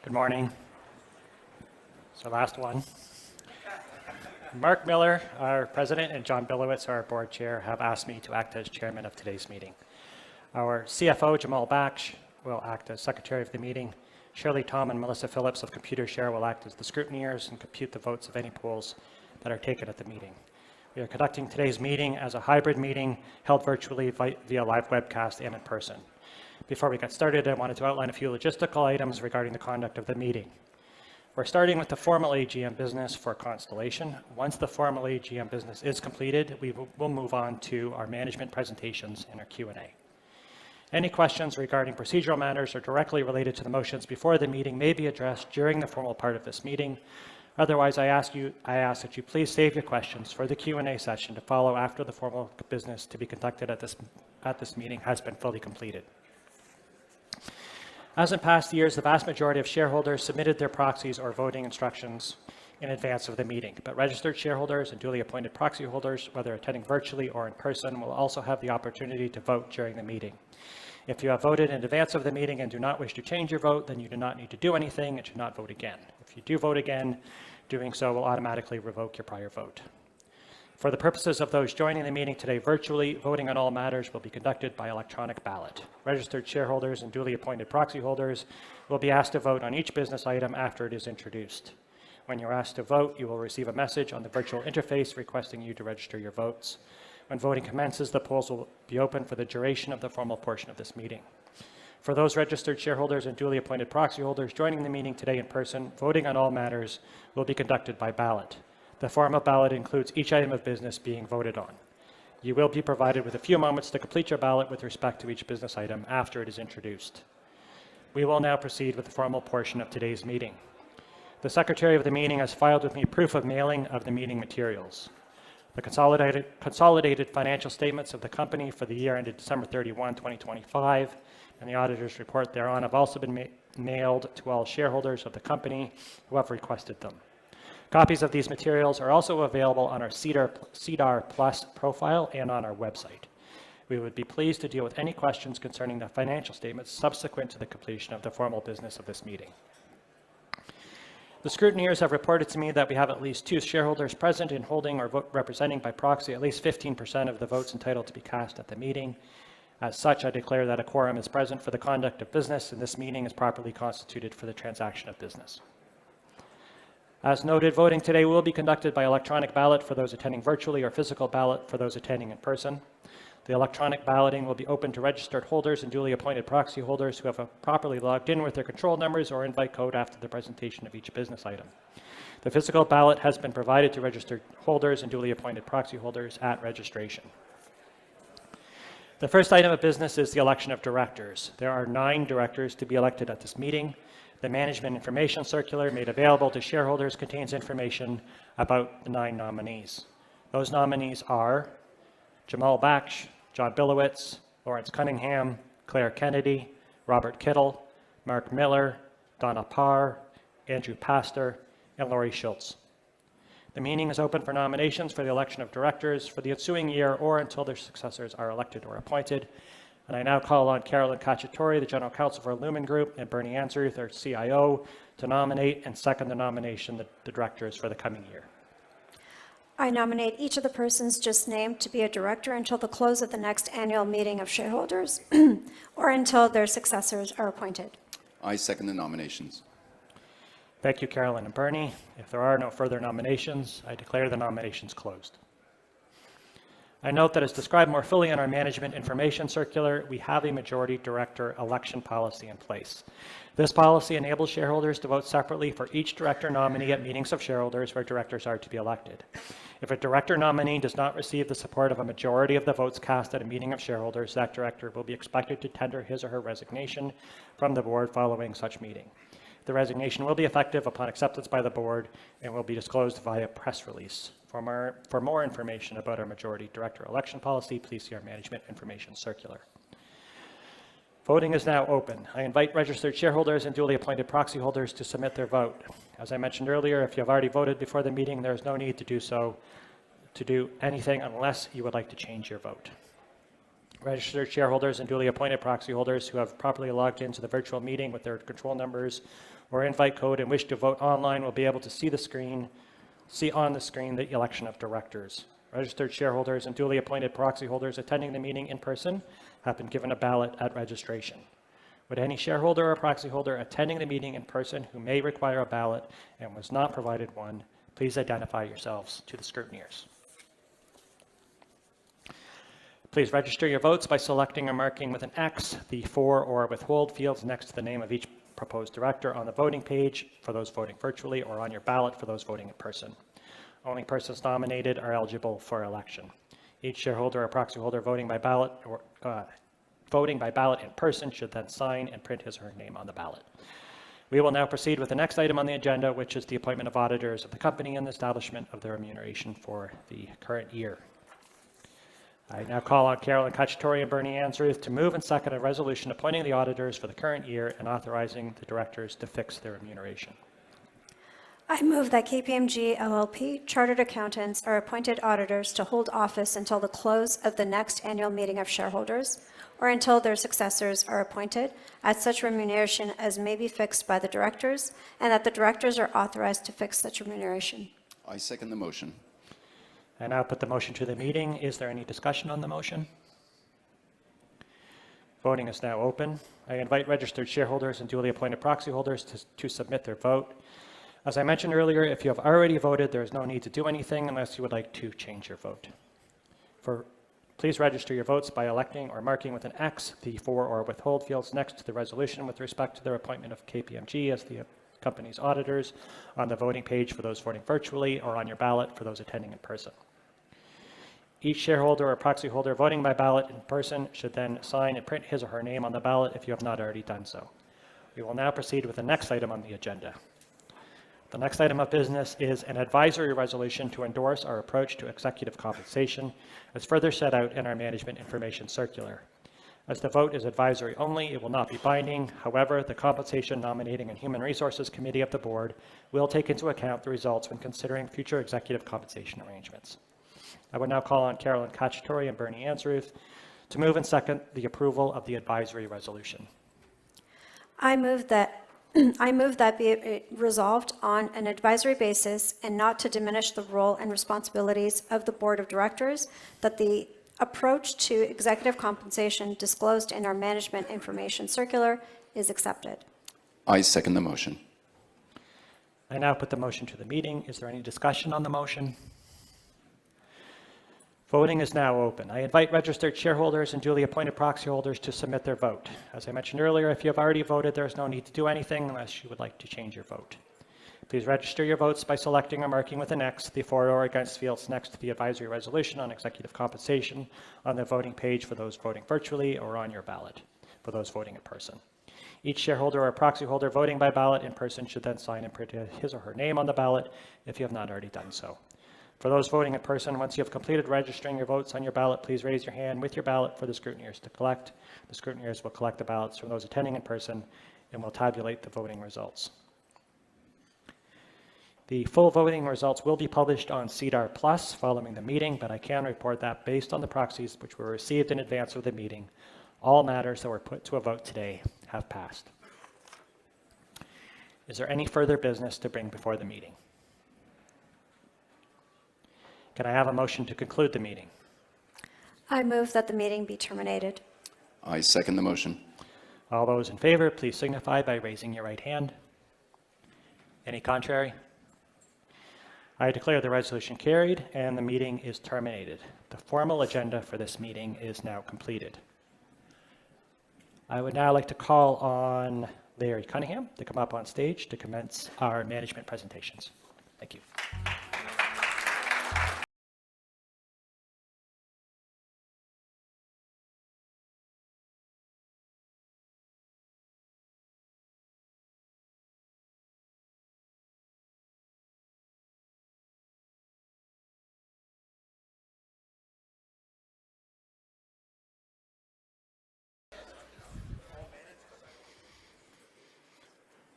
Good morning. So last one. Mark Miller, our president, and John Billowitz, our board chair, have asked me to act as chairman of today's meeting. Our CFO, Jamal Baksh, will act as secretary of the meeting. Shirley Tom and Melissa Phillips of Computershare will act as the scrutineers and compute the votes of any polls that are taken at the meeting. We are conducting today's meeting as a hybrid meeting held virtually via live webcast and in person. Before we get started, I wanted to outline a few logistical items regarding the conduct of the meeting. We're starting with the formal AGM business for Constellation. Once the formal AGM business is completed, we will move on to our management presentations and our Q&A. Any questions regarding procedural matters or directly related to the motions before the meeting may be addressed during the formal part of this meeting. Otherwise, I ask that you please save your questions for the Q&A session to follow after the formal business to be conducted at this meeting has been fully completed. As in past years, the vast majority of shareholders submitted their proxies or voting instructions in advance of the meeting, but registered shareholders and duly appointed proxy holders, whether attending virtually or in person, will also have the opportunity to vote during the meeting. If you have voted in advance of the meeting and do not wish to change your vote, then you do not need to do anything and should not vote again. If you do vote again, doing so will automatically revoke your prior vote. For the purposes of those joining the meeting today virtually, voting on all matters will be conducted by electronic ballot. Registered shareholders and duly appointed proxy holders will be asked to vote on each business item after it is introduced. When you're asked to vote, you will receive a message on the virtual interface requesting you to register your votes. When voting commences, the polls will be open for the duration of the formal portion of this meeting. For those registered shareholders and duly appointed proxy holders joining the meeting today in person, voting on all matters will be conducted by ballot. The form of ballot includes each item of business being voted on. You will be provided with a few moments to complete your ballot with respect to each business item after it is introduced. We will now proceed with the formal portion of today's meeting. The secretary of the meeting has filed with me proof of mailing of the meeting materials. The consolidated financial statements of the company for the year ended December 31, 2025, and the auditor's report thereon have also been mailed to all shareholders of the company who have requested them. Copies of these materials are also available on our SEDAR Plus profile and on our website. We would be pleased to deal with any questions concerning the financial statements subsequent to the completion of the formal business of this meeting. The scrutineers have reported to me that we have at least 2 shareholders present in holding or representing by proxy at least 15% of the votes entitled to be cast at the meeting. As such, I declare that a quorum is present for the conduct of business, and this meeting is properly constituted for the transaction of business. As noted, voting today will be conducted by electronic ballot for those attending virtually or physical ballot for those attending in person. The electronic balloting will be open to registered holders and duly appointed proxy holders who have properly logged in with their control numbers or invite code after the presentation of each business item. The physical ballot has been provided to registered holders and duly appointed proxy holders at registration. The first item of business is the election of directors. There are 9 directors to be elected at this meeting. The Management Information Circular made available to shareholders contains information about the 9 nominees. Those nominees are Jamal Baksh, John Billowitz, Lawrence Cunningham, Claire Kennedy, Robert Kittle, Mark Miller, Donna Parr, Andrew Pastor, and Laurie Schultz. The meeting is open for nominations for the election of directors for the ensuing year or until their successors are elected or appointed. And I now call on Carolyn Cacciatore, the General Counsel for Lumen Group, and Bernie Anseruth, our CIO, to nominate and second the nomination of the directors for the coming year. I nominate each of the persons just named to be a director until the close of the next annual meeting of shareholders or until their successors are appointed. I second the nominations. Thank you, Carolyn and Bernie. If there are no further nominations, I declare the nominations closed. I note that as described more fully in our Management Information Circular, we have a majority director election policy in place. This policy enables shareholders to vote separately for each director nominee at meetings of shareholders where directors are to be elected. If a director nominee does not receive the support of a majority of the votes cast at a meeting of shareholders, that director will be expected to tender his or her resignation from the board following such meeting. The resignation will be effective upon acceptance by the board and will be disclosed via press release. For more information about our majority director election policy, please see our Management Information Circular. Voting is now open. I invite registered shareholders and duly appointed proxy holders to submit their vote. As I mentioned earlier, if you have already voted before the meeting, there is no need to do anything unless you would like to change your vote. Registered shareholders and duly appointed proxy holders who have properly logged into the virtual meeting with their control numbers or invite code and wish to vote online will be able to see on the screen the election of directors. Registered shareholders and duly appointed proxy holders attending the meeting in person have been given a ballot at registration. Would any shareholder or proxy holder attending the meeting in person who may require a ballot and was not provided one, please identify yourselves to the scrutineers. Please register your votes by selecting or marking with an X the for or withhold fields next to the name of each proposed director on the voting page for those voting virtually or on your ballot for those voting in person. Only persons nominated are eligible for election. Each shareholder or proxy holder voting by ballot in person should then sign and print his or her name on the ballot. We will now proceed with the next item on the agenda, which is the appointment of auditors of the company and the establishment of their remuneration for the current year. I now call on Carolyn Cacciatore and Bernie Ansruth to move and second a resolution appointing the auditors for the current year and authorizing the directors to fix their remuneration. I move that KPMG LLP Chartered Accountants are appointed auditors to hold office until the close of the next annual meeting of shareholders or until their successors are appointed at such remuneration as may be fixed by the directors, and that the directors are authorized to fix such remuneration. I second the motion. I now put the motion to the meeting. Is there any discussion on the motion? Voting is now open. I invite registered shareholders and duly appointed proxy holders to submit their vote. As I mentioned earlier, if you have already voted, there is no need to do anything unless you would like to change your vote. Please register your votes by electing or marking with an X the for or withhold fields next to the resolution with respect to their appointment of KPMG as the company's auditors on the voting page for those voting virtually or on your ballot for those attending in person. Each shareholder or proxy holder voting by ballot in person should then sign and print his or her name on the ballot if you have not already done so. We will now proceed with the next item on the agenda. The next item of business is an advisory resolution to endorse our approach to executive compensation as further set out in our management information circular. As the vote is advisory only, it will not be binding. However, the Compensation, Nominating and Human Resources Committee of the Board will take into account the results when considering future executive compensation arrangements. I would now call on Carolyn Cacciatore and Bernie Ansruth to move and second the approval of the advisory resolution. I move that be resolved on an advisory basis and not to diminish the role and responsibilities of the Board of Directors, that the approach to executive compensation disclosed in our management information circular is accepted. I second the motion. I now put the motion to the meeting. Is there any discussion on the motion? Voting is now open. I invite registered shareholders and duly appointed proxy holders to submit their vote. As I mentioned earlier, if you have already voted, there is no need to do anything unless you would like to change your vote. Please register your votes by selecting or marking with an X the for or against fields next to the advisory resolution on executive compensation on the voting page for those voting virtually or on your ballot for those voting in person. Each shareholder or proxy holder voting by ballot in person should then sign and print his or her name on the ballot if you have not already done so. For those voting in person, once you have completed registering your votes on your ballot, please raise your hand with your ballot for the scrutineers to collect. The scrutineers will collect the ballots from those attending in person and will tabulate the voting results. The full voting results will be published on SEDAR+ following the meeting, but I can report that based on the proxies which were received in advance of the meeting, all matters that were put to a vote today have passed. Is there any further business to bring before the meeting? Can I have a motion to conclude the meeting? I move that the meeting be terminated. I second the motion. All those in favor, please signify by raising your right hand. Any contrary? I declare the resolution carried and the meeting is terminated. The formal agenda for this meeting is now completed. I would now like to call on Larry Cunningham to come up on stage to commence our management presentations. Thank you.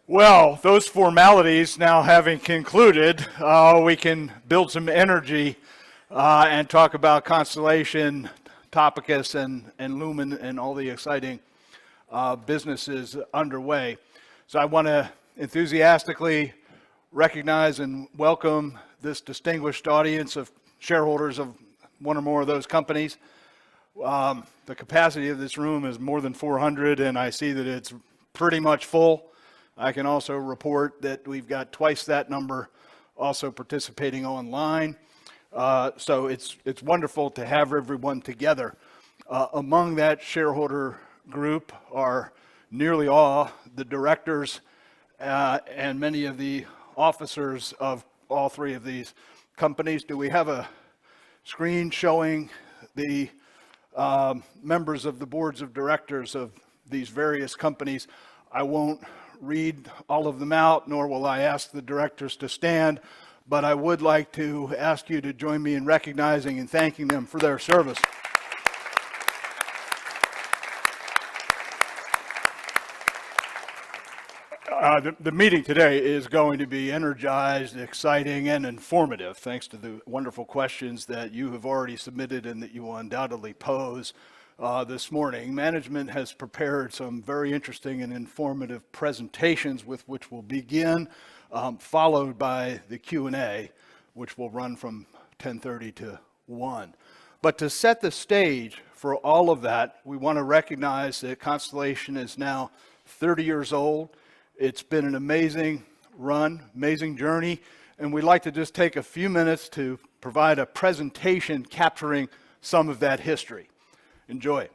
Well, those formalities now having concluded, we can build some energy and talk about Constellation Topicus and Lumen and all the exciting businesses underway. So I want to enthusiastically recognize and welcome this distinguished audience of shareholders of one or more of those companies. The capacity of this room is more than 400, and I see that it's pretty much full. I can also report that we've got twice that number also participating online. So it's wonderful to have everyone together. Among that shareholder group are nearly all the directors and many of the officers of all three of these companies. Do we have a screen showing the members of the boards of directors of these various companies? I won't read all of them out, nor will I ask the directors to stand, but I would like to ask you to join me in recognizing and thanking them for their service. The meeting today is going to be energized, exciting, and informative, thanks to the wonderful questions that you have already submitted and that you will undoubtedly pose this morning. Management has prepared some very interesting and informative presentations with which we'll begin, followed by the Q&A, which will run from 10:30 to 1. But to set the stage for all of that, we want to recognize that Constellation is now 30 years old. It's been an amazing run, amazing journey, and we'd like to just take a few minutes to provide a presentation capturing some of that history. Enjoy.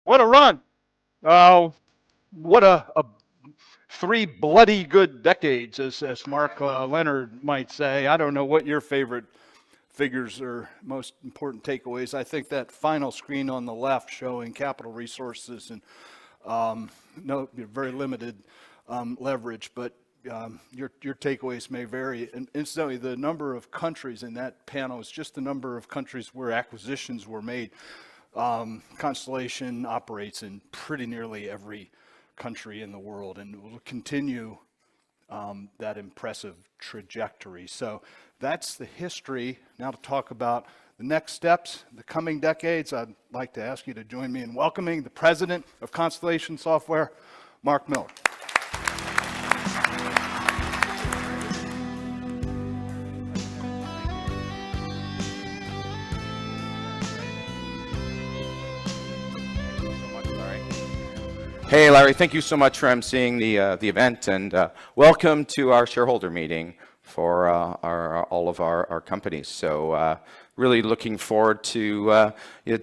What a run! What a 3 bloody good decades, as Mark Leonard might say. I don't know what your favorite figures or most important takeaways. I think that final screen on the left showing capital resources and no very limited leverage, but your takeaways may vary. And incidentally, the number of countries in that panel is just the number of countries where acquisitions were made. Constellation operates in pretty nearly every country in the world and will continue that impressive trajectory. So that's the history. Now to talk about the next steps, the coming decades, I'd like to ask you to join me in welcoming the president of Constellation Software, Mark Miller. Hey, Larry, thank you so much for emceeing the event, and welcome to our shareholder meeting for all of our companies. So really looking forward to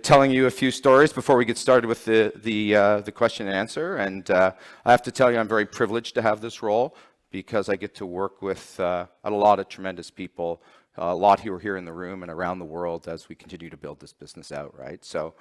telling you a few stories before we get started with the question and answer. And I have to tell you, I'm very privileged to have this role because I get to work with a lot of tremendous people, a lot who are here in the room and around the world as we continue to build this business out, right? So.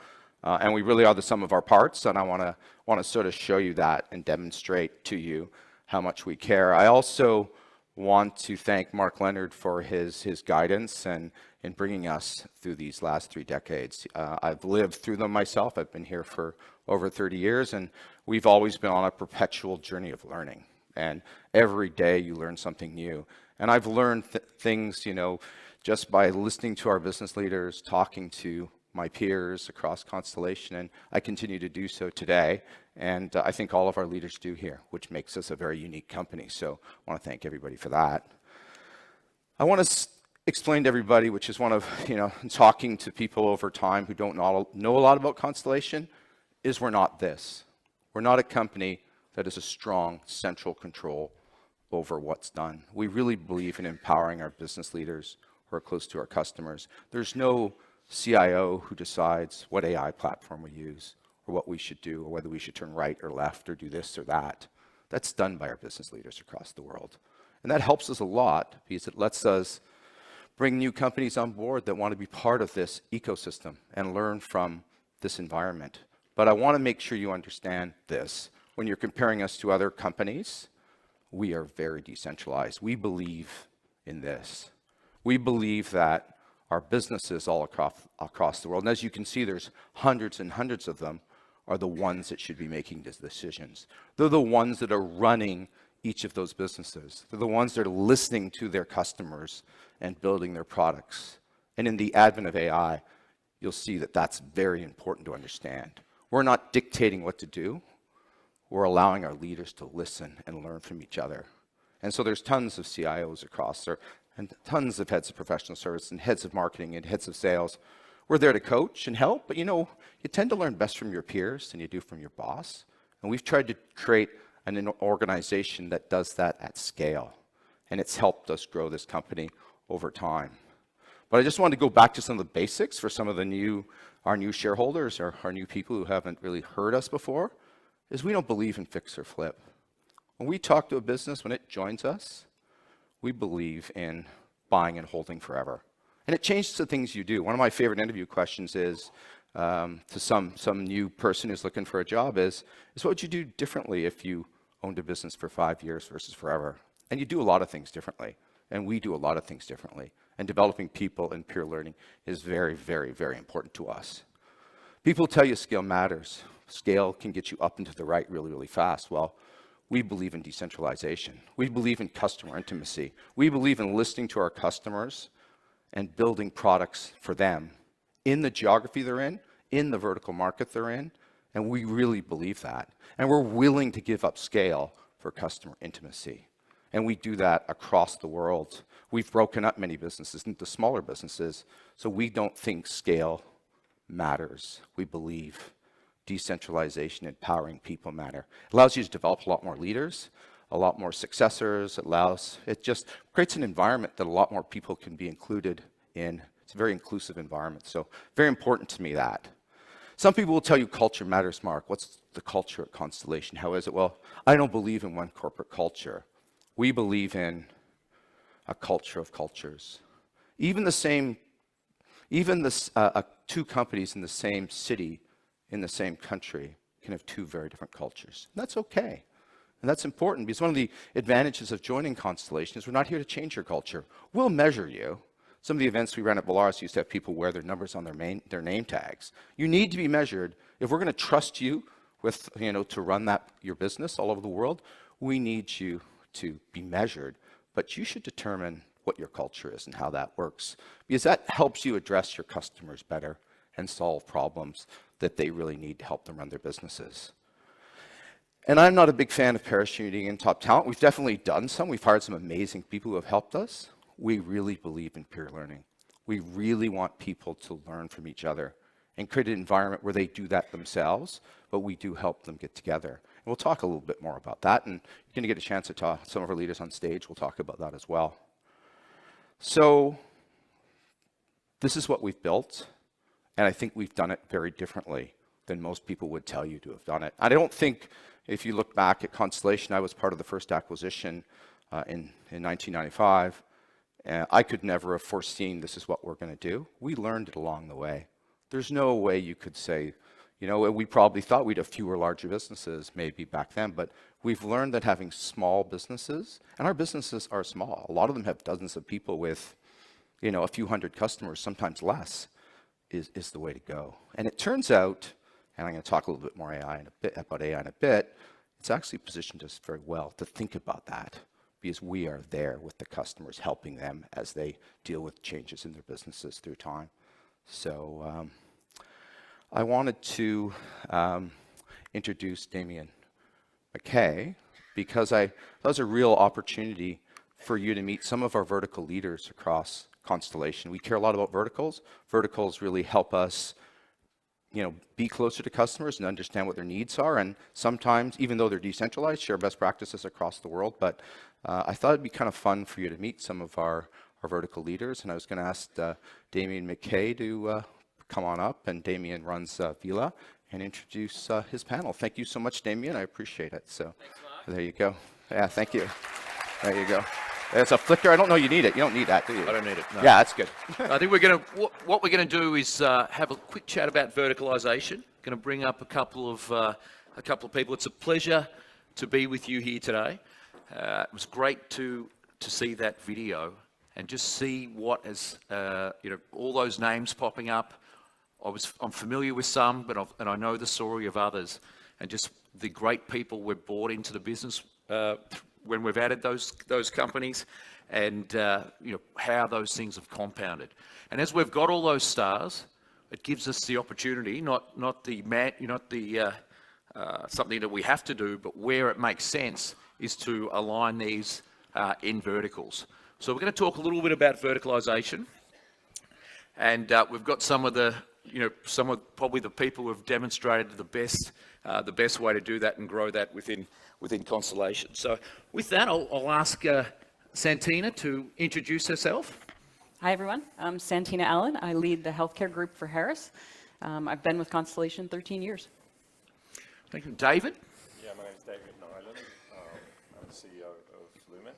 And we really are the sum of our parts, and I want to sort of show you that and demonstrate to you how much we care. I also want to thank Mark Leonard for his guidance and in bringing us through these last 3 decades. I've lived through them myself. I've been here for over 30 years, and we've always been on a perpetual journey of learning. And every day you learn something new. And I've learned things, just by listening to our business leaders, talking to my peers across Constellation, and I continue to do so today. And I think all of our leaders do here, which makes us a very unique company. So I want to thank everybody for that. I want to explain to everybody, which is one of, talking to people over time who don't know a lot about Constellation, is we're not this. We're not a company that has a strong central control over what's done. We really believe in empowering our business leaders who are close to our customers. There's no CIO who decides what AI platform we use or what we should do or whether we should turn right or left or do this or that. That's done by our business leaders across the world. And that helps us a lot because it lets us bring new companies on board that want to be part of this ecosystem and learn from this environment. But I want to make sure you understand this. When you're comparing us to other companies, we are very decentralized. We believe in this. We believe that our businesses all across the world, and as you can see, there's hundreds and hundreds of them, are the ones that should be making these decisions. They're the ones that are running each of those businesses. They're the ones that are listening to their customers and building their products. And in the advent of AI, you'll see that that's very important to understand. We're not dictating what to do. We're allowing our leaders to listen and learn from each other. And so there's tons of CIOs across there, and tons of heads of professional service and heads of marketing and heads of sales. We're there to coach and help, but you tend to learn best from your peers than you do from your boss. And we've tried to create an organization that does that at scale. And it's helped us grow this company over time. But I just wanted to go back to some of the basics for some of our new shareholders or our new people who haven't really heard us before, is we don't believe in fix or flip. When we talk to a business, when it joins us, we believe in buying and holding forever. And it changes the things you do. One of my favorite interview questions is, to some new person who's looking for a job is what would you do differently if you owned a business for 5 years versus forever? And you do a lot of things differently. And we do a lot of things differently. And developing people and peer learning is very, very, very important to us. People tell you scale matters. Scale can get you up into the right really, really fast. Well, we believe in decentralization. We believe in customer intimacy. We believe in listening to our customers and building products for them in the geography they're in the vertical market they're in, and we really believe that. And we're willing to give up scale for customer intimacy. And we do that across the world. We've broken up many businesses into smaller businesses, so we don't think scale matters. We believe decentralization, empowering people matter. It allows you to develop a lot more leaders, a lot more successors. It just creates an environment that a lot more people can be included in. It's a very inclusive environment. So very important to me that. Some people will tell you culture matters, Mark. What's the culture at Constellation? How is it? Well, I don't believe in one corporate culture. We believe in a culture of cultures. Even two companies in the same city, in the same country, can have two very different cultures. And that's okay. And that's important because one of the advantages of joining Constellation is we're not here to change your culture. We'll measure you. Some of the events we ran at Volaris used to have people wear their numbers on their name tags. You need to be measured. If we're going to trust you with, to run your business all over the world, we need you to be measured. But you should determine what your culture is and how that works, because that helps you address your customers better and solve problems that they really need to help them run their businesses. And I'm not a big fan of parachuting in top talent. We've definitely done some. We've hired some amazing people who have helped us. We really believe in peer learning. We really want people to learn from each other and create an environment where they do that themselves, but we do help them get together. And we'll talk a little bit more about that, and you're going to get a chance to talk to some of our leaders on stage. We'll talk about that as well. So this is what we've built, and I think we've done it very differently than most people would tell you to have done it. I don't think, if you look back at Constellation, I was part of the first acquisition in 1995. I could never have foreseen this is what we're going to do. We learned it along the way. There's no way you could say, we probably thought we'd have fewer larger businesses maybe back then, but we've learned that having small businesses, and our businesses are small. A lot of them have dozens of people with, a few hundred customers, sometimes less, is the way to go. And it turns out, and I'm going to talk a little bit more about AI in a bit, it's actually positioned us very well to think about that, because we are there with the customers, helping them as they deal with changes in their businesses through time. So I wanted to introduce Damien McKay, because that was a real opportunity for you to meet some of our vertical leaders across Constellation. We care a lot about verticals. Verticals really help us be closer to customers and understand what their needs are, and sometimes, even though they're decentralized, share best practices across the world. But I thought it'd be kind of fun for you to meet some of our vertical leaders, and I was going to ask Damien McKay to come on up, and Damien runs Vila, and introduce his panel. Thank you so much, Damien. I appreciate it. So there you go. Yeah, thank you. There you go. It's a flicker. I don't know you need it. You don't need that, do you? I don't need it. No. Yeah, that's good. I think what we're going to do is have a quick chat about verticalization. Going to bring up a couple of people. It's a pleasure to be with you here today. It was great to see that video and just see what is all those names popping up. I'm familiar with some, and I know the story of others, and just the great people we've brought into the business when we've added those companies, and how those things have compounded. And as we've got all those stars, it gives us the opportunity, not something that we have to do, but where it makes sense is to align these in verticals. So we're going to talk a little bit about verticalization, and we've got some of probably the people who have demonstrated the best way to do that and grow that within Constellation. So with that, I'll ask Santina to introduce herself. Hi, everyone. I'm Santina Allen. I lead the healthcare group for Harris. I've been with Constellation 13 years. Thank you. David? Yeah, my name's David Nyland. I'm the CEO of Lumen.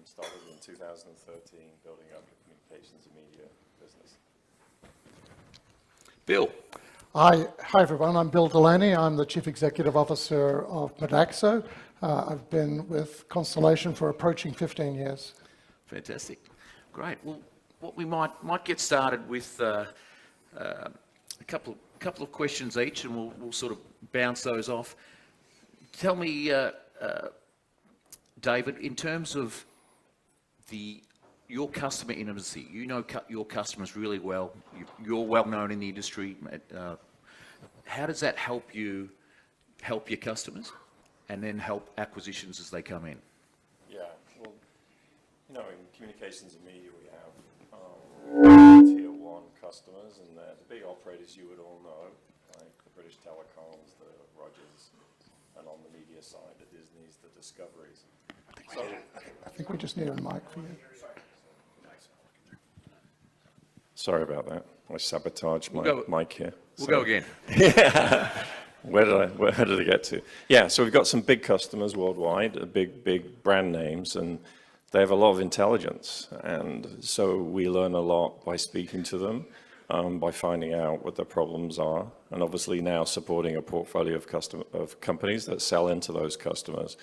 Started in 2013 building up the communications and media business. Bill? Hi everyone. I'm Bill Delaney. I'm the Chief Executive Officer of Modaxo. I've been with Constellation for approaching 15 years. Fantastic. Great. Well, what we might get started with a couple of questions each, and we'll sort of bounce those off. Tell me, David, in terms of your customer intimacy, you know your customers really well. You're well known in the industry. How does that help you help your customers, and then help acquisitions as they come in? Yeah, well, in communications and media we have tier 1 customers, and the big operators you would all know, like the British Telecoms, the Rogers, and on the media side, the Disneys, the Discoveries. I think we just need a mic for you. Sorry about that. I sabotaged my mic here. We'll go again. Where did I get to? Yeah, so we've got some big customers worldwide, big brand names, and they have a lot of intelligence. And so we learn a lot by speaking to them. by finding out what the problems are, and obviously now supporting a portfolio of companies that sell into those customers.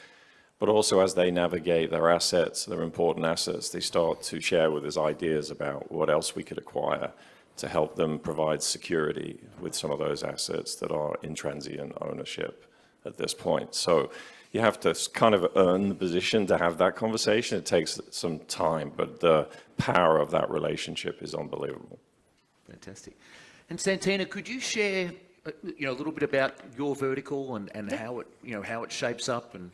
But also as they navigate their assets, their important assets, they start to share with us ideas about what else we could acquire to help them provide security with some of those assets that are in transient ownership at this point. So you have to kind of earn the position to have that conversation. It takes some time, but the power of that relationship is unbelievable. Fantastic. And Santina, could you share, a little bit about your vertical and how it, how it shapes up? And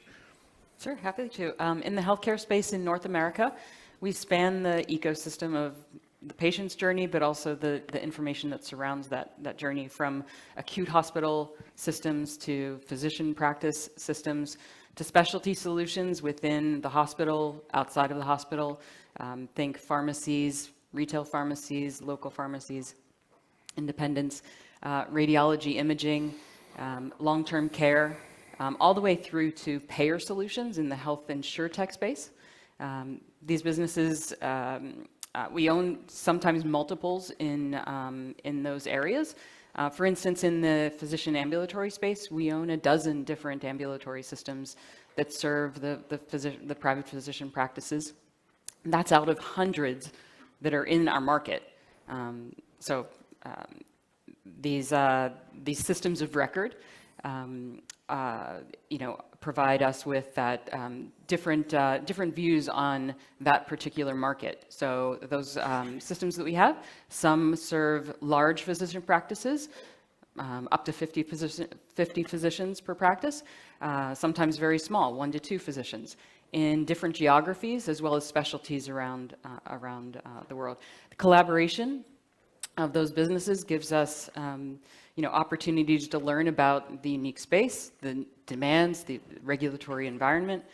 Sure, happy to. In the healthcare space in North America, we span the ecosystem of the patient's journey, but also the information that surrounds that journey, from acute hospital systems to physician practice systems to specialty solutions within the hospital, outside of the hospital. Think pharmacies, retail pharmacies, local pharmacies, independents, radiology imaging, long-term care, all the way through to payer solutions in the health insurtech space. These businesses, we own sometimes multiples in those areas. For instance, in the physician ambulatory space, we own a dozen different ambulatory systems that serve the private physician practices. And that's out of hundreds that are in our market. These systems of record, provide us with that different views on that particular market. So those systems that we have, some serve large physician practices, up to 50 physicians per practice, sometimes very small, 1 to 2 physicians, in different geographies as well as specialties around the world. The collaboration of those businesses gives us opportunities to learn about the unique space, the demands, the regulatory environment.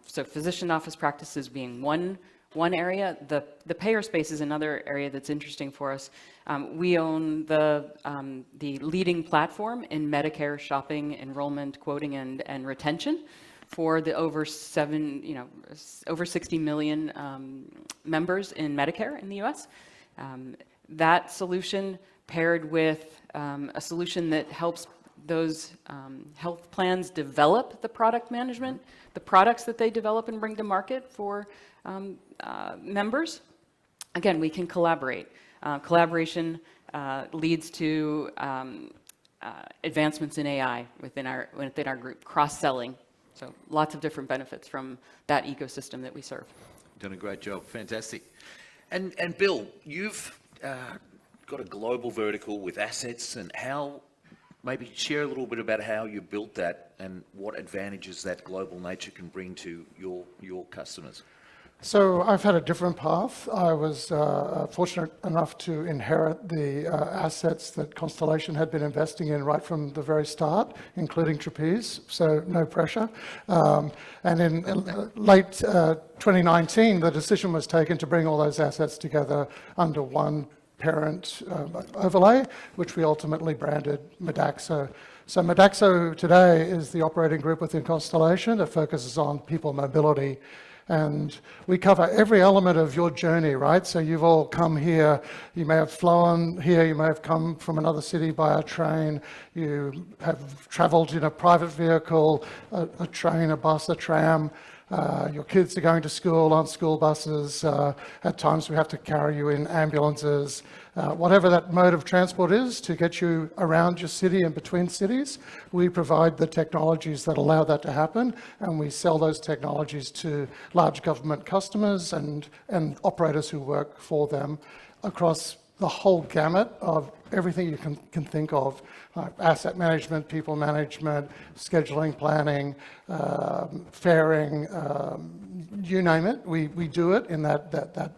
So physician office practices being one area. The payer space is another area that's interesting for us. We own the leading platform in Medicare shopping, enrollment, quoting, and retention for the over 60 million members in Medicare in the U.S. That solution paired with a solution that helps those health plans develop the product management, the products that they develop and bring to market for members. Again, we can collaborate. Collaboration leads to advancements in AI within our group, cross-selling. So lots of different benefits from that ecosystem that we serve. Done a great job. Fantastic. And Bill, you've got a global vertical with assets, and maybe share a little bit about how you built that and what advantages that global nature can bring to your customers. So I've had a different path. I was fortunate enough to inherit the assets that Constellation had been investing in right from the very start, including Trapeze, so no pressure. And in late 2019, the decision was taken to bring all those assets together under one parent overlay, which we ultimately branded Modaxo. So Modaxo today is the operating group within Constellation that focuses on people mobility. And we cover every element of your journey, right? So you've all come here, you may have flown here, you may have come from another city by a train, you have traveled in a private vehicle, a train, a bus, a tram. Your kids are going to school on school buses. At times we have to carry you in ambulances. Whatever that mode of transport is to get you around your city and between cities, we provide the technologies that allow that to happen, and we sell those technologies to large government customers and operators who work for them across the whole gamut of everything you can think of, like asset management, people management, scheduling, planning, faring, you name it. We do it in that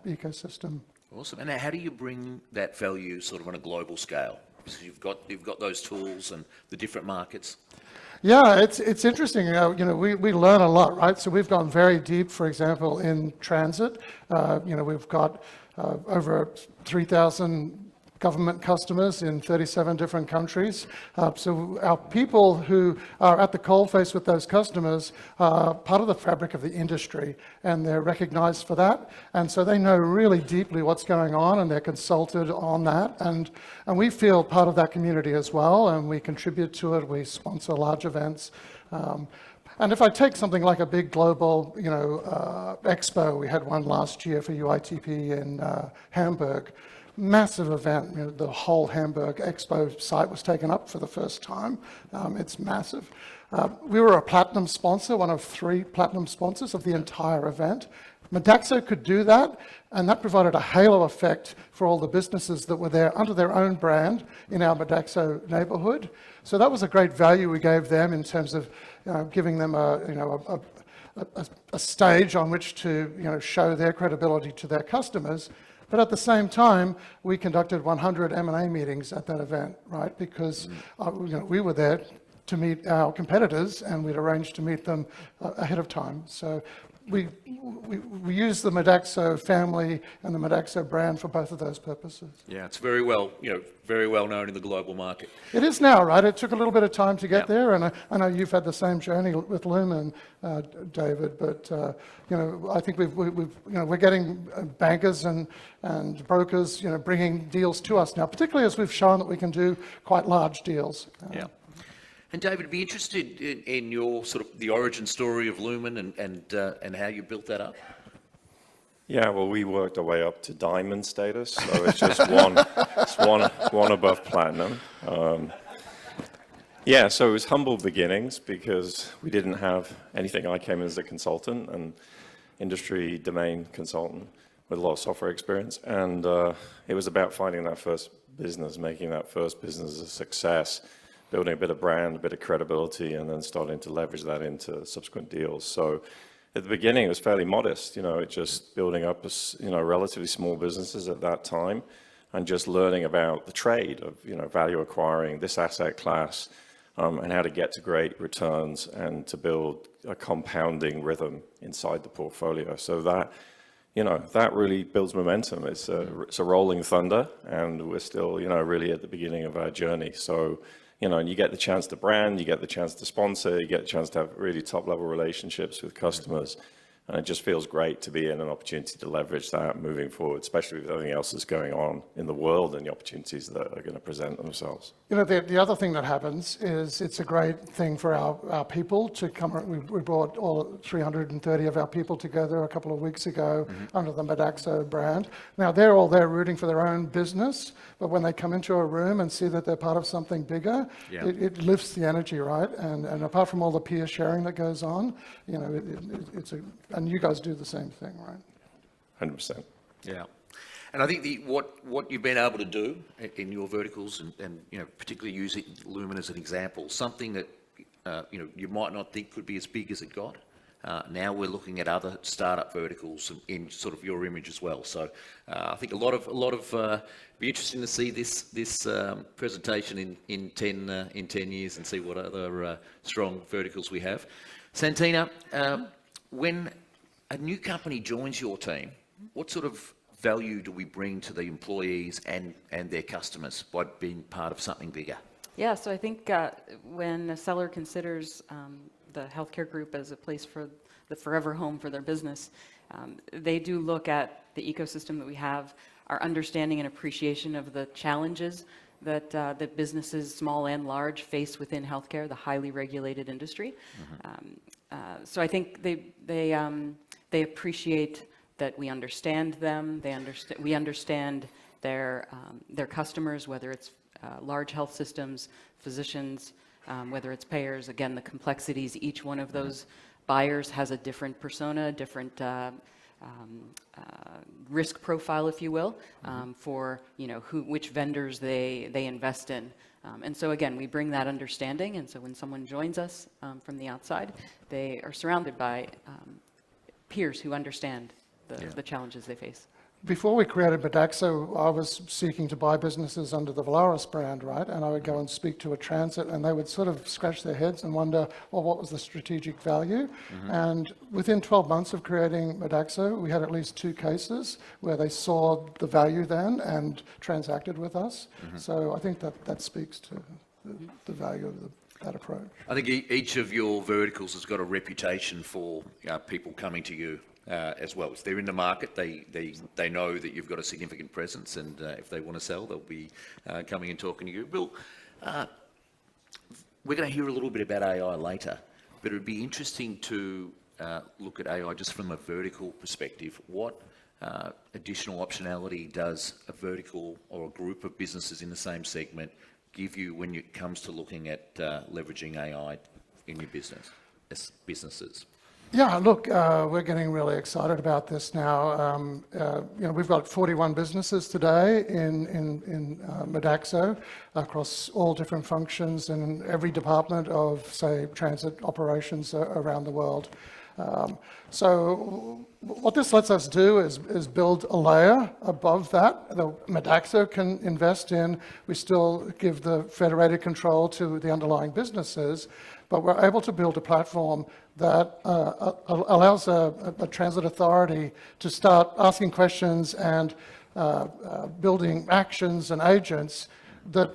ecosystem. Awesome. And how do you bring that value sort of on a global scale? Because you've got those tools and the different markets. Yeah, it's interesting. We learn a lot, right? So we've gone very deep, for example, in transit. We've got over 3,000 government customers in 37 different countries. So our people who are at the coalface with those customers are part of the fabric of the industry, and they're recognized for that. And so they know really deeply what's going on, and they're consulted on that. And we feel part of that community as well, and we contribute to it. We sponsor large events. And if I take something like a big global, expo, we had one last year for UITP in Hamburg, massive event. The whole Hamburg Expo site was taken up for the first time. It's massive. We were a platinum sponsor, one of 3 platinum sponsors of the entire event. Modaxo could do that, and that provided a halo effect for all the businesses that were there under their own brand in our Modaxo neighborhood. So that was a great value we gave them in terms of giving them a stage on which to show their credibility to their customers. But at the same time, we conducted 100 M&A meetings at that event, right? Because we were there to meet our competitors, and we'd arranged to meet them ahead of time. So we use the Modaxo family and the Modaxo brand for both of those purposes. Yeah, it's very well known in the global market. It is now, right? It took a little bit of time to get there, and I know you've had the same journey with Lumen, David. But I think we're getting bankers and brokers, bringing deals to us now, particularly as we've shown that we can do quite large deals. Yeah. And David, I'd be interested in your sort of the origin story of Lumen and how you built that up. Yeah, well, we worked our way up to diamond status, so it's just one above platinum. Yeah, so it was humble beginnings because we didn't have anything. I came in as a consultant and industry domain consultant with a lot of software experience, and it was about finding that first business, making that first business a success, building a bit of brand, a bit of credibility, and then starting to leverage that into subsequent deals. So at the beginning, it was fairly modest, just building up, relatively small businesses at that time, and just learning about the trade of, value acquiring this asset class, and how to get to great returns and to build a compounding rhythm inside the portfolio. So that, that really builds momentum. It's a rolling thunder, and we're still, really at the beginning of our journey. So, and you get the chance to brand, you get the chance to sponsor, you get the chance to have really top-level relationships with customers. And it just feels great to be in an opportunity to leverage that moving forward, especially with everything else that's going on in the world and the opportunities that are going to present themselves. The other thing that happens is it's a great thing for our people to come. We brought all 330 of our people together a couple of weeks ago under the Modaxo brand. Now, they're all there rooting for their own business, but when they come into a room and see that they're part of something bigger, it lifts the energy, right? And apart from all the peer sharing that goes on, and you guys do the same thing, right? 100%. Yeah. And I think what you've been able to do in your verticals, and particularly using Lumen as an example, something that you might not think could be as big as it got. Now we're looking at other startup verticals in sort of your image as well. So I think a lot of be interesting to see this presentation in 10 years and see what other strong verticals we have. Santina, when a new company joins your team, what sort of value do we bring to the employees and their customers by being part of something bigger? Yeah, so I think when a seller considers the healthcare group as a place for the forever home for their business, they do look at the ecosystem that we have, our understanding and appreciation of the challenges that businesses, small and large, face within healthcare, the highly regulated industry. So I think they appreciate that we understand them. We understand their customers, whether it's large health systems, physicians, whether it's payers. Again, the complexities. Each one of those buyers has a different persona, different risk profile, if you will, for which vendors they invest in. And so again, we bring that understanding. And so when someone joins us from the outside, they are surrounded by peers who understand the challenges they face. Before we created Modaxo, I was seeking to buy businesses under the Valaris brand, right? And I would go and speak to a transit, and they would sort of scratch their heads and wonder, well, what was the strategic value? And within 12 months of creating Modaxo, we had at least 2 cases where they saw the value then and transacted with us. So I think that speaks to the value of that approach. I think each of your verticals has got a reputation for people coming to you as well. If they're in the market, they know that you've got a significant presence, and if they want to sell, they'll be coming and talking to you. Bill, we're going to hear a little bit about AI later, but it would be interesting to look at AI just from a vertical perspective. What additional optionality does a vertical or a group of businesses in the same segment give you when it comes to looking at leveraging AI in your businesses? Yeah, look, we're getting really excited about this now. We've got 41 businesses today in Modaxo across all different functions in every department of, say, transit operations around the world. So what this lets us do is build a layer above that Modaxo can invest in. We still give the federated control to the underlying businesses, but we're able to build a platform that allows a transit authority to start asking questions and building actions and agents that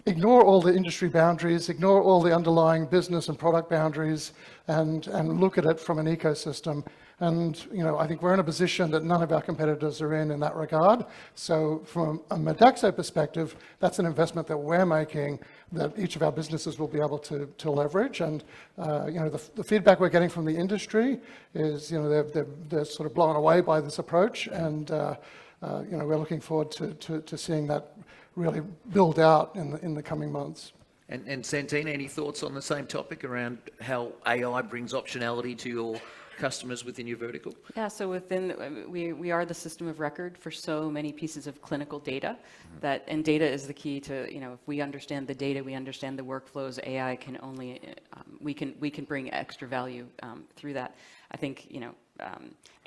ignore all the industry boundaries, ignore all the underlying business and product boundaries, and look at it from an ecosystem. And I think we're in a position that none of our competitors are in that regard. So from a Modaxo perspective, that's an investment that we're making that each of our businesses will be able to leverage. And the feedback we're getting from the industry is they're sort of blown away by this approach, and we're looking forward to seeing that really build out in the coming months. And Santina, any thoughts on the same topic around how AI brings optionality to your customers within your vertical? Yeah, so we are the system of record for so many pieces of clinical data and data is the key to, if we understand the data, we understand the workflows, AI can only, we can bring extra value through that. I think,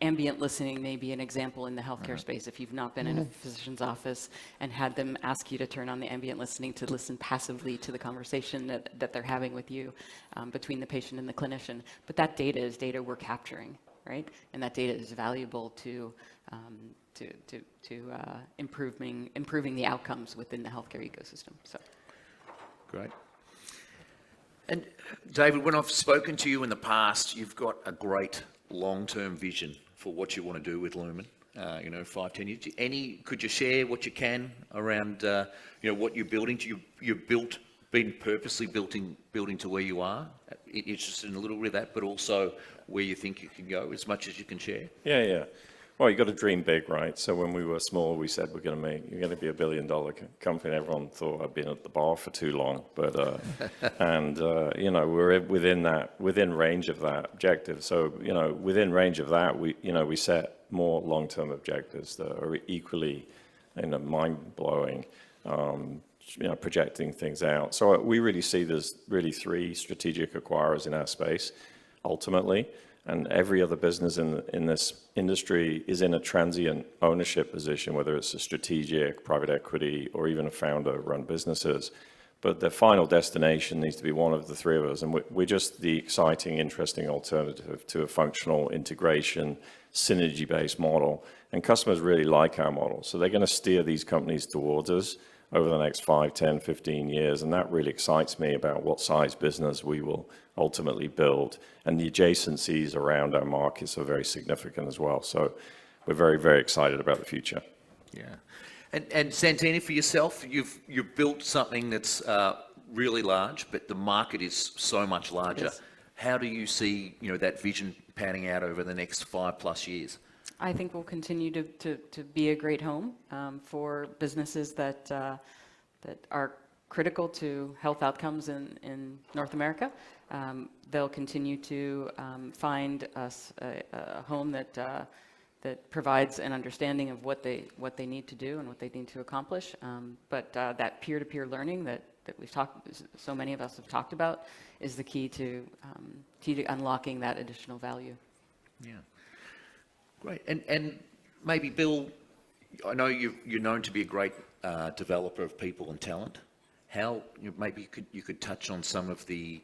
ambient listening may be an example in the healthcare space. If you've not been in a physician's office and had them ask you to turn on the ambient listening to listen passively to the conversation that they're having with you between the patient and the clinician. But that data is data we're capturing, right? And that data is valuable to improving the outcomes within the healthcare ecosystem. So, great. And David, when I've spoken to you in the past, you've got a great long-term vision for what you want to do with Lumen, 5, 10 years. Could you share what you can around, what you're building? Been purposely building to where you are? Interested in a little bit of that, but also where you think you can go, as much as you can share? Yeah. Well, you got to dream big, right? So when we were small, we said you're going to be $1 billion company. Everyone thought I'd been at the bar for too long, but we're within range of that objective. So within range of that, we set more long-term objectives that are equally mind-blowing. Projecting things out. So we really see there's really 3 strategic acquirers in our space, ultimately. And every other business in this industry is in a transient ownership position, whether it's a strategic, private equity, or even a founder-run businesses. But the final destination needs to be one of the 3 of us. And we're just the exciting, interesting alternative to a functional integration, synergy-based model. And customers really like our model. So they're going to steer these companies towards us over the next 5, 10, 15 years. And that really excites me about what size business we will ultimately build. And the adjacencies around our markets are very significant as well. So we're very, very excited about the future. Yeah. And Santina, for yourself, you've built something that's really large, but the market is so much larger. Yes. How do you see that vision panning out over the next 5+ years? I think we'll continue to be a great home for businesses that are critical to health outcomes in North America. They'll continue to find us a home that provides an understanding of what they need to do and what they need to accomplish. But that peer-to-peer learning that so many of us have talked about is the key to unlocking that additional value. Yeah. Great. And maybe, Bill, I know you're known to be a great developer of people and talent. How, maybe you could touch on some of the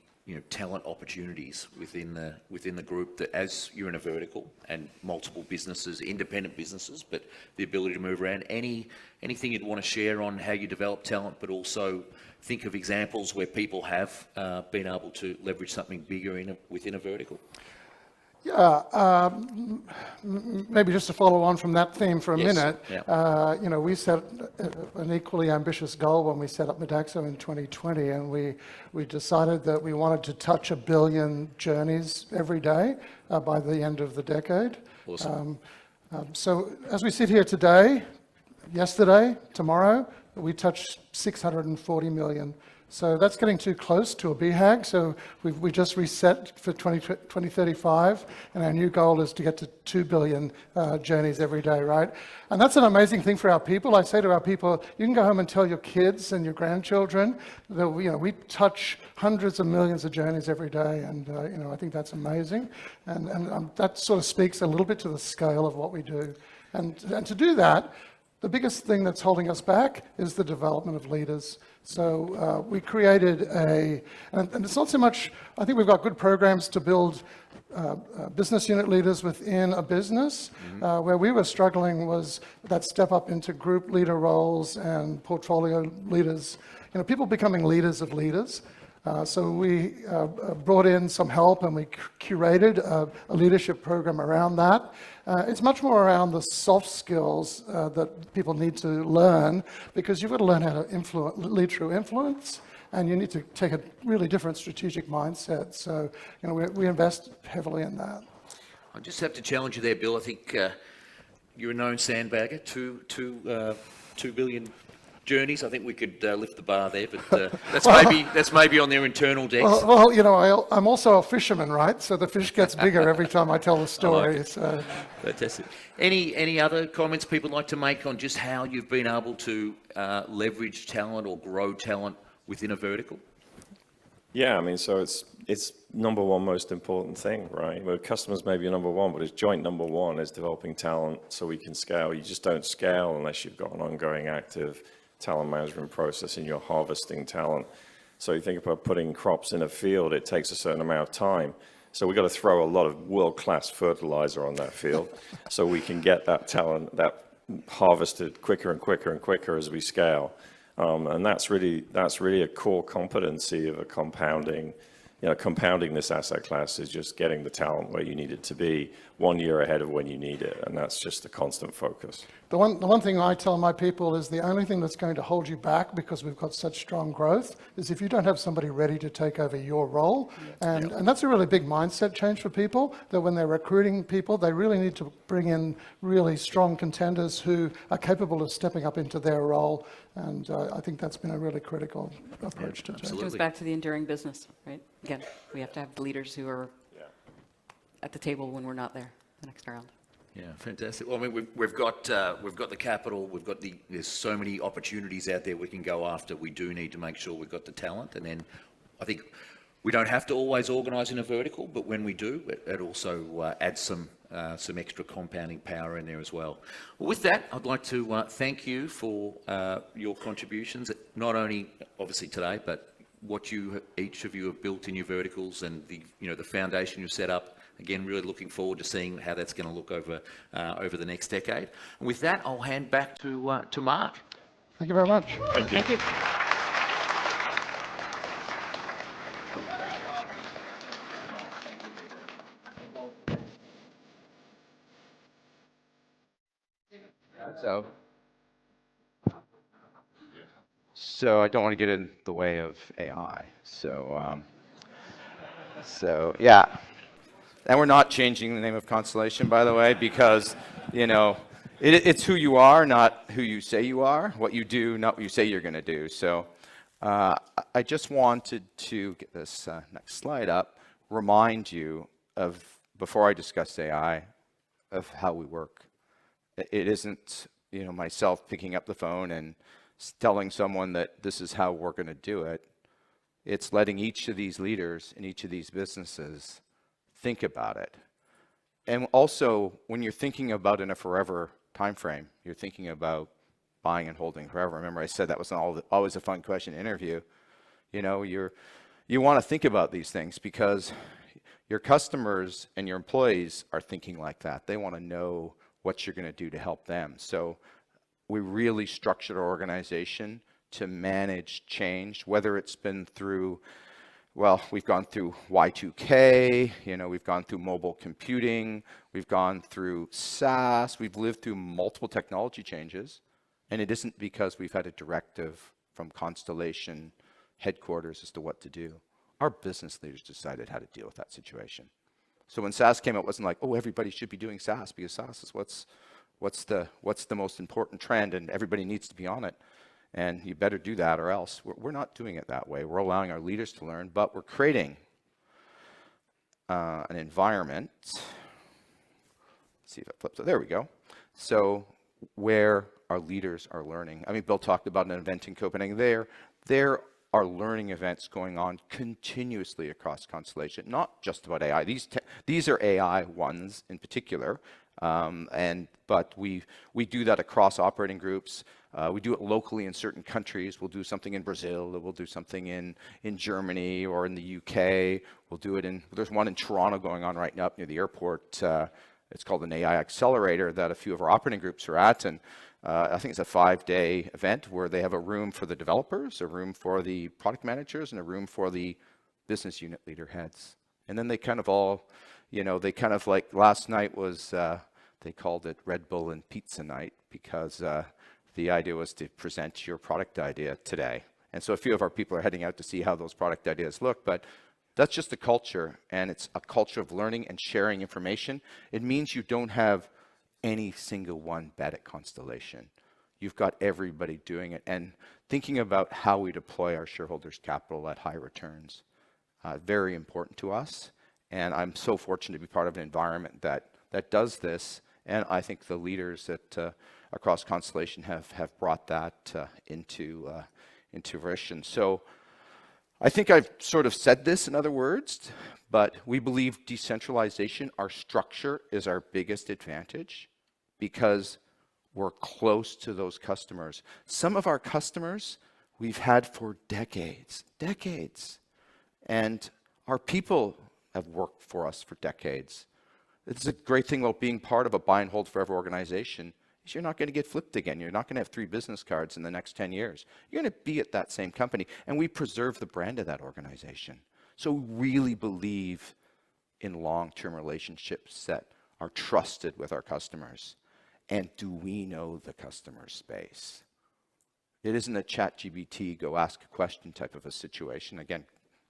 talent opportunities within the group, that as you're in a vertical and multiple businesses, independent businesses, but the ability to move around. Anything you'd want to share on how you develop talent, but also think of examples where people have been able to leverage something bigger within a vertical? Yeah, maybe just to follow on from that theme for a minute, Yeah. we set an equally ambitious goal when we set up Modaxo in 2020, and we decided that we wanted to touch 1 billion journeys every day by the end of the decade. Awesome. So as we sit here today, yesterday, tomorrow, we touched 640 million. So that's getting too close to a BHAG. So we just reset for 2035, and our new goal is to get to 2 billion journeys every day, right? And that's an amazing thing for our people. I say to our people, you can go home and tell your kids and your grandchildren that we touch hundreds of millions of journeys every day, and I think that's amazing. And that sort of speaks a little bit to the scale of what we do. And to do that, the biggest thing that's holding us back is the development of leaders. So we created and it's not so much, I think we've got good programs to build business unit leaders within a business. Where we were struggling was that step up into group leader roles and portfolio leaders, people becoming leaders of leaders. So we brought in some help, and we curated a leadership program around that. It's much more around the soft skills that people need to learn, because you've got to learn how to lead through influence, and you need to take a really different strategic mindset. So we invest heavily in that. I just have to challenge you there, Bill. I think you're a known sandbagger. 2 billion journeys. I think we could lift the bar there, but that's maybe on their internal decks. Well, I'm also a fisherman, right? So the fish gets bigger every time I tell the story. So. Fantastic. Any other comments people like to make on just how you've been able to leverage talent or grow talent within a vertical? Yeah, I mean, so it's number one most important thing, right? Well, customers may be your number one, but it's joint number one is developing talent so we can scale. You just don't scale unless you've got an ongoing active talent management process and you're harvesting talent. So you think about putting crops in a field, it takes a certain amount of time. So we've got to throw a lot of world-class fertilizer on that field so we can get that talent, that harvested quicker and quicker and quicker as we scale. And that's really a core competency of a compounding this asset class, is just getting the talent where you need it to be 1 year ahead of when you need it. And that's just a constant focus. The one thing I tell my people is the only thing that's going to hold you back, because we've got such strong growth, is if you don't have somebody ready to take over your role. And that's a really big mindset change for people, that when they're recruiting people, they really need to bring in really strong contenders who are capable of stepping up into their role. And I think that's been a really critical approach to take. It goes back to the enduring business, right? Again, we have to have the leaders who are at the table when we're not there the next round. Yeah, fantastic. Well, I mean, we've got the capital, there's so many opportunities out there we can go after. We do need to make sure we've got the talent, and then I think we don't have to always organise in a vertical, but when we do, it also adds some extra compounding power in there as well. Well, with that, I'd like to thank you for your contributions, not only obviously today, but what each of you have built in your verticals, and the foundation you've set up. Again, really looking forward to seeing how that's going to look over the next decade. And with that, I'll hand back to Mark. Thank you very much. Thank you. So I don't want to get in the way of AI. So yeah. And we're not changing the name of Constellation, by the way, because, it's who you are, not who you say you are, what you do, not what you say you're going to do. So I just wanted to get this next slide up, remind you of, before I discuss AI, of how we work. It isn't, myself picking up the phone and telling someone that this is how we're going to do it. It's letting each of these leaders in each of these businesses think about it. And also, when you're thinking about in a forever time frame. You're thinking about buying and holding forever. Remember I said that was always a fun question to interview. You know, you want to think about these things because your customers and your employees are thinking like that. They want to know what you're going to do to help them. So we really structured our organization to manage change, whether it's been through, well, we've gone through Y2K, you know, we've gone through mobile computing, we've gone through SaaS, we've lived through multiple technology changes, and it isn't because we've had a directive from Constellation headquarters as to what to do. Our business leaders decided how to deal with that situation. So when SaaS came out, it wasn't like, oh, everybody should be doing SaaS because SaaS is what's the most important trend and everybody needs to be on it. And you better do that or else. We're not doing it that way. We're allowing our leaders to learn, but we're creating an environment. Let's see if it flips. There we go. So where our leaders are learning. I mean, Bill talked about an event in Copenhagen. There are learning events going on continuously across Constellation, not just about AI. These are AI ones in particular, but we do that across operating groups. We do it locally in certain countries. We'll do something in Brazil. We'll do something in Germany or in the UK. We'll do it there's one in Toronto going on right now up near the airport. It's called an AI Accelerator that a few of our operating groups are at. And I think it's a 5-day event where they have a room for the developers, a room for the product managers, and a room for the business unit leader heads. And then they kind of all, you know, they kind of like last night was, they called it Red Bull and Pizza Night because the idea was to present your product idea today. And so a few of our people are heading out to see how those product ideas look, but that's just the culture, and it's a culture of learning and sharing information. It means you don't have any single one bet at Constellation. You've got everybody doing it and thinking about how we deploy our shareholders' capital at high returns. Very important to us, and I'm so fortunate to be part of an environment that does this, and I think the leaders across Constellation have brought that into fruition. So I think I've sort of said this in other words, but we believe decentralization, our structure, is our biggest advantage because we're close to those customers. Some of our customers we've had for decades. And our people have worked for us for decades. It's a great thing about being part of a buy and hold forever organization is you're not going to get flipped again. You're not going to have 3 business cards in the next 10 years. You're going to be at that same company. And we preserve the brand of that organization. So we really believe in long-term relationships that are trusted with our customers. And do we know the customer space? It isn't a ChatGPT, go ask a question type of a situation. Again,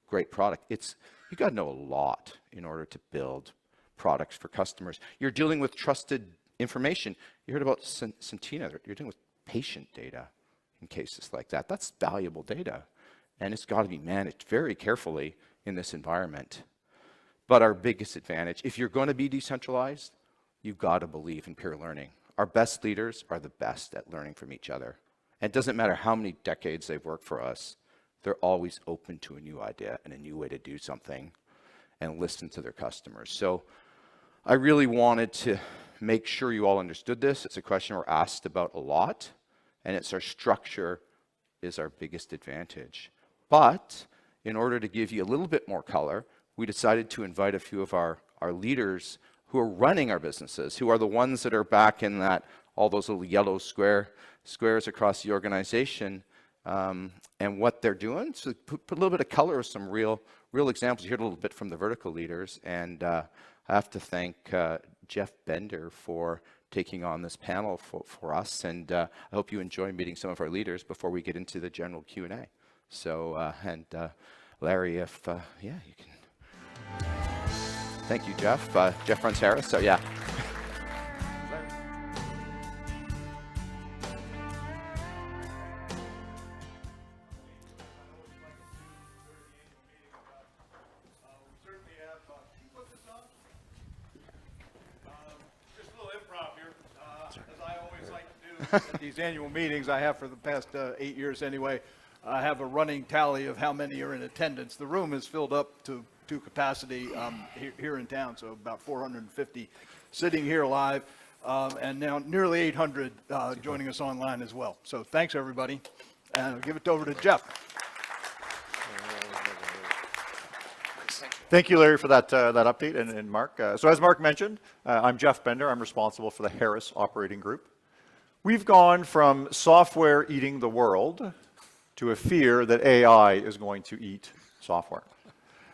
great product. You got to know a lot in order to build products for customers. You're dealing with trusted information. You heard about Centina. You're dealing with patient data in cases like that. That's valuable data, and it's got to be managed very carefully in this environment. But our biggest advantage, if you're going to be decentralized, you've got to believe in peer learning. Our best leaders are the best at learning from each other. And it doesn't matter how many decades they've worked for us, they're always open to a new idea and a new way to do something and listen to their customers. So I really wanted to make sure you all understood this. It's a question we're asked about a lot, and it's our structure is our biggest advantage. But in order to give you a little bit more color, we decided to invite a few of our leaders who are running our businesses, who are the ones that are back in all those little yellow squares across the organization, and what they're doing. So put a little bit of color with some real examples. You heard a little bit from the vertical leaders, and I have to thank Jeff Bender for taking on this panel for us, and I hope you enjoy meeting some of our leaders before we get into the general Q&A. So, Larry, if, yeah, you can. Thank you, Jeff. Jeff runs Harris, so yeah. At these annual meetings I have for the past 8 years anyway, I have a running tally of how many are in attendance. The room is filled up to capacity here in town, so about 450 sitting here live. and now nearly 800 joining us online as well. So thanks, everybody. And I'll give it over to Jeff. Thank you, Larry, for that update, and Mark. So as Mark mentioned, I'm Jeff Bender. I'm responsible for the Harris Operating Group. We've gone from software eating the world to a fear that AI is going to eat software.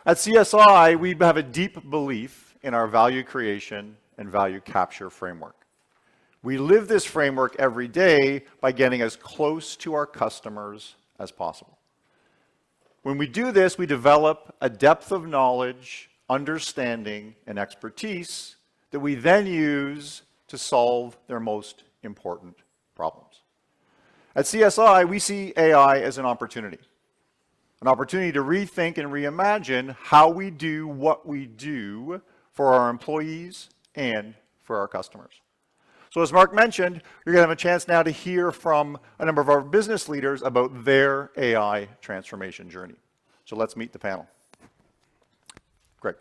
At CSI, we have a deep belief in our value creation and value capture framework. We live this framework every day by getting as close to our customers as possible. When we do this, we develop a depth of knowledge, understanding, and expertise that we then use to solve their most important problems. At CSI, we see AI as an opportunity to rethink and reimagine how we do what we do for our employees and for our customers. So as Mark mentioned, you're going to have a chance now to hear from a number of our business leaders about their AI transformation journey. So let's meet the panel. Greg.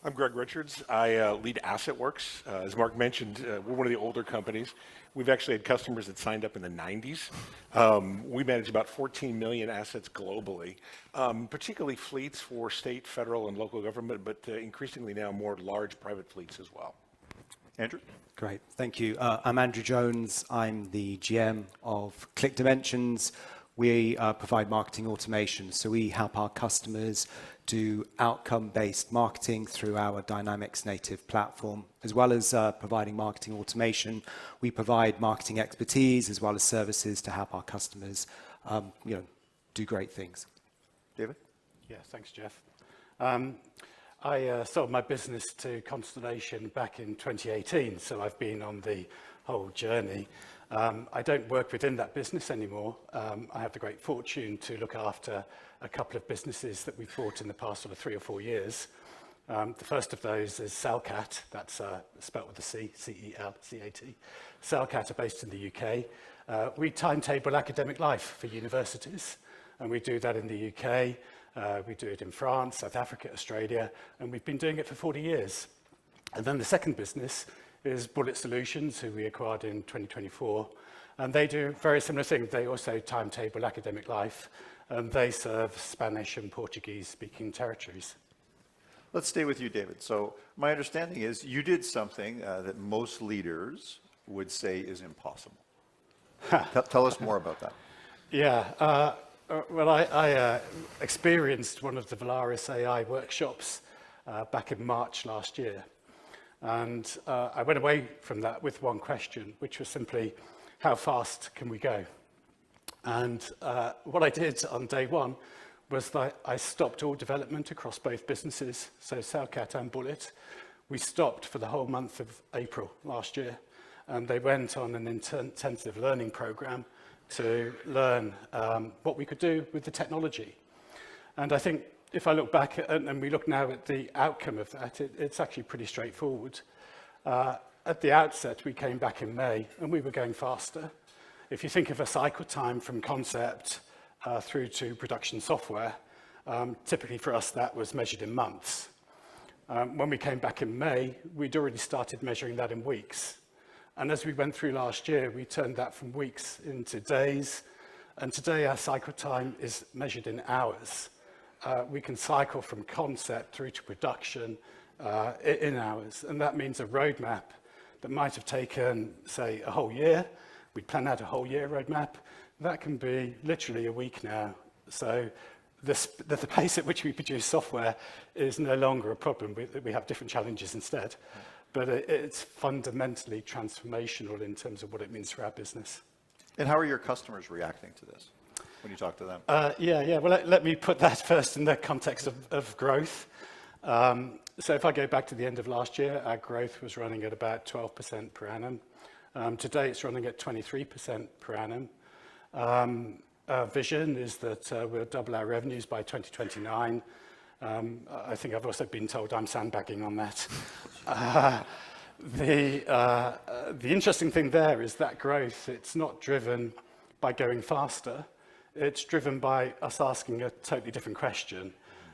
I'm Greg Richards. I lead AssetWorks. As Mark mentioned, we're one of the older companies. We've actually had customers that signed up in the 90s. We manage about 14 million assets globally, particularly fleets for state, federal, and local government, but increasingly now more large private fleets as well. Andrew? Great, thank you. I'm Andrew Jones. I'm the GM of Click Dimensions. We provide marketing automation, so we help our customers do outcome-based marketing through our Dynamics native platform. As well as providing marketing automation, we provide marketing expertise as well as services to help our customers do great things. David? Yeah, thanks, Jeff. I sold my business to Constellation back in 2018, so I've been on the whole journey. I don't work within that business anymore. I have the great fortune to look after a couple of businesses that we've bought in the past sort of 3 or 4 years. The first of those is Celcat, that's spelt with a C, C-E-L-C-A-T. Celcat are based in the UK. We timetable academic life for universities, and we do that in the UK. We do it in France, South Africa, Australia, and we've been doing it for 40 years. And then the second business is Bullet Solutions, who we acquired in 2024. And they do very similar things. They also timetable academic life, and they serve Spanish and Portuguese-speaking territories. Let's stay with you, David. So my understanding is you did something that most leaders would say is impossible. Tell us more about that. Yeah. Well, I experienced one of the Valaris AI workshops back in March last year. And I went away from that with one question, which was simply, how fast can we go? And what I did on day one was that I stopped all development across both businesses, so Celcat and Bullet. We stopped for the whole month of April last year, and they went on an intensive learning program to learn what we could do with the technology. And I think if I look back and we look now at the outcome of that, it's actually pretty straightforward. At the outset, we came back in May and we were going faster. If you think of a cycle time from concept through to production software, typically for us that was measured in months. When we came back in May, we'd already started measuring that in weeks. And as we went through last year, we turned that from weeks into days. And today our cycle time is measured in hours. We can cycle from concept through to production in hours. And that means a roadmap that might have taken, say, a whole year. We plan out a whole year roadmap. That can be literally a week now. So the pace at which we produce software is no longer a problem. We have different challenges instead. But it's fundamentally transformational in terms of what it means for our business. And how are your customers reacting to this when you talk to them? Yeah. Well, let me put that first in the context of growth. So if I go back to the end of last year, our growth was running at about 12% per annum. Today, it's running at 23% per annum. Our vision is that we'll double our revenues by 2029. I think I've also been told I'm sandbagging on that. The interesting thing there is that growth, it's not driven by going faster. It's driven by us asking a totally different question.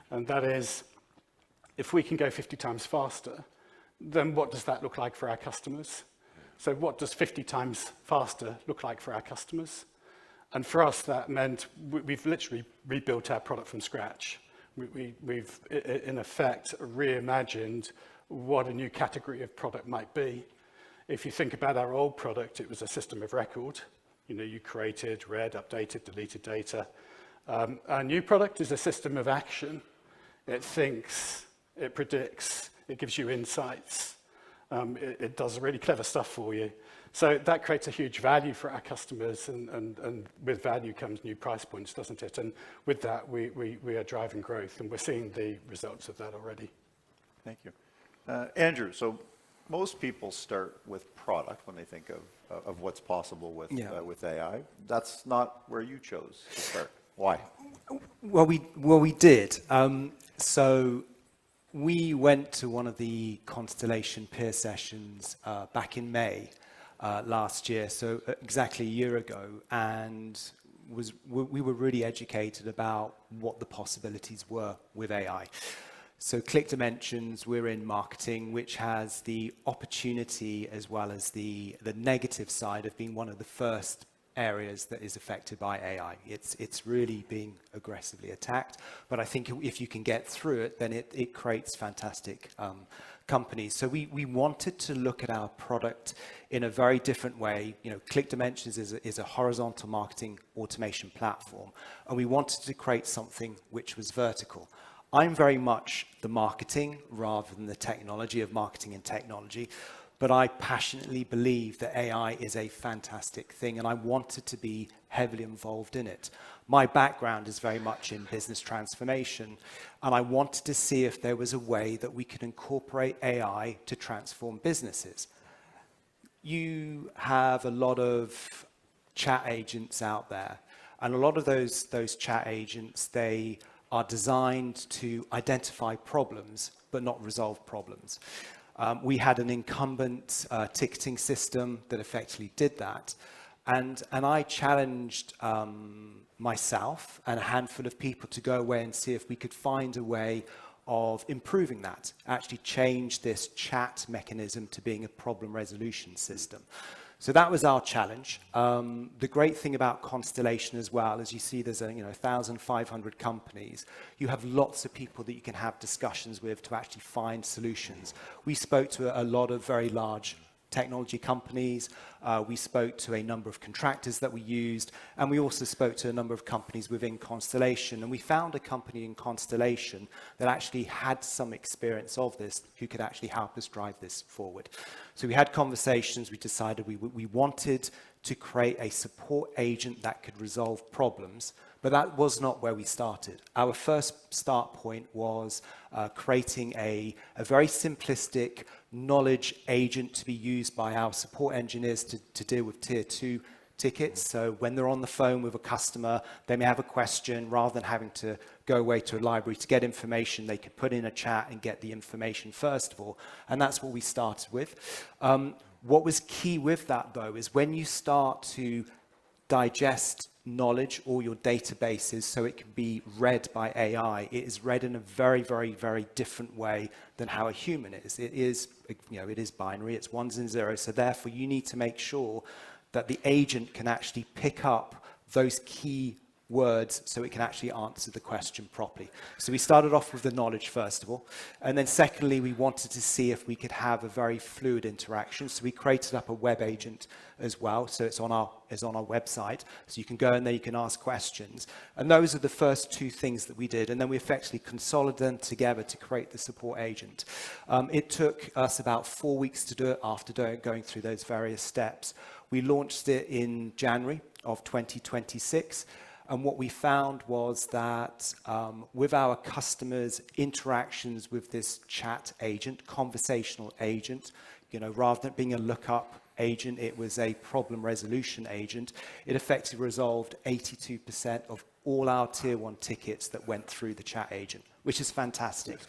And that is, if we can go 50 times faster, then what does that look like for our customers? So what does 50 times faster look like for our customers? And for us, that meant we've literally rebuilt our product from scratch. We've, in effect, reimagined what a new category of product might be. If you think about our old product, it was a system of record. You know, you created, read, updated, deleted data. Our new product is a system of action. It thinks, it predicts, it gives you insights. It does really clever stuff for you. So that creates a huge value for our customers, and with value comes new price points, doesn't it? And with that, we are driving growth, and we're seeing the results of that already. Thank you. Andrew, so most people start with product when they think of what's possible with, with AI. That's not where you chose to start. Why? Well, we did. So we went to one of the Constellation peer sessions back in May last year, so exactly a year ago, and we were really educated about what the possibilities were with AI. So Click Dimensions, we're in marketing, which has the opportunity as well as the negative side of being one of the first areas that is affected by AI. It's really being aggressively attacked, but I think if you can get through it, then it creates fantastic companies. So we wanted to look at our product in a very different way. You know, Click Dimensions is a horizontal marketing automation platform, and we wanted to create something which was vertical. I'm very much the marketing rather than the technology of marketing and technology, but I passionately believe that AI is a fantastic thing, and I wanted to be heavily involved in it. My background is very much in business transformation, and I wanted to see if there was a way that we could incorporate AI to transform businesses. You have a lot of chat agents out there, and a lot of those chat agents, they are designed to identify problems, but not resolve problems. We had an incumbent ticketing system that effectively did that. And I challenged myself and a handful of people to go away and see if we could find a way of improving that, actually change this chat mechanism to being a problem resolution system. So that was our challenge. The great thing about Constellation as well, as you see, there's 1,500 companies. You have lots of people that you can have discussions with to actually find solutions. We spoke to a lot of very large technology companies. We spoke to a number of contractors that we used, and we also spoke to a number of companies within Constellation. And we found a company in Constellation that actually had some experience of this, who could actually help us drive this forward. So we had conversations. We decided we wanted to create a support agent that could resolve problems, but that was not where we started. Our first start point was creating a very simplistic knowledge agent to be used by our support engineers to deal with tier 2 tickets. So when they're on the phone with a customer, they may have a question. Rather than having to go away to a library to get information, they could put in a chat and get the information first of all. And that's what we started with. What was key with that, though, is when you start to digest knowledge or your databases so it can be read by AI, it is read in a very, very, very different way than how a human is. It is, it is binary, it's ones and zeros. So therefore, you need to make sure that the agent can actually pick up those key words so it can actually answer the question properly. So we started off with the knowledge first of all, and then secondly we wanted to see if we could have a very fluid interaction. So we created up a web agent as well, so it's on our website, so you can go in there, you can ask questions, and those are the first two things that we did, and then we effectively consolidated them together to create the support agent. It took us about 4 weeks to do it after going through those various steps. We launched it in January of 2026. And what we found was that with our customers' interactions with this chat agent, conversational agent, rather than being a lookup agent, it was a problem resolution agent. It effectively resolved 82% of all our tier 1 tickets that went through the chat agent, which is fantastic.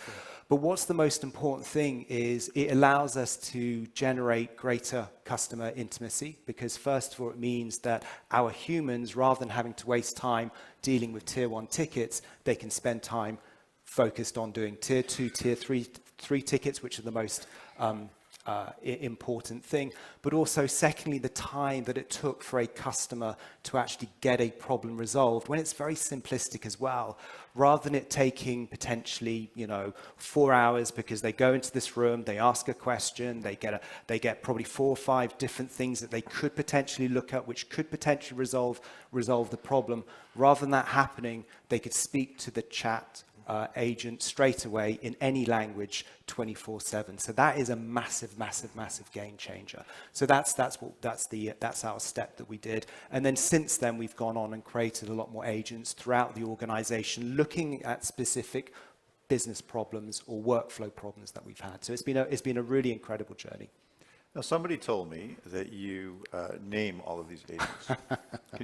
But what's the most important thing is it allows us to generate greater customer intimacy, because first of all, it means that our humans, rather than having to waste time dealing with tier 1 tickets, they can spend time focused on doing tier 2, tier 3 tickets, which are the most important thing, but also secondly, the time that it took for a customer to actually get a problem resolved when it's very simplistic as well, rather than it taking potentially, 4 hours because they go into this room, they ask a question, they get probably 4 or 5 different things that they could potentially look at, which could potentially resolve the problem. Rather than that happening, they could speak to the chat agent straight away in any language 24/7. So that is a massive, massive, massive game changer. So that's our step that we did. And then since then, we've gone on and created a lot more agents throughout the organization, looking at specific business problems or workflow problems that we've had. So it's been a really incredible journey. Now, somebody told me that you name all of these agents.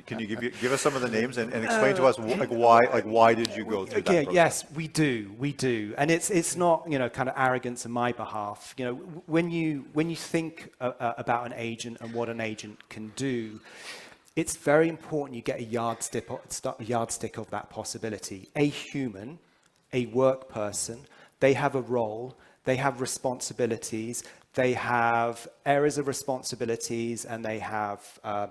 Can you give us some of the names and explain to us why did you go through that process? Yes, we do, and it's not kind of arrogance on my behalf. When you think about an agent and what an agent can do, it's very important you get a yardstick of that possibility. A human, a work person, they have a role, they have responsibilities. They have areas of responsibilities and they have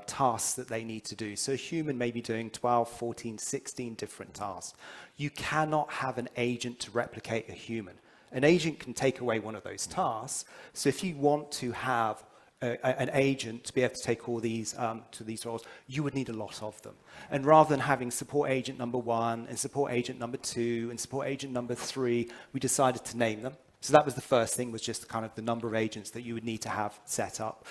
tasks that they need to do. So a human may be doing 12, 14, 16 different tasks. You cannot have an agent to replicate a human. An agent can take away one of those tasks. So if you want to have an agent to be able to take all these roles, you would need a lot of them. And rather than having support agent number 1 and support agent number 2 and support agent number 3, we decided to name them. So that was the first thing, was just kind of the number of agents that you would need to have set up.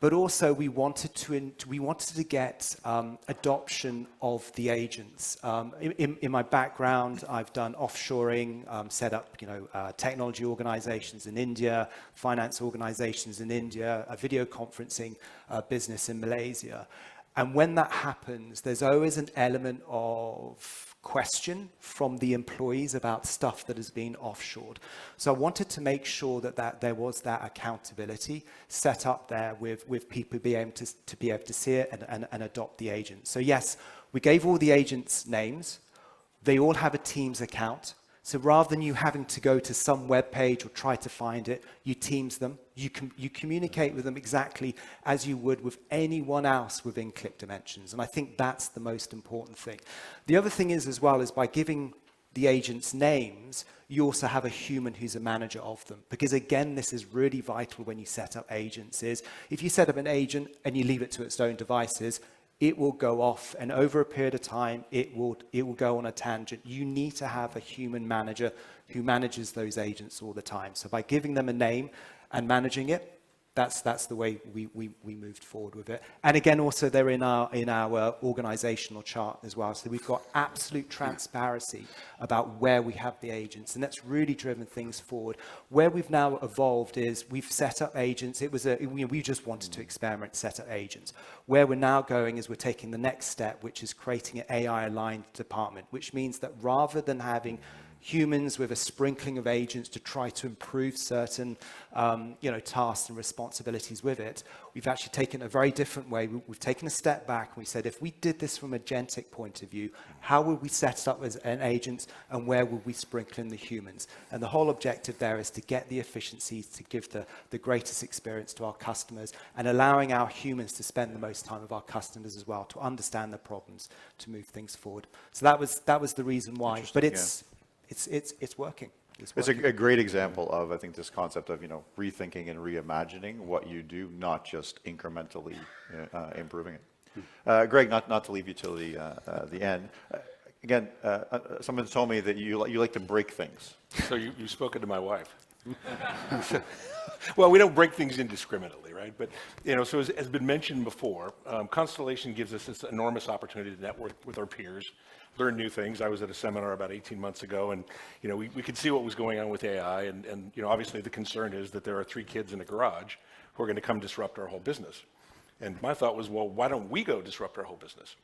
But also we wanted to get adoption of the agents. In my background, I've done offshoring, set up technology organizations in India, finance organizations in India, a video conferencing business in Malaysia. And when that happens, there's always an element of question from the employees about stuff that has been offshored. So I wanted to make sure that there was that accountability set up there with people being able to see it and adopt the agent. So yes, we gave all the agents names. They all have a Teams account. So rather than you having to go to some web page or try to find it, you Teams them. You communicate with them exactly as you would with anyone else within Click Dimensions. And I think that's the most important thing. The other thing is as well is by giving the agents names, you also have a human who's a manager of them. Because again, this is really vital when you set up agents, is if you set up an agent and you leave it to its own devices, it will go off, and over a period of time, it will go on a tangent. You need to have a human manager who manages those agents all the time. So by giving them a name and managing it, that's the way we moved forward with it. And again, also they're in our organizational chart as well. So we've got absolute transparency about where we have the agents, and that's really driven things forward. Where we've now evolved is we've set up agents. We just wanted to experiment, set up agents. Where we're now going is we're taking the next step, which is creating an AI-aligned department, which means that rather than having humans with a sprinkling of agents to try to improve certain tasks and responsibilities with it, we've actually taken a very different way. We've taken a step back and we said, if we did this from a agentic point of view, how would we set it up as an agent and where would we sprinkle in the humans? And the whole objective there is to get the efficiencies, to give the greatest experience to our customers, and allowing our humans to spend the most time with our customers as well, to understand the problems, to move things forward. So that was the reason why. But it's working. It's a great example of, I think, this concept of rethinking and reimagining what you do, not just incrementally improving it. Greg, not to leave you till the end. Again, someone told me that you like to break things. So you've spoken to my wife. Well, we don't break things indiscriminately, right? But so as has been mentioned before, Constellation gives us this enormous opportunity to network with our peers, learn new things. I was at a seminar about 18 months ago, and we could see what was going on with AI, and obviously the concern is that there are 3 kids in a garage who are going to come disrupt our whole business. And my thought was, well, why don't we go disrupt our whole business?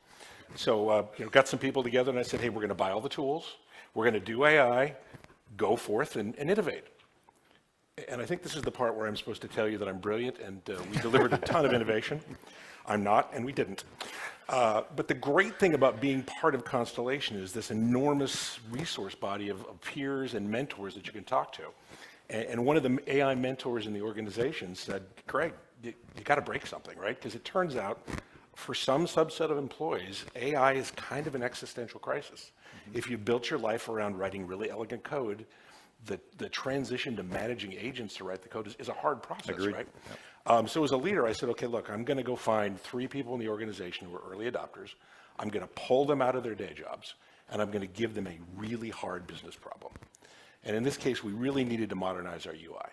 So got some people together, and I said, hey, we're going to buy all the tools, we're going to do AI, go forth and innovate. And I think this is the part where I'm supposed to tell you that I'm brilliant and we delivered a ton of innovation. I'm not, and we didn't. But the great thing about being part of Constellation is this enormous resource body of peers and mentors that you can talk to. And one of the AI mentors in the organization said, Greg, you got to break something, right? Because it turns out for some subset of employees, AI is kind of an existential crisis. If you built your life around writing really elegant code, the transition to managing agents to write the code is a hard process, Agreed. right? So as a leader, I said, okay, look, I'm going to go find 3 people in the organization who are early adopters. I'm going to pull them out of their day jobs, and I'm going to give them a really hard business problem. And in this case, we really needed to modernize our UI.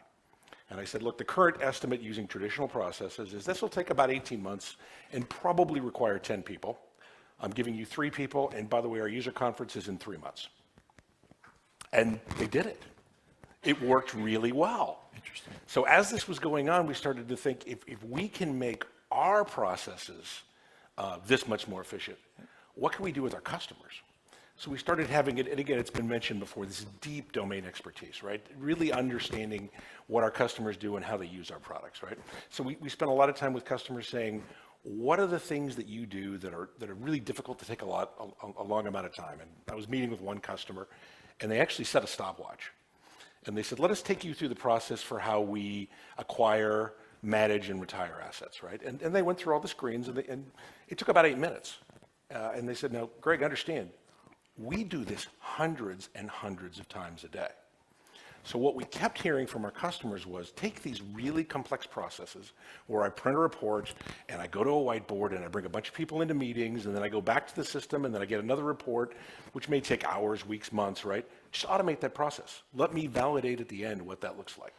And I said, look, the current estimate using traditional processes is this will take about 18 months and probably require 10 people. I'm giving you 3 people, and by the way, our user conference is in 3 months. And they did it. It worked really well. Interesting. So as this was going on, we started to think, if we can make our processes this much more efficient, what can we do with our customers? So we started having it, and again, it's been mentioned before, this deep domain expertise, right? Really understanding what our customers do and how they use our products, right? So we spent a lot of time with customers saying, what are the things that you do that are really difficult to take a long amount of time? And I was meeting with one customer, and they actually set a stopwatch. And they said, let us take you through the process for how we acquire, manage, and retire assets, right? And they went through all the screens, and it took about 8 minutes. And they said, now, Greg, understand, we do this hundreds and hundreds of times a day. So what we kept hearing from our customers was, take these really complex processes where I print a report and I go to a whiteboard and I bring a bunch of people into meetings and then I go back to the system and then I get another report, which may take hours, weeks, months, right? Just automate that process. Let me validate at the end what that looks like.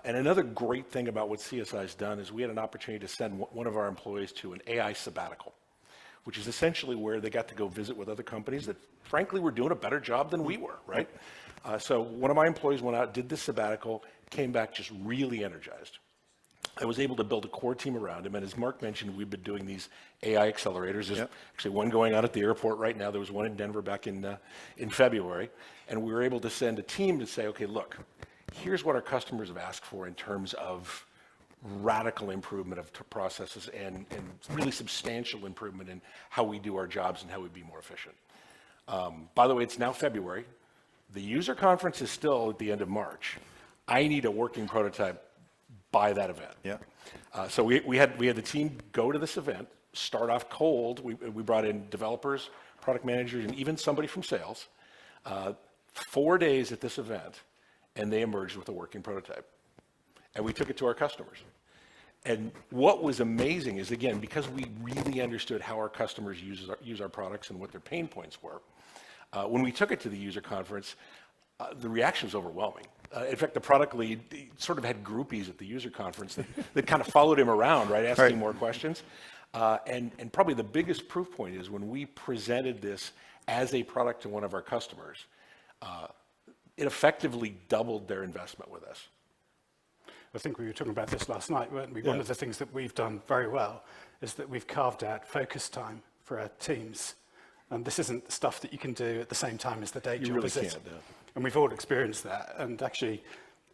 And another great thing about what CSI has done is we had an opportunity to send one of our employees to an AI sabbatical, which is essentially where they got to go visit with other companies that frankly were doing a better job than we were, right? So one of my employees went out, did this sabbatical, came back just really energized. I was able to build a core team around him, and as Mark mentioned, we've been doing these AI accelerators. There's actually one going on at the airport right now. There was one in Denver back in February, and we were able to send a team to say, okay, look, here's what our customers have asked for in terms of radical improvement of processes and really substantial improvement in how we do our jobs and how we be more efficient. By the way, it's now February. The user conference is still at the end of March. I need a working prototype by that event. Yeah. So we had the team go to this event, start off cold. We brought in developers, product managers, and even somebody from sales. 4 days at this event, and they emerged with a working prototype. And we took it to our customers. And what was amazing is, again, because we really understood how our customers use our products and what their pain points were, when we took it to the user conference, the reaction was overwhelming. In fact, the product lead sort of had groupies at the user conference that kind of followed him around, right, asking more questions. And probably the biggest proof point is when we presented this as a product to one of our customers, it effectively doubled their investment with us. I think we were talking about this last night, weren't we? Yeah. One of the things that we've done very well is that we've carved out focus time for our teams. And this isn't stuff that you can do at the same time as the day job, really is it? can't, no. And we've all experienced that. And actually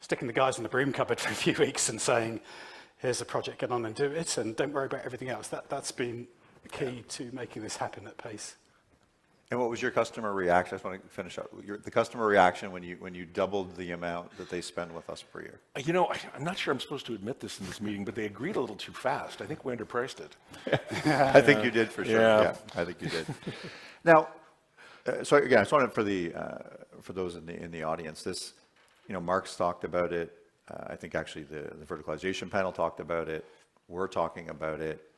sticking the guys in the broom cupboard for a few weeks and saying, here's a project, get on and do it, and don't worry about everything else. That's been key to making this happen at pace. And what was your customer reaction? I just want to finish up. The customer reaction when you doubled the amount that they spend with us per year. You know, I'm not sure I'm supposed to admit this in this meeting, but they agreed a little too fast. I think we underpriced it. I think you did for sure. Yeah, I think you did. Now, so again, I just wanted for those in the audience, this, Mark's talked about it. I think actually the Verticalization Panel talked about it. We're talking about it.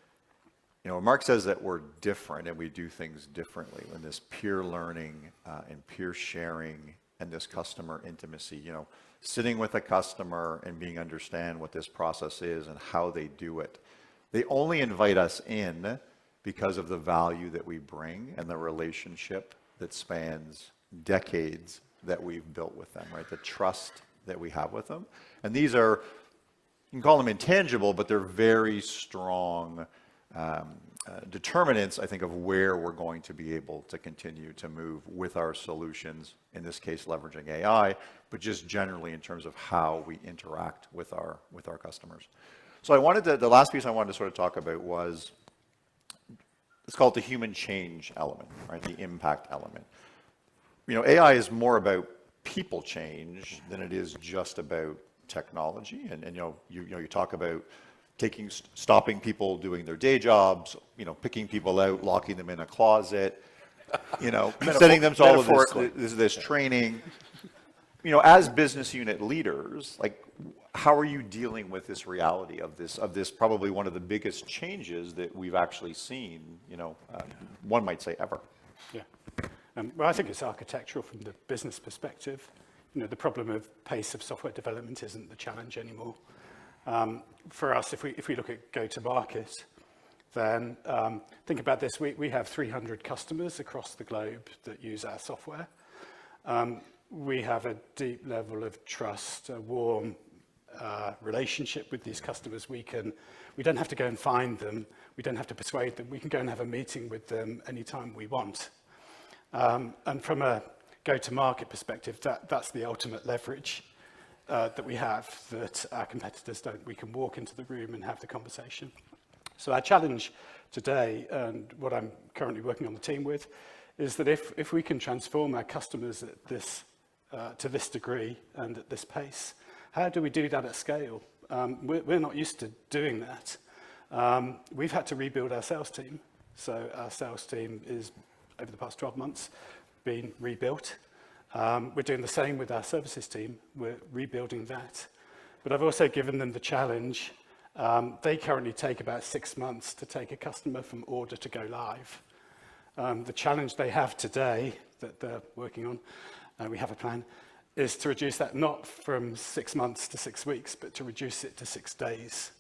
When Mark says that we're different and we do things differently, when this peer learning and peer sharing and this customer intimacy, sitting with a customer and being understand what this process is and how they do it, they only invite us in because of the value that we bring and the relationship that spans decades that we've built with them, right? The trust that we have with them. And these are, you can call them intangible, but they're very strong determinants, I think, of where we're going to be able to continue to move with our solutions, in this case leveraging AI, but just generally in terms of how we interact with our customers. So the last piece I wanted to sort of talk about was, let's call it the human change element, right? The impact element. AI is more about people change than it is just about technology. And you talk about stopping people doing their day jobs, picking people out, locking them in a closet, sending them to all of this training. As business unit leaders, like, how are you dealing with this reality of this probably one of the biggest changes that we've actually seen, one might say ever? Yeah. Well, I think it's architectural from the business perspective. The problem of pace of software development isn't the challenge anymore. For us, if we look at go-to-market, then think about this. We have 300 customers across the globe that use our software. We have a deep level of trust, a warm relationship with these customers. We don't have to go and find them. We don't have to persuade them. We can go and have a meeting with them anytime we want. And from a go-to-market perspective, that's the ultimate leverage that we have that our competitors don't. We can walk into the room and have the conversation. So our challenge today, and what I'm currently working on the team with, is that if we can transform our customers at this to this degree and at this pace, how do we do that at scale? We're not used to doing that. We've had to rebuild our sales team. So our sales team is, over the past 12 months, been rebuilt. We're doing the same with our services team. We're rebuilding that. But I've also given them the challenge. They currently take about 6 months to take a customer from order to go live. The challenge they have today that they're working on, we have a plan, is to reduce that not from 6 months to 6 weeks, but to reduce it to 6 days.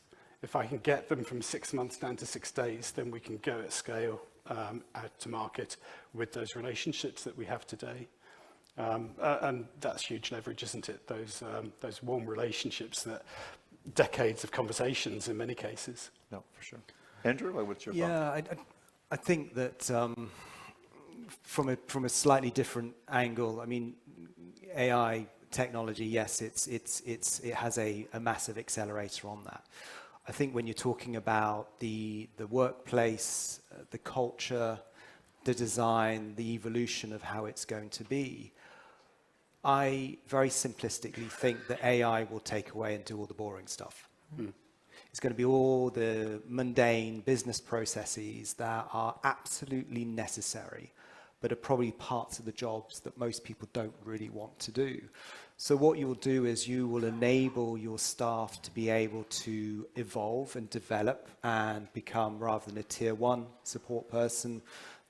If I can get them from 6 months down to 6 days, then we can go at scale out to market with those relationships that we have today. And that's huge leverage, isn't it? Those warm relationships, that decades of conversations in many cases. No, for sure. Andrew, what's your thought? Yeah, I think that from a slightly different angle, I mean, AI technology, yes, it has a massive accelerator on that. I think when you're talking about the workplace, the culture, the design, the evolution of how it's going to be, I very simplistically think that AI will take away and do all the boring stuff. It's going to be all the mundane business processes that are absolutely necessary, but are probably parts of the jobs that most people don't really want to do. So what you'll do is you will enable your staff to be able to evolve and develop and become, rather than a tier 1 support person,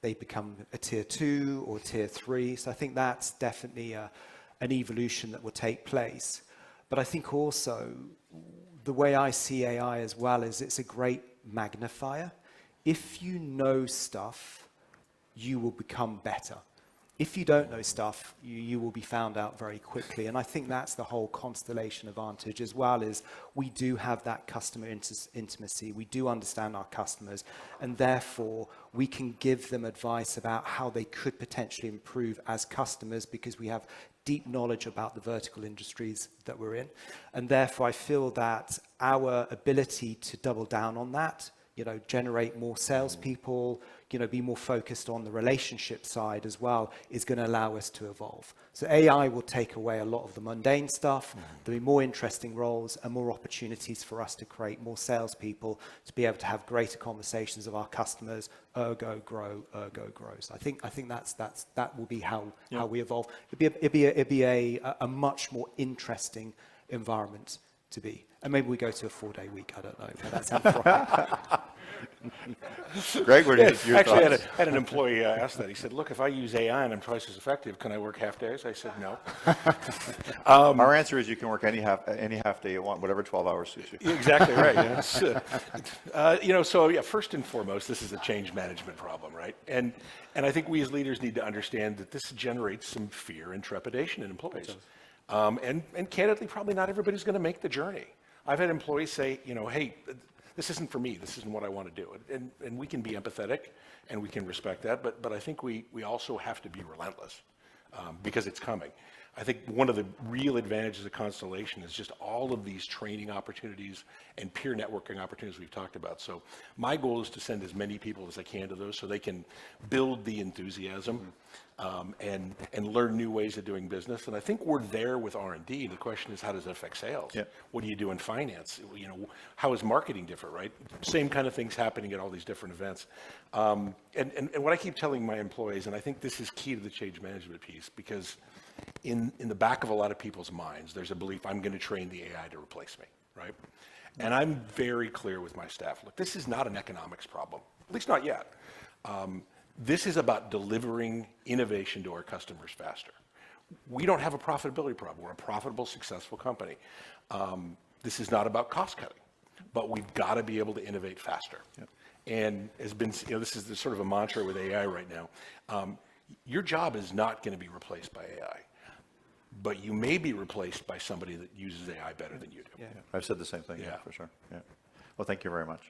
they become a tier 2 or tier 3. So I think that's definitely an evolution that will take place. But I think also the way I see AI as well is it's a great magnifier. If you know stuff, you will become better. If you don't know stuff, you will be found out very quickly. And I think that's the whole Constellation advantage as well, is we do have that customer intimacy. We do understand our customers, and therefore we can give them advice about how they could potentially improve as customers, because we have deep knowledge about the vertical industries that we're in. And therefore I feel that our ability to double down on that, generate more salespeople, be more focused on the relationship side as well, is going to allow us to evolve. So AI will take away a lot of the mundane stuff. There'll be more interesting roles and more opportunities for us to create more salespeople to be able to have greater conversations with our customers, ergo grow, ergo grows. I think that will be how we evolve. It'd be a much more interesting environment to be. And maybe we go to a 4-day week, I don't know, but that sounds right. Greg, what are your Actually, thoughts? I had an employee ask that. He said, look, if I use AI and I'm twice as effective, can I work half days? I said, no. Our answer is you can work any half day you want, whatever 12 hours suits you. Exactly right. So first and foremost, this is a change management problem, right? And I think we as leaders need to understand that this generates some fear and trepidation in employees. And candidly, probably not everybody's going to make the journey. I've had employees say, hey, this isn't for me. This isn't what I want to do. And we can be empathetic and we can respect that. But I think we also have to be relentless because it's coming. I think one of the real advantages of Constellation is just all of these training opportunities and peer networking opportunities we've talked about. So my goal is to send as many people as I can to those so they can build the enthusiasm and learn new ways of doing business. And I think we're there with R&D. The question is, how does that affect sales? Yeah. What do you do in finance? You know, how is marketing different, right? Same kind of things happening at all these different events. And what I keep telling my employees, and I think this is key to the change management piece, because in the back of a lot of people's minds, there's a belief I'm going to train the AI to replace me, right? And I'm very clear with my staff. Look, this is not an economics problem, at least not yet. This is about delivering innovation to our customers faster. We don't have a profitability problem. We're a profitable, successful company. This is not about cost cutting, but we've got to be able to innovate faster. Yep. And has been, you know, this is the sort of a mantra with AI right now. Your job is not going to be replaced by AI, but you may be replaced by somebody that uses AI better than you do. Yeah, I've said the same thing. Yeah. For sure. Yeah. Well, thank you very much.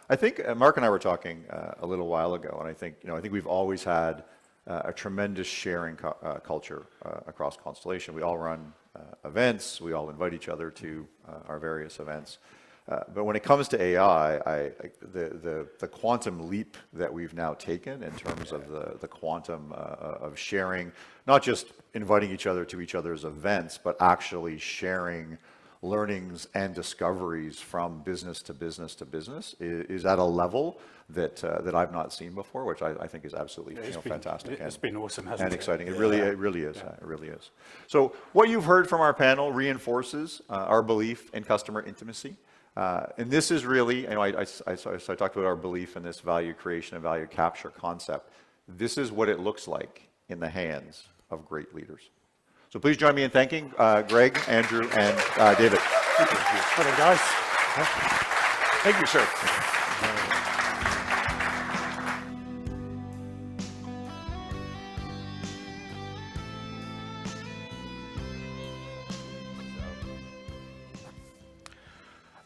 I think Mark and I were talking a little while ago, and I think we've always had a tremendous sharing culture across Constellation. We all run events. We all invite each other to our various events. But when it comes to AI, the quantum leap that we've now taken in terms of the quantum of sharing, not just inviting each other to each other's events, but actually sharing learnings and discoveries from business to business to business is at a level that I've not seen before, which I think is absolutely fantastic. It's been awesome, hasn't it? And exciting. It really is. Yeah. It really is. So what you've heard from our panel reinforces our belief in customer intimacy. And this is really, I talked about our belief in this value creation and value capture concept. This is what it looks like in the hands of great leaders. So please join me in thanking Greg, Andrew, and David. Thank you, guys. Thank you, sir.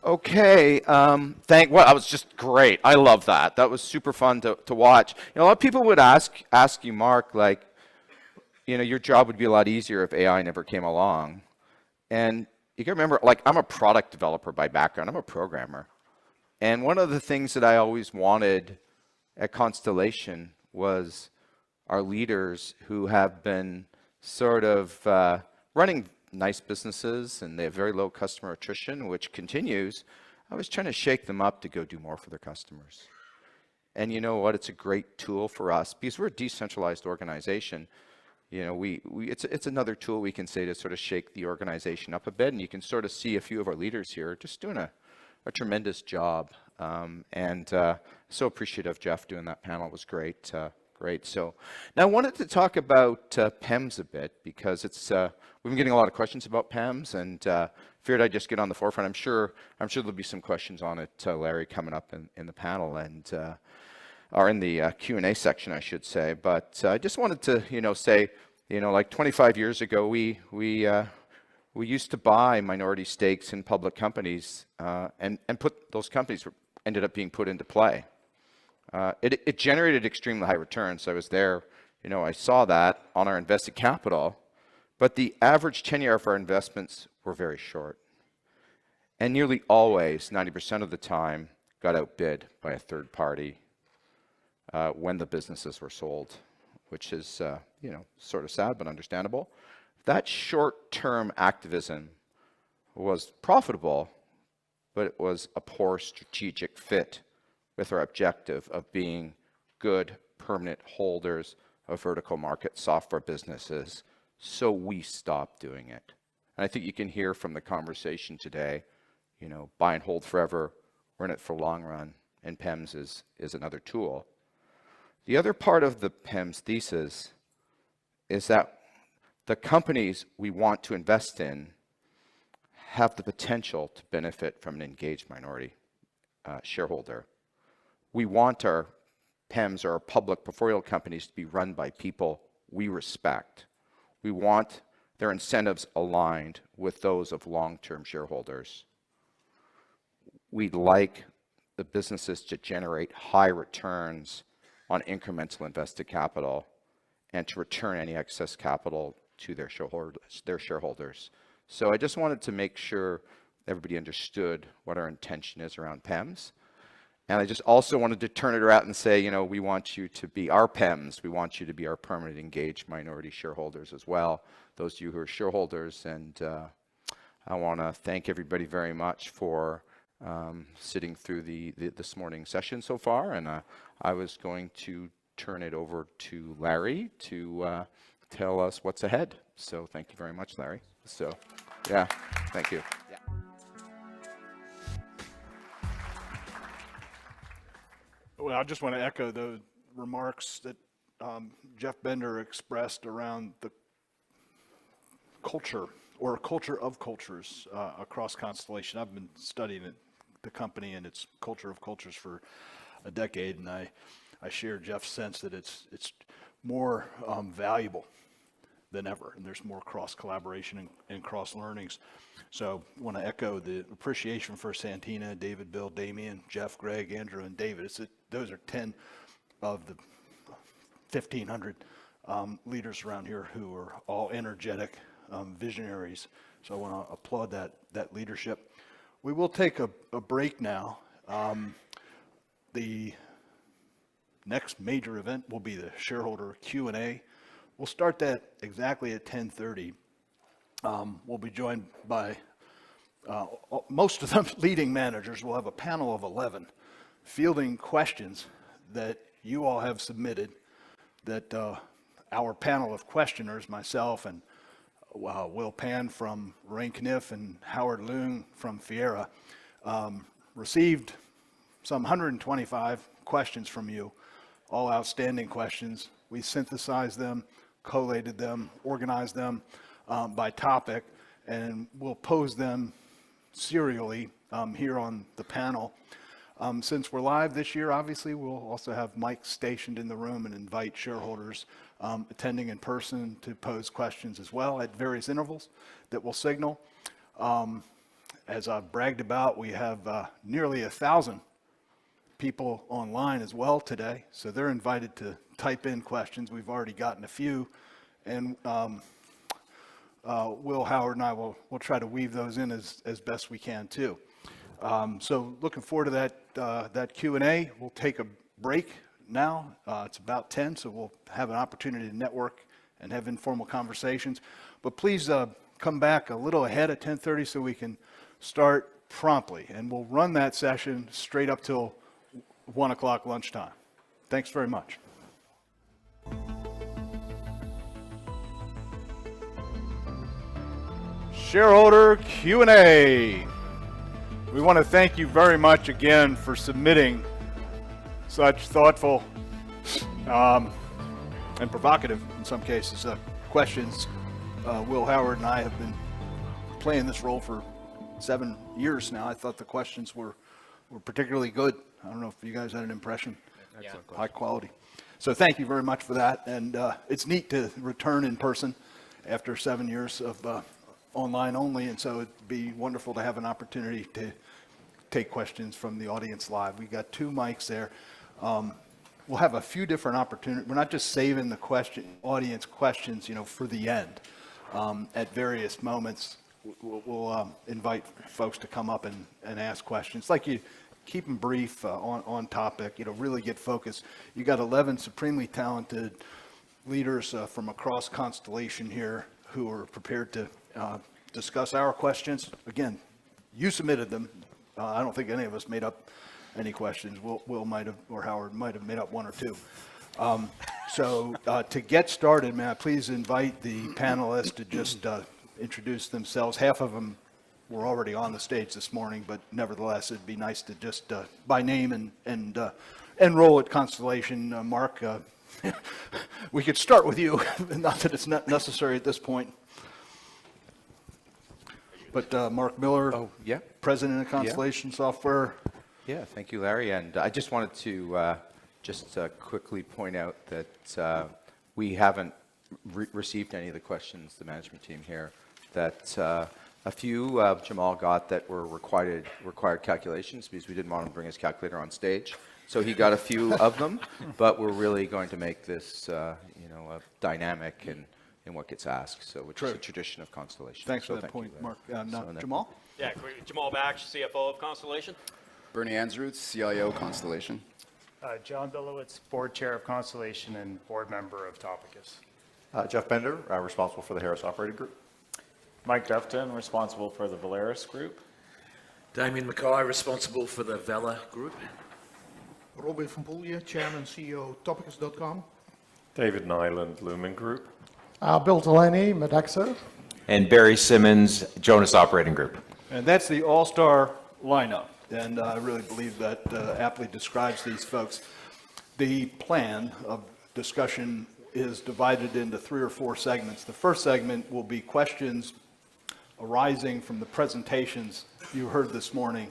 Okay, that was just great. I love that. That was super fun to watch. You know, a lot of people would ask you, Mark, like, you know, your job would be a lot easier if AI never came along. And you can remember, like, I'm a product developer by background. I'm a programmer. And one of the things that I always wanted at Constellation was our leaders who have been sort of running nice businesses, and they have very low customer attrition, which continues. I was trying to shake them up to go do more for their customers. And you know what? It's a great tool for us because we're a decentralized organization. You know, it's another tool we can say to sort of shake the organization up a bit, and you can sort of see a few of our leaders here just doing a tremendous job. So appreciative, Jeff, doing that panel. It was great. Great. So now I wanted to talk about PEMS a bit because it's we've been getting a lot of questions about PEMS, and figured I'd just get on the forefront. I'm sure there'll be some questions on it, Larry, coming up in the panel and or in the Q&A section, I should say. But I just wanted to say, like 25 years ago, we used to buy minority stakes in public companies, and put those companies ended up being put into play. It generated extremely high returns. I was there, I saw that on our invested capital, but the average tenure of our investments were very short. And nearly always, 90% of the time, got outbid by a third party when the businesses were sold, which is, sort of sad but understandable. That short-term activism was profitable, but it was a poor strategic fit with our objective of being good, permanent holders of vertical market software businesses. So we stopped doing it. And I think you can hear from the conversation today, buy and hold forever, we're in it for long run, and PEMS is another tool. The other part of the PEMS thesis is that the companies we want to invest in have the potential to benefit from an engaged minority shareholder. We want our PEMS, or our public portfolio companies, to be run by people we respect. We want their incentives aligned with those of long-term shareholders. We'd like the businesses to generate high returns on incremental invested capital and to return any excess capital to their shareholders. So I just wanted to make sure everybody understood what our intention is around PEMs. And I just also wanted to turn it around and say, we want you to be our PEMs. We want you to be our permanent engaged minority shareholders as well, those of you who are shareholders. And I want to thank everybody very much for sitting through this morning's session so far. And I was going to turn it over to Larry to tell us what's ahead. So thank you very much, Larry. So, yeah, thank you. Yeah. Well, I just want to echo the remarks that Jeff Bender expressed around the culture or culture of cultures across Constellation. I've been studying the company and its culture of cultures for a decade, and I share Jeff's sense that it's more valuable than ever, and there's more cross-collaboration and cross-learnings. So I want to echo the appreciation for Santina, David, Bill, Damien, Jeff, Greg, Andrew, and David. Those are 10 of the 1,500 leaders around here who are all energetic visionaries. So I want to applaud that leadership. We will take a break now. The next major event will be the shareholder Q&A. We'll start that exactly at 10:30. We'll be joined by most of the leading managers. We'll have a panel of 11 fielding questions that you all have submitted, that our panel of questioners, myself and Will Pan from Rain Kniff and Howard Loon from Fiera, received some 125 questions from you, all outstanding questions. We synthesized them, collated them, organized them by topic, and we'll pose them serially here on the panel. Since we're live this year, obviously, we'll also have mics stationed in the room and invite shareholders attending in person to pose questions as well at various intervals that we'll signal. As I've bragged about, we have nearly 1,000 people online as well today, so they're invited to type in questions. We've already gotten a few, and Will, Howard, and I will try to weave those in as best we can too. So looking forward to that Q&A. We'll take a break now. It's about 10, so we'll have an opportunity to network and have informal conversations. But please come back a little ahead at 10:30 so we can start promptly, and we'll run that session straight up till 1 o'clock lunchtime. Thanks very much. Shareholder Q&A. We want to thank you very much again for submitting such thoughtful and provocative, in some cases, questions. Will, Howard, and I have been playing this role for 7 years now. I thought the questions were particularly good. I don't know if you guys had an impression. Excellent. High quality. So thank you very much for that. And it's neat to return in person after 7 years of online only. And so it'd be wonderful to have an opportunity to take questions from the audience live. We got 2 mics there. We'll have a few different opportunities. We're not just saving the audience questions, for the end. At various moments, we'll invite folks to come up and ask questions. Like you keep them brief, on topic, really get focused. You got 11 supremely talented leaders from across Constellation here who are prepared to discuss our questions. Again, you submitted them. I don't think any of us made up any questions. Will might have, or Howard might have made up 1 or 2. So to get started, may I please invite the panelists to just introduce themselves. Half of them were already on the stage this morning, but nevertheless, it'd be nice to just by name and enroll at Constellation. Mark, we could start with you, not that it's not necessary at this point. But Mark Miller, President of Constellation Software. Yeah, thank you, Larry. And I just wanted to just quickly point out that we haven't received any of the questions, the management team here, that a few Jamal got that were required calculations because we didn't want him to bring his calculator on stage. So he got a few of them, but we're really going to make this, a dynamic and what gets asked, so which is a tradition of Constellation. Thanks So for that thank you point, there. Mark. Now, So Jamal? Yeah, Jamal Baksh, CFO of Constellation. Bernie Ansruth, CIO, Constellation. John Billowitz, Board Chair of Constellation and Board Member of Topicus. Jeff Bender, responsible for the Harris Operating Group. Mike Duffton, responsible for the Valeris Group. Damien Mackay, responsible for the Vela Group. Robin van Poelje, Chairman, CEO, Topicus.com. David Nyland, Lumen Group. Bill Delaney, Modaxo. And Barry Simmons, Jonas Operating Group. And that's the all-star lineup, and I really believe that aptly describes these folks. The plan of discussion is divided into 3 or 4 segments. The first segment will be questions arising from the presentations you heard this morning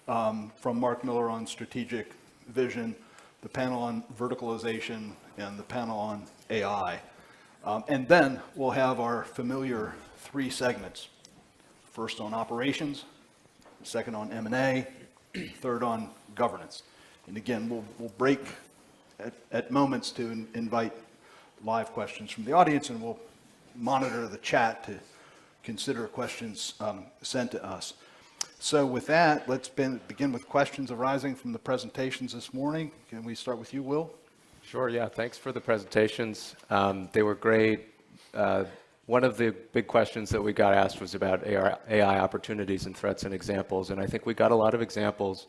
from Mark Miller on strategic vision, the panel on verticalization, and the panel on AI. And then we'll have our familiar 3 segments. First on operations, second on M&A, third on governance. And again, we'll break at moments to invite live questions from the audience, and we'll monitor the chat to consider questions sent to us. So with that, let's begin with questions arising from the presentations this morning. Can we start with you, Will? Sure, yeah, thanks for the presentations. They were great. One of the big questions that we got asked was about AI opportunities and threats and examples, and I think we got a lot of examples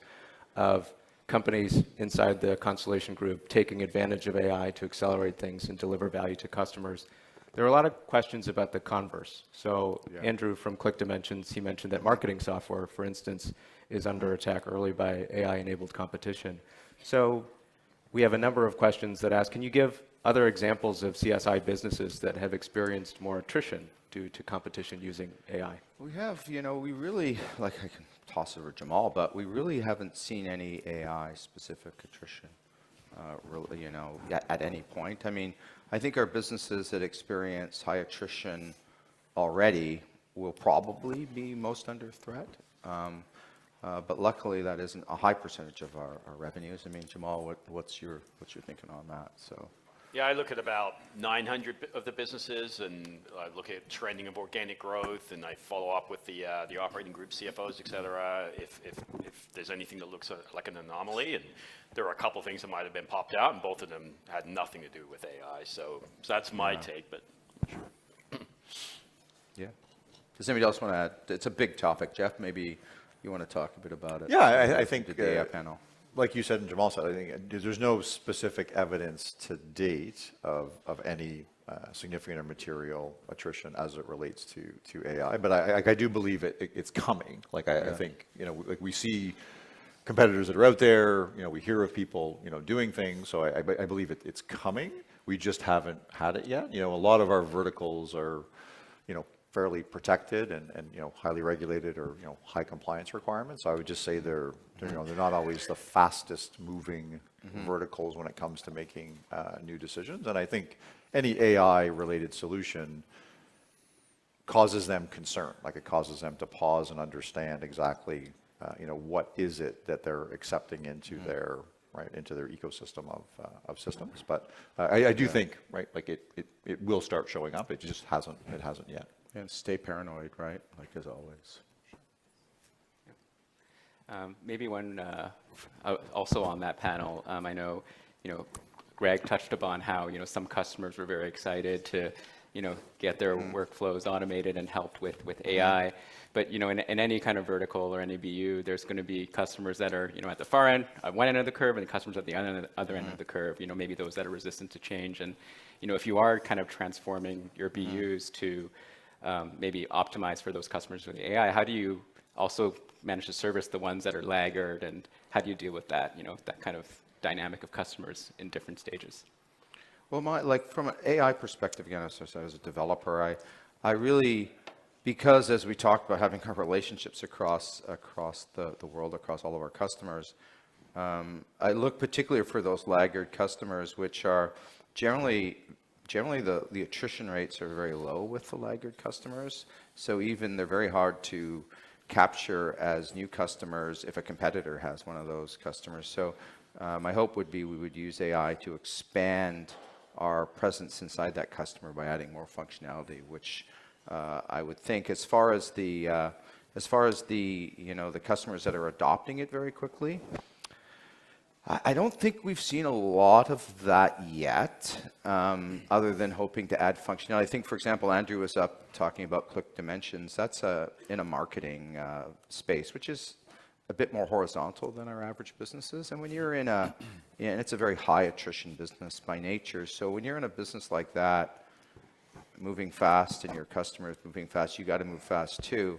of companies inside the Constellation Group taking advantage of AI to accelerate things and deliver value to customers. There are a lot of questions about the converse. So Andrew from Click Dimensions, he mentioned that marketing software, for instance, is under attack early by AI-enabled competition. So we have a number of questions that ask, can you give other examples of CSI businesses that have experienced more attrition due to competition using AI? We have, we really, like I can toss it over Jamal, but we really haven't seen any AI-specific attrition, really, at any point. I mean, I think our businesses that experience high attrition already will probably be most under threat. But luckily, that isn't a high percentage of our revenues. I mean, Jamal, what's your thinking on that? So. Yeah, I look at about 900 of the businesses, and I look at trending of organic growth, and I follow up with the operating group CFOs, et cetera, if there's anything that looks like an anomaly. And there are a couple of things that might have been popped out, and both of them had nothing to do with AI. So that's my take, but. Yeah. Does anybody else want to add? It's a big topic. Jeff, maybe you want to talk a bit about it? Yeah, I think the AI panel. Like you said and Jamal said, I think there's no specific evidence to date of any significant or material attrition as it relates to AI. But I do believe it's coming. Like I think like we see competitors that are out there. We hear of people doing things. So I believe it's coming. We just haven't had it yet. A lot of our verticals are fairly protected and highly regulated or high compliance requirements. So I would just say they're not always the fastest moving verticals when it comes to making new decisions. And I think any AI related solution causes them concern. Like it causes them to pause and understand exactly what is it that they're accepting into their into their ecosystem of systems. But I do think like it will start showing up. It just hasn't yet. And stay paranoid, right? Like as always. Maybe one also on that panel. I know, Greg touched upon how some customers were very excited to get their workflows automated and helped with AI. But in any kind of vertical or any BU, there's going to be customers that are at the far end, at one end of the curve, and customers at the other end of the curve. Maybe those that are resistant to change. And if you are kind of transforming your BUs to maybe optimize for those customers with AI, how do you also manage to service the ones that are laggard, and how do you deal with that, that kind of dynamic of customers in different stages? Well, from an AI perspective, again, as a developer, I really, because as we talked about having our relationships across the world, across all of our customers, I look particularly for those laggard customers, which are generally the attrition rates are very low with the laggard customers. So even they're very hard to capture as new customers if a competitor has one of those customers. So my hope would be we would use AI to expand our presence inside that customer by adding more functionality, which I would think, as far as the the customers that are adopting it very quickly, I don't think we've seen a lot of that yet, other than hoping to add functionality. I think, for example, Andrew was up talking about Click Dimensions. That's in a marketing space, which is a bit more horizontal than our average businesses. And when you're in and it's a very high attrition business by nature. So when you're in a business like that, moving fast and your customers moving fast, you got to move fast too.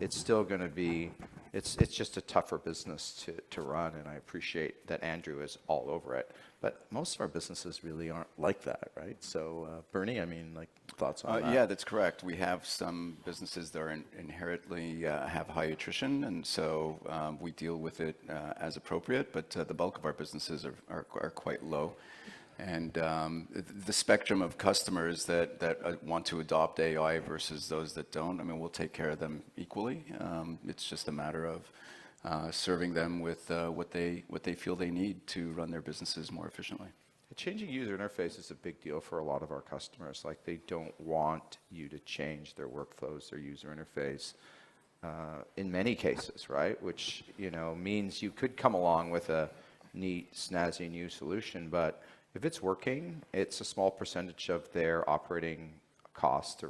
It's still going to be, it's just a tougher business to run, and I appreciate that Andrew is all over it. But most of our businesses really aren't like that, right? So Bernie, I mean, like, thoughts on that? Yeah, that's correct. We have some businesses that are inherently have high attrition, and so we deal with it as appropriate, but the bulk of our businesses are quite low. And the spectrum of customers that want to adopt AI versus those that don't, I mean, we'll take care of them equally. It's just a matter of serving them with what they feel they need to run their businesses more efficiently. Changing user interface is a big deal for a lot of our customers. Like, they don't want you to change their workflows, their user interface, in many cases, right? Which, means you could come along with a neat, snazzy new solution, but if it's working, it's a small percentage of their operating cost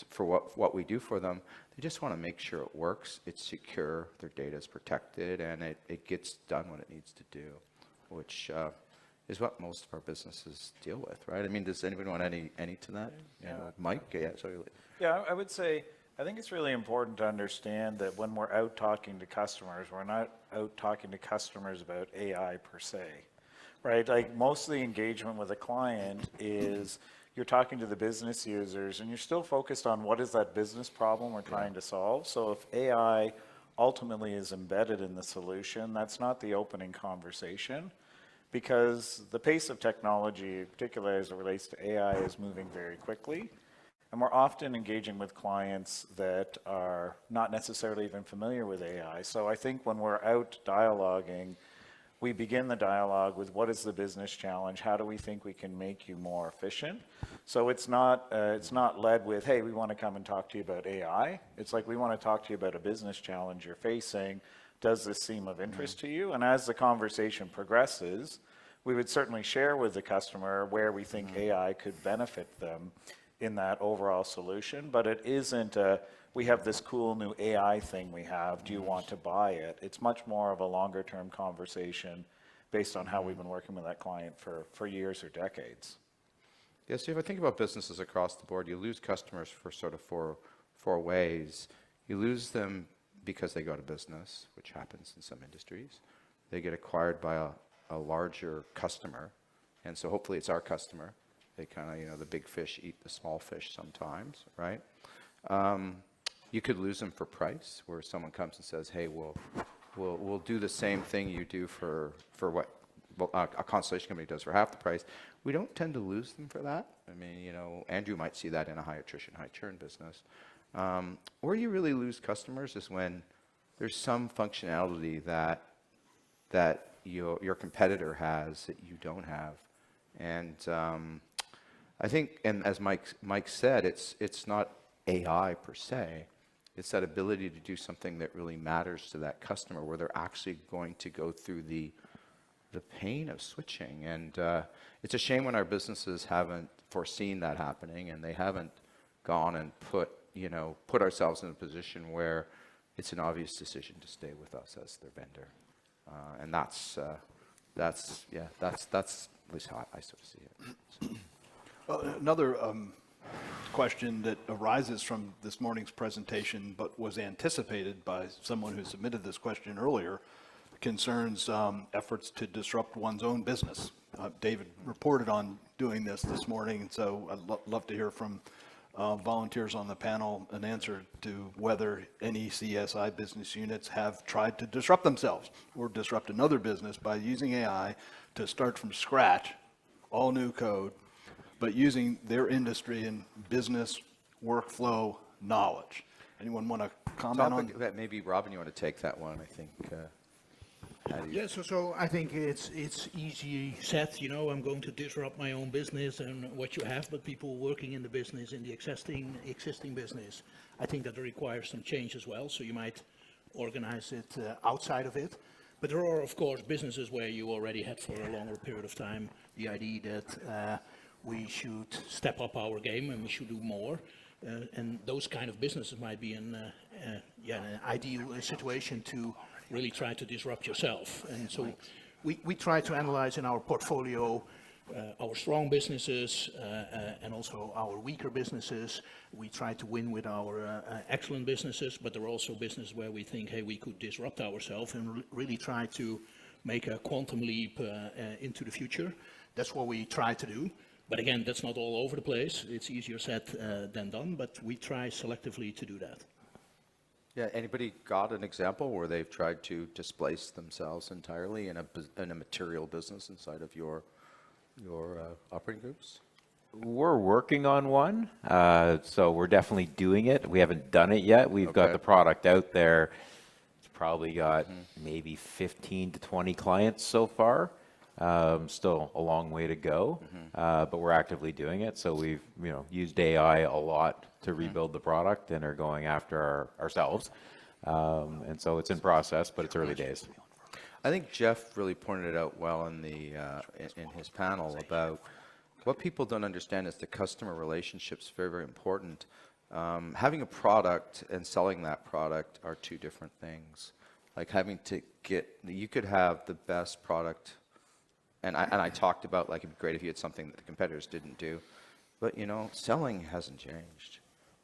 for what we do for them. They just want to make sure it works, it's secure, their data is protected, and it gets done what it needs to do, which is what most of our businesses deal with, right? I mean, does anybody want any to that? Yeah. Mike? Yeah, sorry. Yeah, I would say, I think it's really important to understand that when we're out talking to customers, we're not out talking to customers about AI per se, right? Like, most of the engagement with a client is you're talking to the business users and you're still focused on what is that business problem we're trying to solve. So if AI ultimately is embedded in the solution, that's not the opening conversation, because the pace of technology, particularly as it relates to AI, is moving very quickly. And we're often engaging with clients that are not necessarily even familiar with AI. So I think when we're out dialoguing, we begin the dialogue with, what is the business challenge? How do we think we can make you more efficient? So it's not led with, hey, we want to come and talk to you about AI. It's like, we want to talk to you about a business challenge you're facing. Does this seem of interest to you? And as the conversation progresses, we would certainly share with the customer where we think AI could benefit them in that overall solution. But it isn't we have this cool new AI thing we have, do you want to buy it? It's much more of a longer term conversation based on how we've been working with that client for years or decades. Yeah, so if I think about businesses across the board, you lose customers for sort of four ways. You lose them because they go out of business, which happens in some industries. They get acquired by a larger customer, and so hopefully it's our customer. They kind of, the big fish eat the small fish sometimes, right? You could lose them for price, where someone comes and says, hey, we'll do the same thing you do for what a Constellation company does for half the price. We don't tend to lose them for that. I mean, Andrew might see that in a high attrition, high churn business. Where you really lose customers is when there's some functionality that your competitor has that you don't have. And I think, and as Mike said, it's not AI per se. It's that ability to do something that really matters to that customer, where they're actually going to go through the pain of switching. And it's a shame when our businesses haven't foreseen that happening, and they haven't gone and put ourselves in a position where it's an obvious decision to stay with us as their vendor. And that's at least how I sort of see it. So. Well, another question that arises from this morning's presentation, but was anticipated by someone who submitted this question earlier, concerns efforts to disrupt one's own business. David reported on doing this morning, and so I'd love to hear from volunteers on the panel an answer to whether any CSI business units have tried to disrupt themselves or disrupt another business by using AI to start from scratch, all new code, but using their industry and business workflow knowledge. Anyone want to comment on that? Maybe Robin, you want to take that one, I think. How do you? Yeah, so I think it's easy said, you know, I'm going to disrupt my own business and what you have, but people working in the business, in the existing business, I think that requires some change as well. So you might organize it outside of it. But there are, of course, businesses where you already had for a longer period of time the idea that we should step up our game and we should do more. And those kind of businesses might be an ideal situation to really try to disrupt yourself. And so we try to analyze in our portfolio our strong businesses and also our weaker businesses. We try to win with our excellent businesses, but there are also businesses where we think, hey, we could disrupt ourselves and really try to make a quantum leap into the future. That's what we try to do. But again, that's not all over the place. It's easier said than done, but we try selectively to do that. Yeah, anybody got an example where they've tried to displace themselves entirely in a material business inside of your operating groups? We're working on one, so we're definitely doing it. We haven't done it yet. We've got the product out there. It's probably got maybe 15 to 20 clients so far. Still a long way to go, but we're actively doing it. So we've used AI a lot to rebuild the product and are going after ourselves. And so it's in process, but it's early days. I think Jeff really pointed it out well in his panel about what people don't understand is the customer relationship's very, very important. Having a product and selling that product are two different things. Like you could have the best product. And I talked about, like, it'd be great if you had something that the competitors didn't do. But, selling hasn't changed.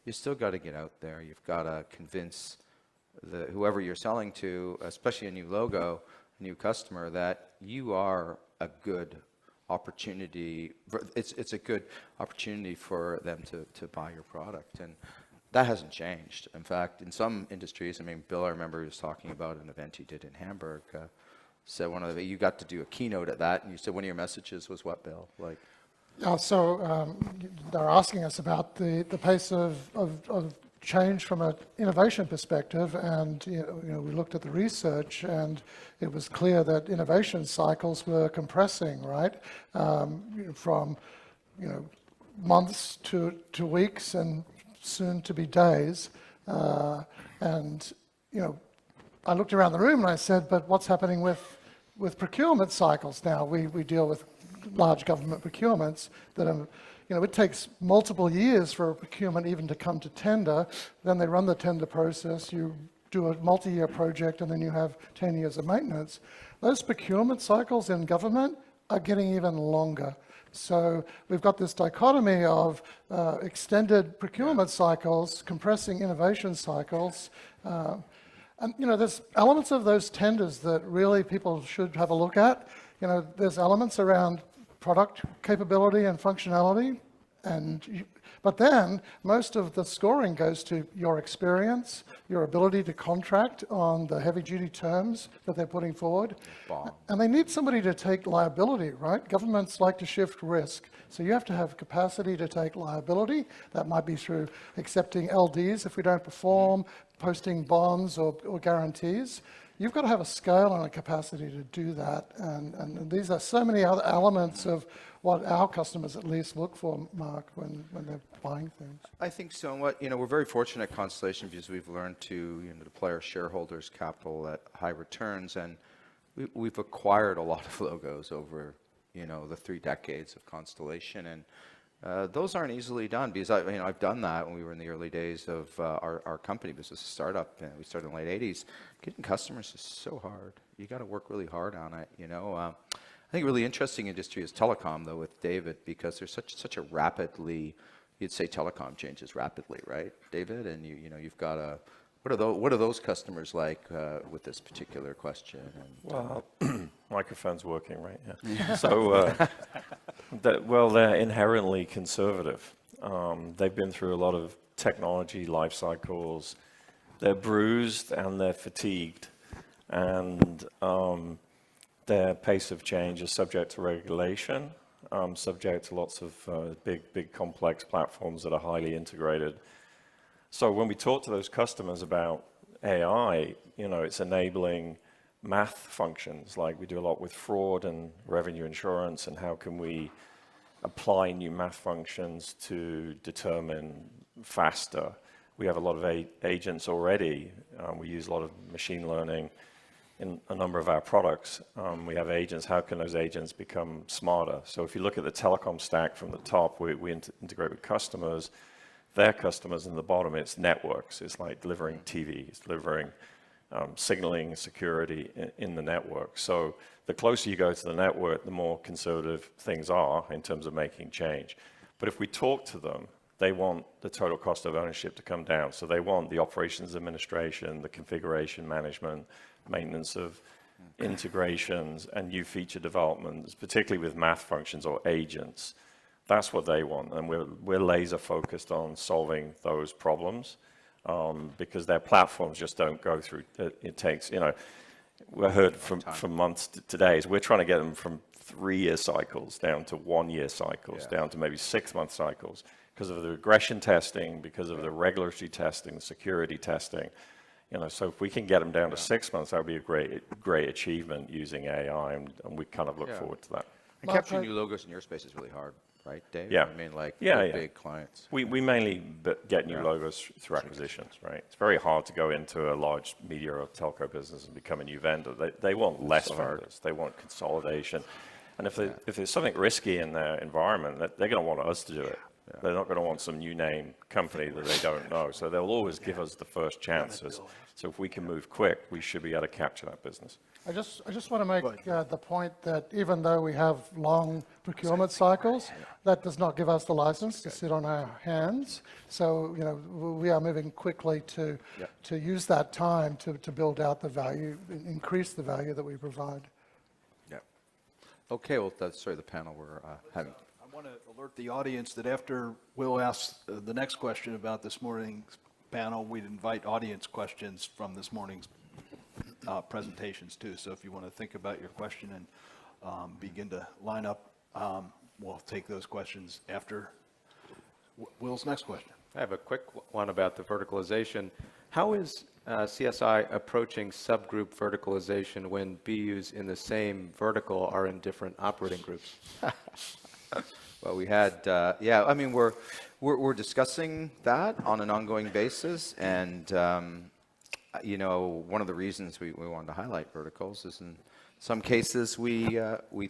You still got to get out there. You've got to convince whoever you're selling to, especially a new logo, a new customer, that you are a good opportunity. It's a good opportunity for them to buy your product. And that hasn't changed. In fact, in some industries, I mean, Bill, I remember he was talking about an event he did in Hamburg. So you got to do a keynote at that, and you said one of your messages was what, Bill? Like, yeah, so they're asking us about the pace of change from an innovation perspective, and we looked at the research, and it was clear that innovation cycles were compressing, right, from months to weeks, and soon to be days, and I looked around the room and I said, but what's happening with procurement cycles now? We deal with large government procurements that are, it takes multiple years for a procurement even to come to tender. Then they run the tender process, you do a multi-year project, and then you have 10 years of maintenance. Those procurement cycles in government are getting even longer. So we've got this dichotomy of extended procurement cycles, compressing innovation cycles, and there's elements of those tenders that really people should have a look at. There's elements around product capability and functionality, but then most of the scoring goes to your experience, your ability to contract on the heavy-duty terms that they're putting forward. And they need somebody to take liability, right? Governments like to shift risk. So you have to have capacity to take liability. That might be through accepting LDs if we don't perform, posting bonds or guarantees. You've got to have a scale and a capacity to do that. And these are so many other elements of what our customers at least look for, Mark, when they're buying things. I think so. We're very fortunate at Constellation because we've learned to deploy our shareholders' capital at high returns, and we've acquired a lot of logos over the 3 decades of Constellation, and those aren't easily done because I've done that when we were in the early days of our company business, a startup. We started in the late 80s. Getting customers is so hard. You got to work really hard on it. I think a really interesting industry is telecom, though, with David, because there's such a rapidly, you'd say telecom changes rapidly, right, David? And you've got a, what are those customers like with this particular question? Well, microphone's working, right? Yeah. So, they're inherently conservative. They've been through a lot of technology life cycles. They're bruised and they're fatigued, and their pace of change is subject to regulation, subject to lots of big complex platforms that are highly integrated. So when we talk to those customers about AI, it's enabling math functions, like we do a lot with fraud and revenue insurance, and how can we apply new math functions to determine faster. We have a lot of agents already. We use a lot of machine learning in a number of our products. We have agents. How can those agents become smarter? So if you look at the telecom stack from the top, we integrate with customers, their customers, and the bottom, it's networks. It's like delivering TV. It's delivering signaling security in the network. So the closer you go to the network, the more conservative things are in terms of making change. But if we talk to them, they want the total cost of ownership to come down. So they want the operations administration, the configuration management, maintenance of integrations, and new feature developments, particularly with math functions or agents. That's what they want, and we're laser focused on solving those problems because their platforms just don't go through. It takes, you know, we heard from months to days. We're trying to get them from 3-year cycles down to 1-year cycles, down to maybe 6-month cycles because of the regression testing, because of the regulatory testing, the security testing. You know, so if we can get them down to 6 months, that would be a great achievement using AI, and we kind of look forward to that. And capturing new logos in your space is really hard, right, Dave? Yeah. I mean, like big clients. We mainly get new logos through acquisitions, right? It's very hard to go into a large media or telco business and become a new vendor. They want less vendors. They want consolidation. And if there's something risky in their environment, they're going to want us to do it. They're not going to want some new name company that they don't know. So they'll always give us the first chances. So if we can move quick, we should be able to capture that business. I just want to make the point that even though we have long procurement cycles, that does not give us the license to sit on our hands. So, you know, we are moving quickly to use that time to build out the value, increase the value that we provide. Yeah. Okay, well, sorry, the panel we're having. I want to alert the audience that after Will asks the next question about this morning's panel, we'd invite audience questions from this morning's presentations too. So if you want to think about your question and begin to line up, we'll take those questions after Will's next question. I have a quick one about the verticalization. How is CSI approaching subgroup verticalization when BUs in the same vertical are in different operating groups? Well, we had, I mean, we're discussing that on an ongoing basis, and you know, one of the reasons we wanted to highlight verticals is in some cases we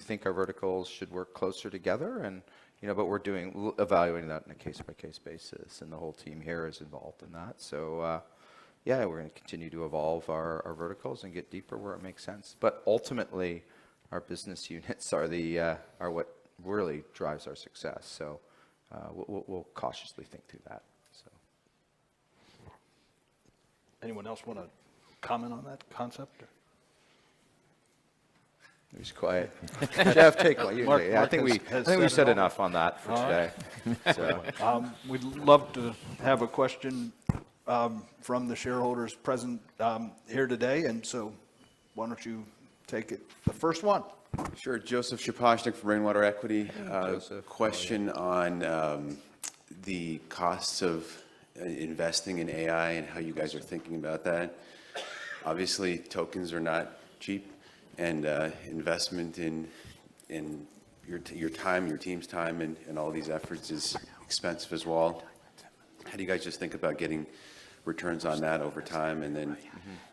think our verticals should work closer together, and you know, but we're evaluating that on a case-by-case basis, and the whole team here is involved in that. So yeah, we're going to continue to evolve our verticals and get deeper where it makes sense. But ultimately, our business units are what really drives our success. So we'll cautiously think through that. So. Anyone else want to comment on that concept? He's quiet. Jeff, take one. Mark I think we said enough on that for today. So. We'd love to have a question from the shareholders present here today, and so why don't you take it, the first one. Sure. Joseph Shaposhnik from Rainwater Equity. Question on the costs of investing in AI and how you guys are thinking about that. Obviously, tokens are not cheap, and investment in your time, your team's time, and all these efforts is expensive as well. How do you guys just think about getting returns on that over time? And then,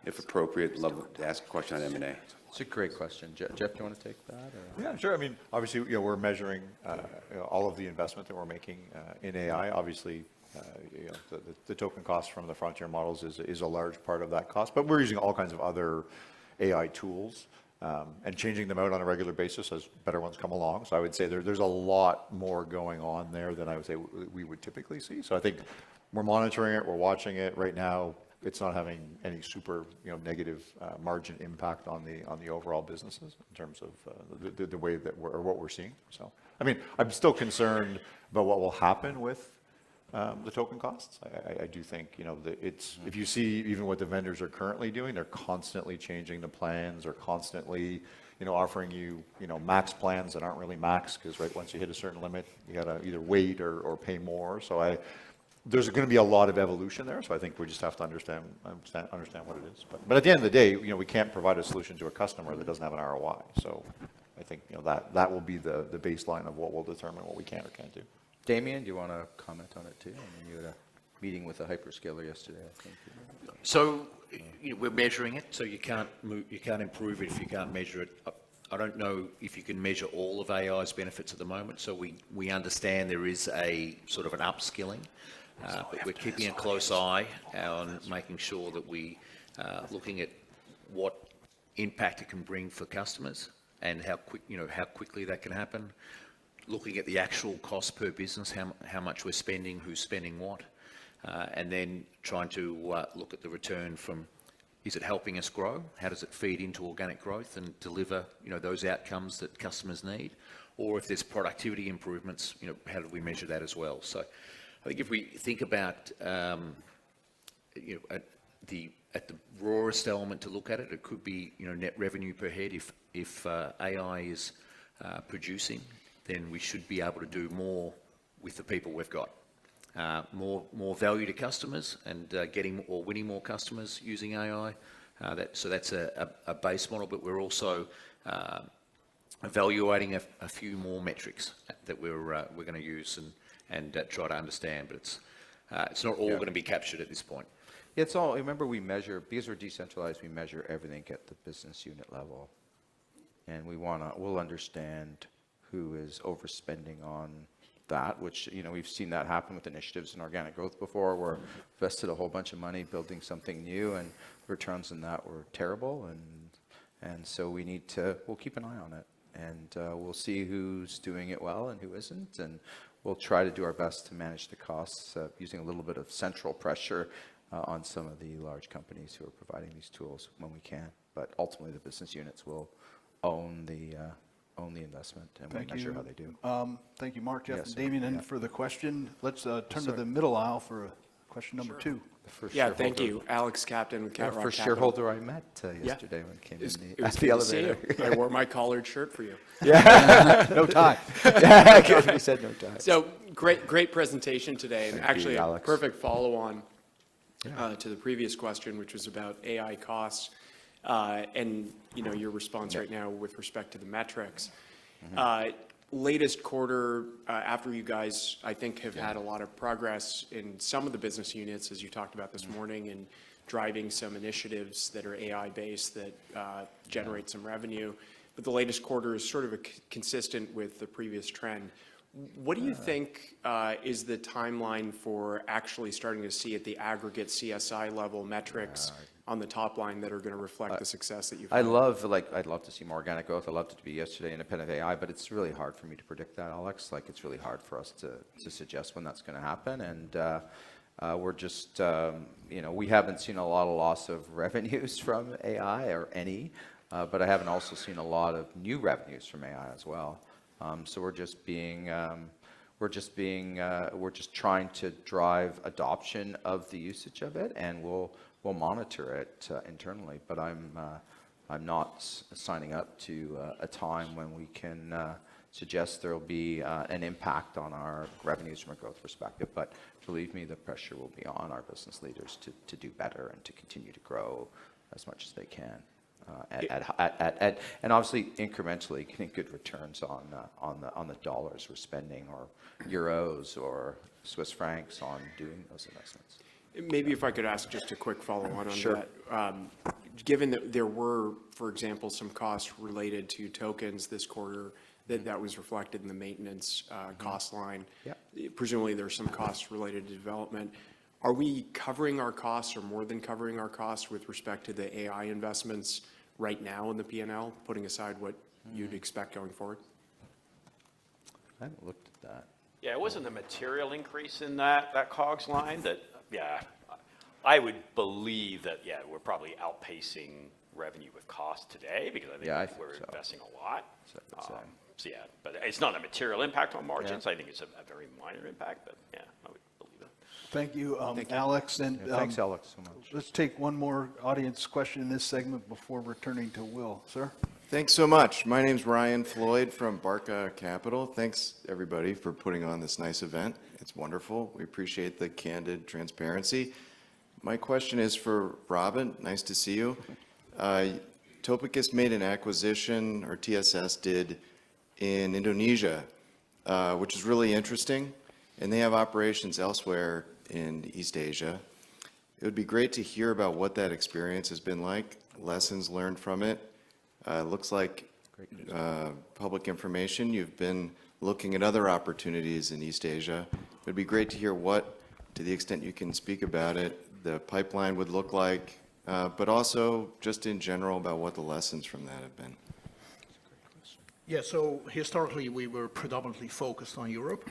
if appropriate, love to ask a question on M&A. It's a great question. Jeff, do you want to take that? Or? Yeah, sure. I mean, obviously, you know, we're measuring all of the investment that we're making in AI. Obviously, you know, the token cost from the frontier models is a large part of that cost, but we're using all kinds of other AI tools and changing them out on a regular basis as better ones come along. So I would say there's a lot more going on there than I would say we would typically see. So I think we're monitoring it, we're watching it right now. It's not having any super, you know, negative margin impact on the overall businesses in terms of the way that what we're seeing. So, I mean, I'm still concerned about what will happen with the token costs. I do think, you know, that if you see even what the vendors are currently doing, they're constantly changing the plans, or constantly, you know, offering you, you know, max plans that aren't really max, because right once you hit a certain limit, you got to either wait or pay more. So there's going to be a lot of evolution there, so I think we just have to understand what it is. But at the end of the day, we can't provide a solution to a customer that doesn't have an ROI. So I think that will be the baseline of what will determine what we can or can't do. Damien, do you want to comment on it too? I mean, you had a meeting with a hyperscaler yesterday, I think. So we're measuring it, so you can't improve it if you can't measure it. I don't know if you can measure all of AI's benefits at the moment, so we understand there is a sort of an upskilling, but we're keeping a close eye on making sure that we looking at what impact it can bring for customers and how quickly that can happen. Looking at the actual cost per business, how much we're spending, who's spending what, and then trying to look at the return from, is it helping us grow? How does it feed into organic growth and deliver, those outcomes that customers need? Or if there's productivity improvements, how do we measure that as well? So I think if we think about, at the rawest element to look at it, it could be, net revenue per head. If AI is producing, then we should be able to do more with the people we've got. More value to customers and getting or winning more customers using AI. So that's a base model, but we're also evaluating a few more metrics that we're going to use and try to understand. But it's not all going to be captured at this point. It's all. Remember, we measure because we're decentralized. We measure everything at the business unit level, and we'll understand who is overspending on that, which, we've seen that happen with initiatives in organic growth before, where we invested a whole bunch of money building something new and returns on that were terrible. And so we'll keep an eye on it, and we'll see who's doing it well and who isn't. And we'll try to do our best to manage the costs using a little bit of central pressure on some of the large companies who are providing these tools when we can. But ultimately, the business units will own the investment, and we'll measure how they do. Thank you, Mark, Jeff, Yes, and sir. Damien. And Yeah. for the question, let's turn to the middle aisle for question number 2. Thank you. Alex Captain with Cat Rock First Capital. shareholder I met yesterday when I came in It was the good to elevator. see you. I wore my collared shirt for you. Yeah. No tie. Yeah, good. We said no tie. So great presentation today, and Thank actually you, a Alex. perfect follow-on to the previous question, which was about AI costs, and your response right now with respect to the metrics. Latest quarter, after you guys, I think, have had a lot of progress in some of the business units, as you talked about this morning, and driving some initiatives that are AI-based that generate some revenue. But the latest quarter is sort of consistent with the previous trend. What do you think is the timeline for actually starting to see at the aggregate CSI level metrics on the top line that are going to reflect the success that you've had? I'd love to see more organic growth. I'd love it to be yesterday, independent of AI, but it's really hard for me to predict that, Alex. It's really hard for us to suggest when that's going to happen. And we're just, we haven't seen a lot of loss of revenues from AI or any, but I haven't also seen a lot of new revenues from AI as well. So we're just trying to drive adoption of the usage of it, and we'll monitor it internally. But I'm not signing up to a time when we can suggest there will be an impact on our revenues from a growth perspective. But believe me, the pressure will be on our business leaders to do better and to continue to grow as much as they can. And obviously incrementally getting good returns on the dollars we're spending, or euros or Swiss francs on doing those investments. Maybe if I could ask just a quick follow-on on Sure. that. Given that there were, for example, some costs related to tokens this quarter, that was reflected in the maintenance cost line. Presumably there's some costs related to development. Are we covering our costs, or more than covering our costs, with respect to the AI investments right now in the P&L, putting aside what you'd expect going forward? I haven't looked at that. Yeah, it wasn't a material increase in that COGS line. I would believe that, we're probably outpacing revenue with cost today, because I think we're investing a lot. But it's not a material impact on margins. I think it's a very minor impact, but I would believe it. Thank you, Alex. And thanks, Alex, so much. Let's take one more audience question in this segment before returning to Will. Sir? Thanks so much. My name's Ryan Floyd from Barca Capital. Thanks, everybody, for putting on this nice event. It's wonderful. We appreciate the candid transparency. My question is for Robin. Nice to see you. Topicus made an acquisition, or TSS did, in Indonesia, which is really interesting, and they have operations elsewhere in East Asia. It would be great to hear about what that experience has been like, lessons learned from it. Looks like public information. You've been looking at other opportunities in East Asia. It would be great to hear what, to the extent you can speak about it, the pipeline would look like, but also just in general about what the lessons from that have been. Yeah, so historically we were predominantly focused on Europe,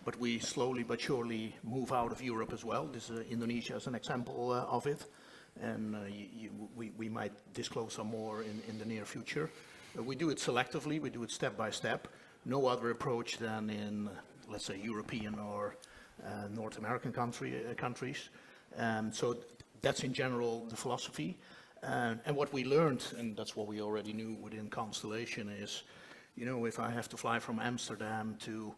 but we slowly but surely move out of Europe as well. This Indonesia is an example of it, and we might disclose some more in the near future. We do it selectively, we do it step by step. No other approach than in, let's say, European or North American countries. So that's in general the philosophy. And what we learned, and that's what we already knew within Constellation, is, you know, if I have to fly from Amsterdam to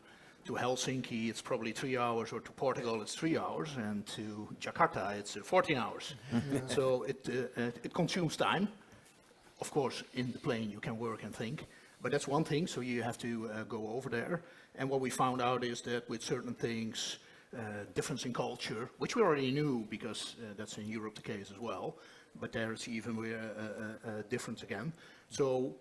Helsinki, it's probably 3 hours, or to Portugal, it's 3 hours, and to Jakarta, it's 14 hours. So it consumes time. Of course, in the plane you can work and think, but that's one thing, so you have to go over there. And what we found out is that with certain things, difference in culture, which we already knew because that's in Europe the case as well, but there's even a difference again. So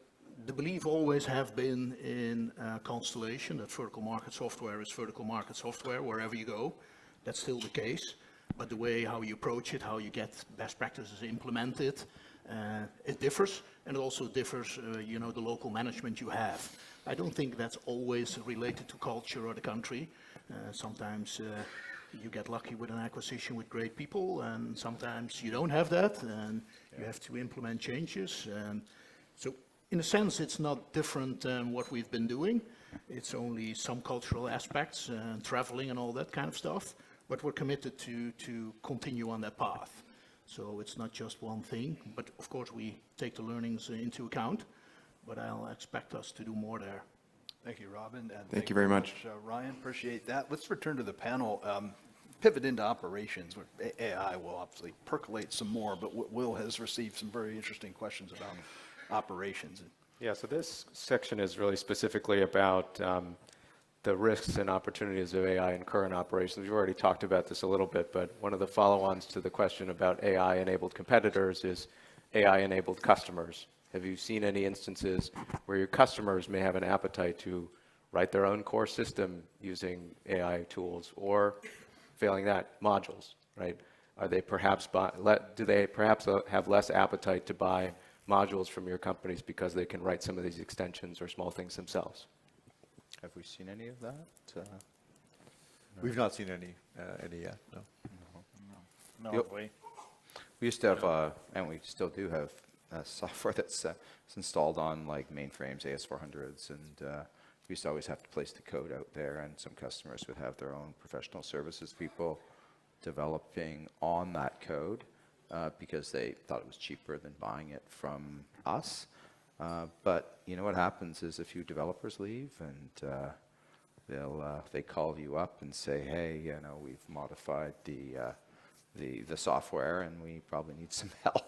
the belief always have been in Constellation that vertical market software is vertical market software wherever you go. That's still the case, but the way how you approach it, how you get best practices implemented, it differs, and it also differs, you know, the local management you have. I don't think that's always related to culture or the country. Sometimes you get lucky with an acquisition with great people, and sometimes you don't have that, and you have to implement changes. And so in a sense, it's not different than what we've been doing. It's only some cultural aspects, traveling and all that kind of stuff, but we're committed to continue on that path. So it's not just one thing, but of course we take the learnings into account, but I'll expect us to do more there. Thank you, Robin. And Thank you very much. Ryan. Appreciate that. Let's return to the panel. Pivot into operations, where AI will obviously percolate some more, but Will has received some very interesting questions about operations. Yeah, so this section is really specifically about the risks and opportunities of AI in current operations. We've already talked about this a little bit, but one of the follow-ons to the question about AI-enabled competitors is AI-enabled customers. Have you seen any instances where your customers may have an appetite to write their own core system using AI tools, or failing that, modules, right? Are they perhaps do they perhaps have less appetite to buy modules from your companies because they can write some of these extensions or small things themselves? Have we seen any of that? No. We've not seen any yet, no. No way. We used to have, and we still do have, software that's installed on like mainframes, AS400s, and we used to always have to place the code out there, and some customers would have their own professional services people developing on that code because they thought it was cheaper than buying it from us. But you know what happens is a few developers leave, and they call you up and say, hey, you know, we've modified the software and we probably need some help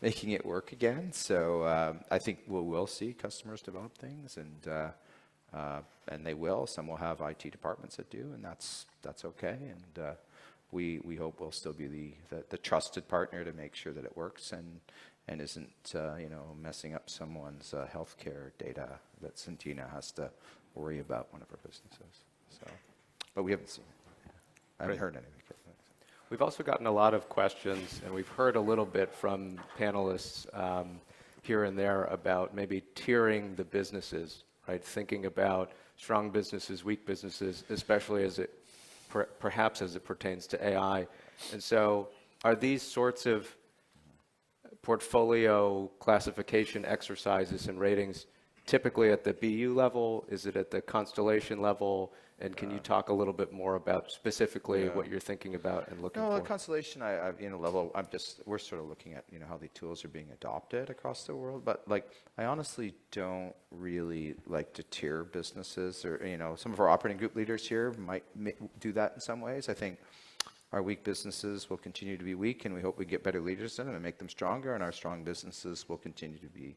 making it work again. So I think we will see customers develop things, and they will. Some will have IT departments that do, and that's okay. And we hope we'll still be the trusted partner to make sure that it works and isn't you know, messing up someone's healthcare data that Centina has to worry about, one of our businesses. So, but we haven't seen it. I haven't heard anything. We've also gotten a lot of questions, and we've heard a little bit from panelists here and there about maybe tiering the businesses, right? Thinking about strong businesses, weak businesses, especially as it perhaps as it pertains to AI. And so are these sorts of portfolio classification exercises and ratings typically at the BU level? Is it at the Constellation level? And can you talk a little bit more about specifically what you're thinking about and looking No, for? Constellation, we're sort of looking at, how the tools are being adopted across the world. But I honestly don't really like to tier businesses, or, some of our operating group leaders here might do that in some ways. I think our weak businesses will continue to be weak, and we hope we get better leaders in them and make them stronger, and our strong businesses will continue to be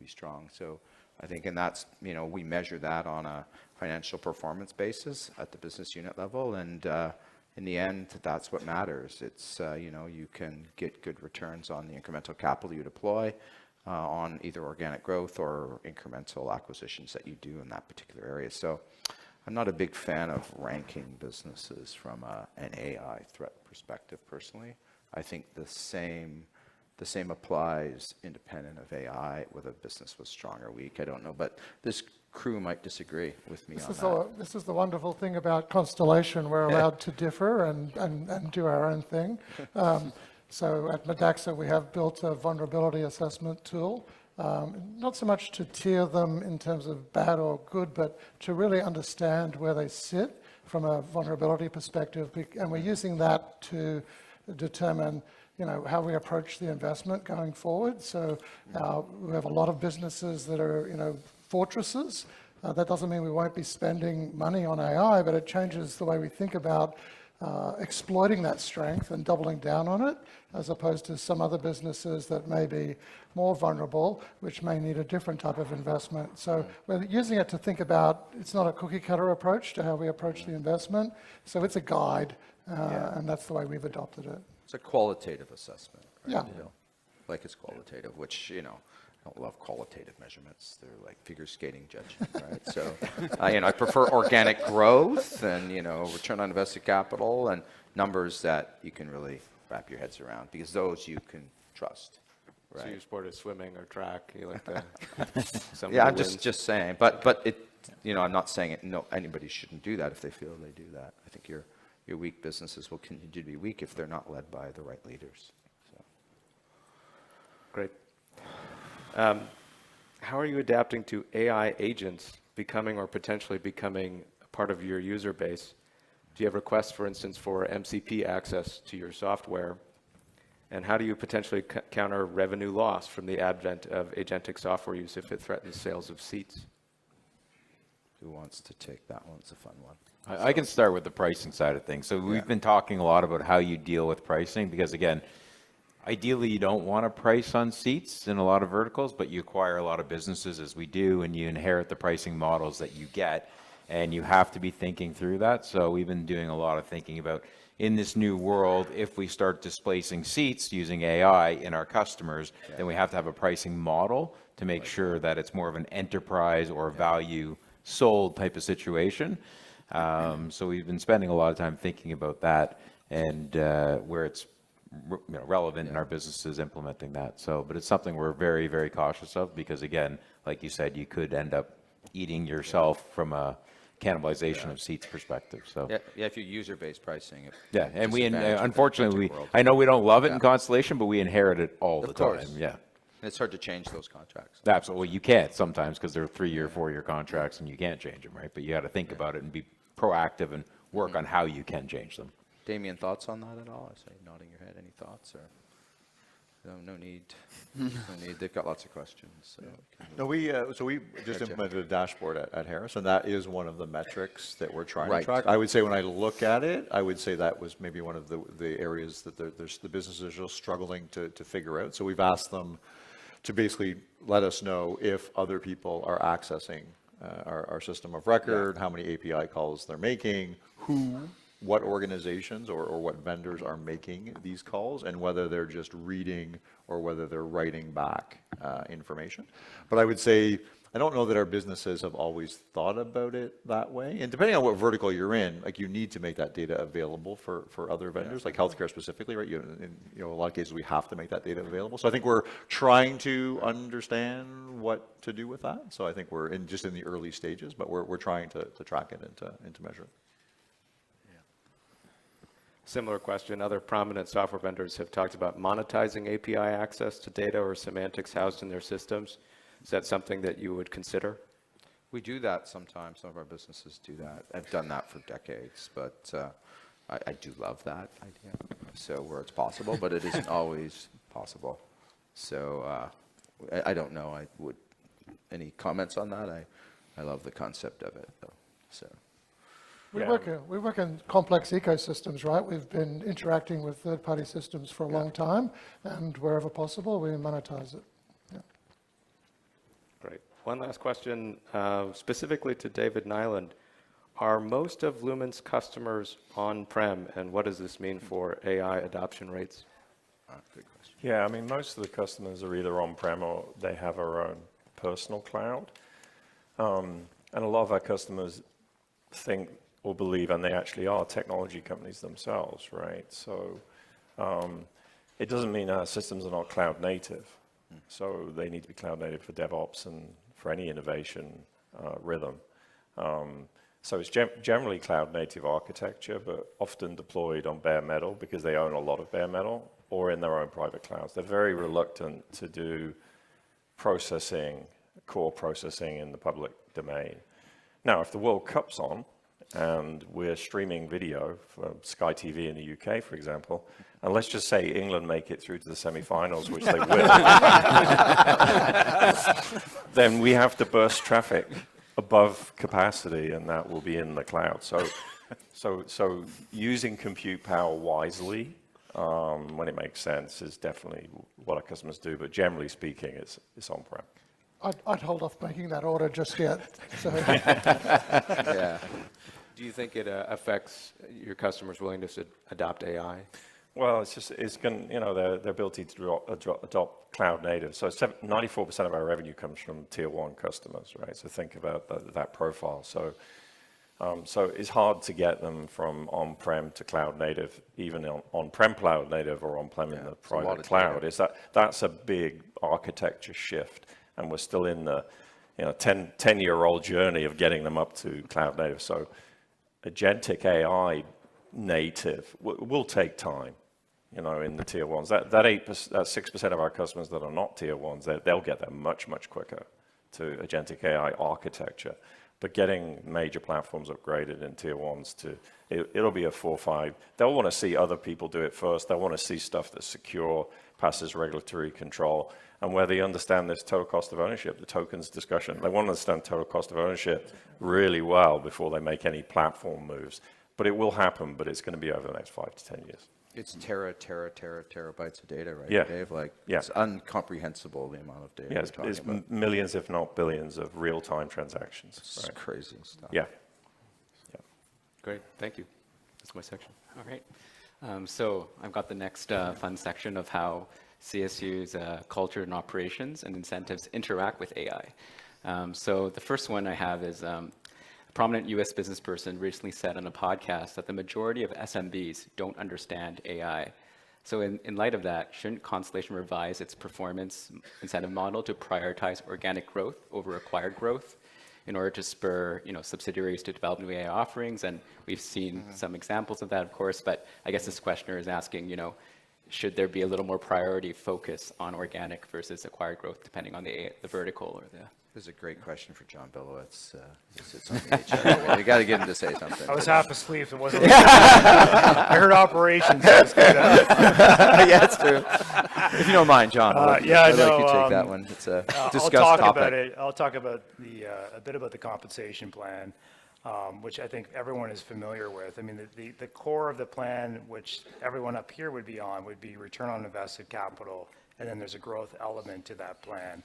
strong. So I think, and that's, we measure that on a financial performance basis at the business unit level, and in the end, that's what matters. It's, you can get good returns on the incremental capital you deploy on either organic growth or incremental acquisitions that you do in that particular area. So I'm not a big fan of ranking businesses from an AI threat perspective, personally. I think the same applies independent of AI, whether a business was strong or weak. I don't know, but this crew might disagree with me on that. This is the wonderful thing about Constellation. We're allowed to differ and do our own thing. So at Medaxa, we have built a vulnerability assessment tool, not so much to tier them in terms of bad or good, but to really understand where they sit from a vulnerability perspective. And we're using that to determine how we approach the investment going forward. So we have a lot of businesses that are, fortresses. That doesn't mean we won't be spending money on AI, but it changes the way we think about exploiting that strength and doubling down on it, as opposed to some other businesses that may be more vulnerable, which may need a different type of investment. So we're using it to think about, it's not a cookie cutter approach to how we approach the investment. So it's a guide, and that's the way we've adopted it. It's a qualitative assessment, right? Yeah. Like it's qualitative, which, I don't love qualitative measurements. They're like figure skating judgment, right? So, I prefer organic growth and, return on invested capital and numbers that you can really wrap your heads around, because those you can trust, right? So you supported swimming or track? You like that? Yeah, I'm just saying. But it, I'm not saying it. No, anybody shouldn't do that if they feel they do that. I think your weak businesses will continue to be weak if they're not led by the right leaders. So. Great. How are you adapting to AI agents becoming or potentially becoming a part of your user base? Do you have requests, for instance, for MCP access to your software? And how do you potentially counter revenue loss from the advent of agentic software use if it threatens sales of seats? Who wants to take that one? It's a fun one. I can start with the pricing side of things. So we've been talking a lot about how you deal with pricing, because again, ideally you don't want to price on seats in a lot of verticals, but you acquire a lot of businesses, as we do, and you inherit the pricing models that you get, and you have to be thinking through that. So we've been doing a lot of thinking about, in this new world, if we start displacing seats using AI in our customers, then we have to have a pricing model to make sure that it's more of an enterprise or value sold type of situation. So we've been spending a lot of time thinking about that, and where it's relevant in our businesses implementing that. So, but it's something we're very, very cautious of, because again, like you said, you could end up eating yourself from a cannibalization of seats perspective. So yeah, if you user-based pricing. And we unfortunately I know we don't love it in Constellation, but we inherit it all the time. Yeah. And it's hard to change those contracts. Absolutely. You can't sometimes, because they're 3-year, 4-year contracts, and you can't change them, right? But you got to think about it and be proactive and work on how you can change them. Damien, thoughts on that at all? I say nodding your head. Any thoughts? Or no need. No need. They've got lots of questions. So. No, we just implemented a dashboard at Harris, and that is one of the metrics that we're trying to track. I would say when I look at it, I would say that was maybe one of the areas that the businesses are struggling to figure out. So we've asked them to basically let us know if other people are accessing our system of record, how many API calls they're making, what organizations or what vendors are making these calls, and whether they're just reading or whether they're writing back information. But I would say, I don't know that our businesses have always thought about it that way. And depending on what vertical you're in, like, you need to make that data available for other vendors, like healthcare specifically, right? In a lot of cases, we have to make that data available. So I think we're trying to understand what to do with that. So I think we're just in the early stages, but we're trying to track it and to measure it. Similar question. Other prominent software vendors have talked about monetizing API access to data or semantics housed in their systems. Is that something that you would consider? We do that sometimes. Some of our businesses do that. I've done that for decades, but I do love that idea. So where it's possible, but it isn't always possible. So I don't know. Any comments on that? I love the concept of it, though. So. We work in complex ecosystems, right? We've been interacting with third-party systems for a long time, and wherever possible, we monetize it. Yeah. Great. One last question, specifically to David Nyland. Are most of Lumen's customers on-prem, and what does this mean for AI adoption rates? Good question. Yeah, I mean, most of the customers are either on-prem or they have our own personal cloud. And a lot of our customers think or believe, and they actually are technology companies themselves, right? So it doesn't mean our systems are not cloud native. So they need to be cloud native for DevOps and for any innovation rhythm. So it's generally cloud native architecture, but often deployed on bare metal because they own a lot of bare metal or in their own private clouds. They're very reluctant to do processing, core processing in the public domain. Now, if the World Cup's on, and we're streaming video for Sky TV in the UK, for example, and let's just say England make it through to the semi-finals, which they will, then we have to burst traffic above capacity, and that will be in the cloud. So using compute power wisely when it makes sense is definitely what our customers do, but generally speaking, it's on-prem. I'd hold off making that order just yet. So. Yeah. Do you think it affects your customers' willingness to adopt AI? Well, it's going, their ability to adopt cloud native. So 94% of our revenue comes from tier one customers, right? So think about that profile. So it's hard to get them from on-prem to cloud native, even on-prem cloud native or on-prem in the private cloud. That's a big architecture shift, and we're still in the 10-year-old journey of getting them up to cloud native. So agentic AI native will take time, in the tier ones. That 6% of our customers that are not tier ones, they'll get there much, much quicker to agentic AI architecture. But getting major platforms upgraded in tier ones it'll be a 4 or 5. They'll want to see other people do it first. They'll want to see stuff that's secure, passes regulatory control, and where they understand this total cost of ownership, the tokens discussion. They want to understand total cost of ownership really well before they make any platform moves. But it will happen, but it's going to be over the next 5 to 10 years. It's terabytes of data, right, yeah. Dave? Yeah. It's incomprehensible, the amount of data Yeah, it's millions, if not billions, of real-time transactions. It's crazy stuff. Yeah. Great, thank you. That's my section. All right. So I've got the next fun section of how CSU's culture and operations and incentives interact with AI. So the first one I have is a prominent US business person recently said on a podcast that the majority of SMBs don't understand AI. So in light of that, shouldn't Constellation revise its performance incentive model to prioritize organic growth over acquired growth in order to spur subsidiaries to develop new AI offerings? And we've seen some examples of that, of course, but I guess this questioner is asking, should there be a little more priority focus on organic versus acquired growth, depending on the vertical or the... This is a great question for John Billowitz. He sits on the HR. You got to get him to say something. I was half asleep. It wasn't. I heard operations. So it's good. Yeah, it's true. If you don't mind, John, I'd like you take that one. It's a discussed topic. I'll talk about a bit about the compensation plan, which I think everyone is familiar with. I mean, the core of the plan, which everyone up here would be on, would be return on invested capital, and then there's a growth element to that plan.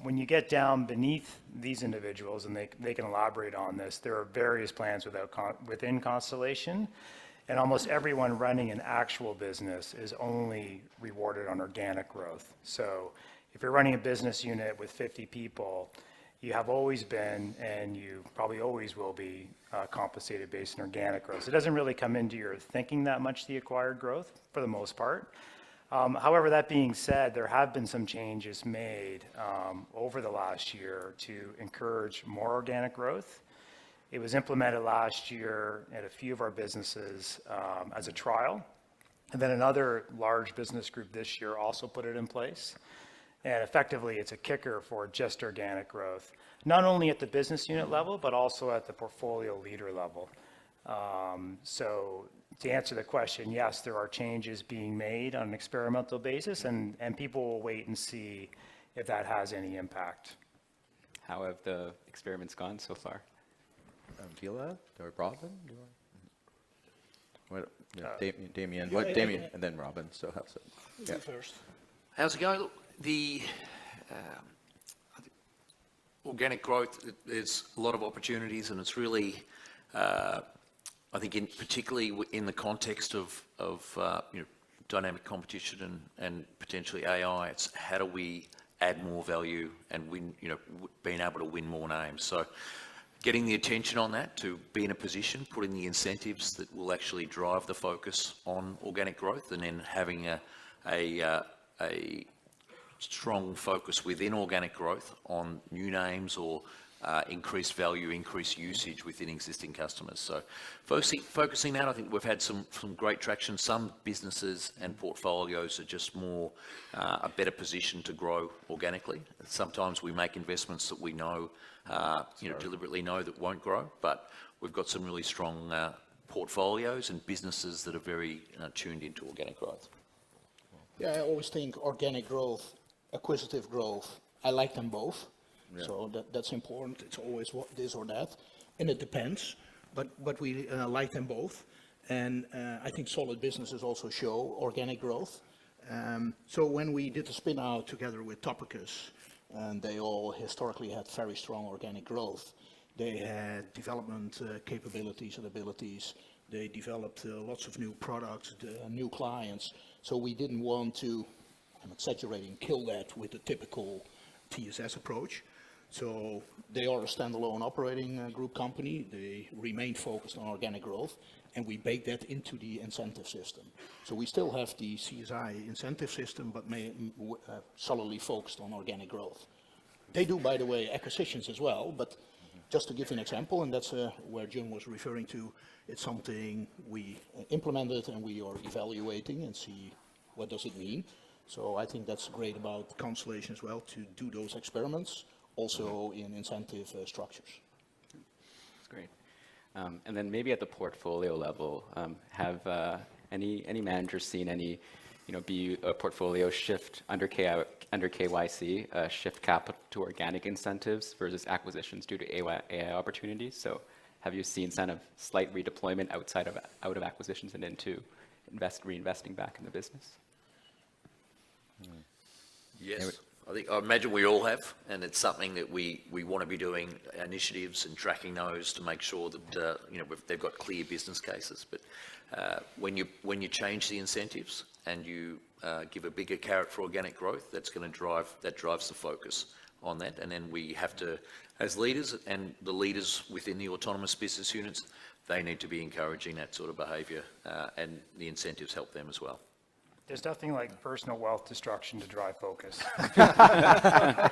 When you get down beneath these individuals, and they can elaborate on this, there are various plans within Constellation, and almost everyone running an actual business is only rewarded on organic growth. So if you're running a business unit with 50 people, you have always been, and you probably always will be, compensated based on organic growth. So it doesn't really come into your thinking that much, the acquired growth, for the most part. However, that being said, there have been some changes made over the last year to encourage more organic growth. It was implemented last year at a few of our businesses as a trial. And then another large business group this year also put it in place. And effectively, it's a kicker for just organic growth. not only at the business unit level, but also at the portfolio leader level. So to answer the question, yes, there are changes being made on an experimental basis, and people will wait and see if that has any impact. How have the experiments gone so far? Gila or Robin? What, yeah, Damien, yeah, Damien, and then Robin. So how's it? Yeah. First. How's it going? Look, the organic growth, there's a lot of opportunities, and it's really, I think, particularly in the context of dynamic competition and potentially AI, it's how do we add more value and win, being able to win more names. So getting the attention on that to be in a position, putting the incentives that will actually drive the focus on organic growth, and then having a strong focus within organic growth on new names or increased value, increased usage within existing customers. So focusing that, I think we've had some great traction. Some businesses and portfolios are just more a better position to grow organically. Sometimes we make investments that we know, deliberately know that won't grow, but we've got some really strong portfolios and businesses that are very tuned into organic growth. Yeah, I always think organic growth, acquisitive growth, I like them both. Yeah. So that's important. It's always this or that, and it depends. But we like them both, and I think solid businesses also show organic growth. So when we did the spin out together with Topicus, and they all historically had very strong organic growth. They had development capabilities and abilities. They developed lots of new products, new clients. So we didn't want to, I'm exaggerating, kill that with the typical TSS approach. So they are a standalone operating group company. They remain focused on organic growth, and we bake that into the incentive system. So we still have the CSI incentive system, but solidly focused on organic growth. They do, by the way, acquisitions as well, but just to give you an example, and that's where Jim was referring to, it's something we implemented and we are evaluating and see what does it mean. So I think that's great about Constellation as well, to do those experiments, also in incentive structures. That's great. And then maybe at the portfolio level, have any managers seen any, be a portfolio shift under KYC, shift capital to organic incentives versus acquisitions due to AI opportunities? So have you seen kind of slight redeployment out of acquisitions and into reinvesting back in the business? Yes, I imagine we all have, and it's something that we want to be doing initiatives and tracking those to make sure that they've got clear business cases. But when you change the incentives and you give a bigger carrot for organic growth, that drives the focus on that. And then we have to, as leaders and the leaders within the autonomous business units, they need to be encouraging that sort of behaviour, and the incentives help them as well. There's nothing like personal wealth destruction to drive focus. A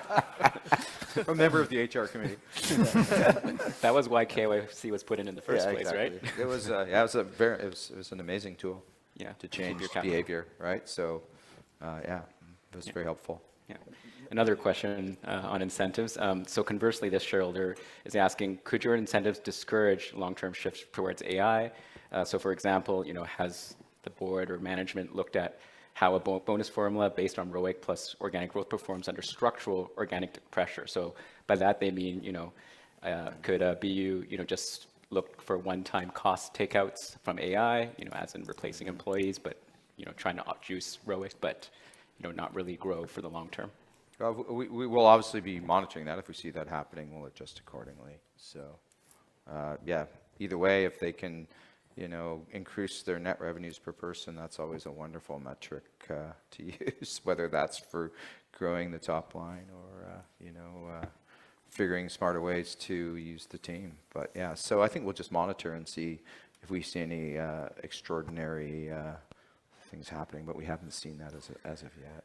member of the HR committee. That was why KYC was put in the first place, exactly. right? It was an amazing tool. Yeah, to change behavior, right? So, it was very helpful. Yeah. Another question on incentives. So conversely, this shareholder is asking, could your incentives discourage long-term shifts towards AI? So for example, has the board or management looked at how a bonus formula based on ROIC plus organic growth performs under structural organic pressure? So by that they mean, could BU, just look for one-time cost takeouts from AI, as in replacing employees, but trying to juice ROIC, but not really grow for the long term? We will obviously be monitoring that. If we see that happening, we'll adjust accordingly. So, either way, if they can, increase their net revenues per person, that's always a wonderful metric to use, whether that's for growing the top line or, figuring smarter ways to use the team. But yeah, so I think we'll just monitor and see if we see any extraordinary things happening, but we haven't seen that as of yet.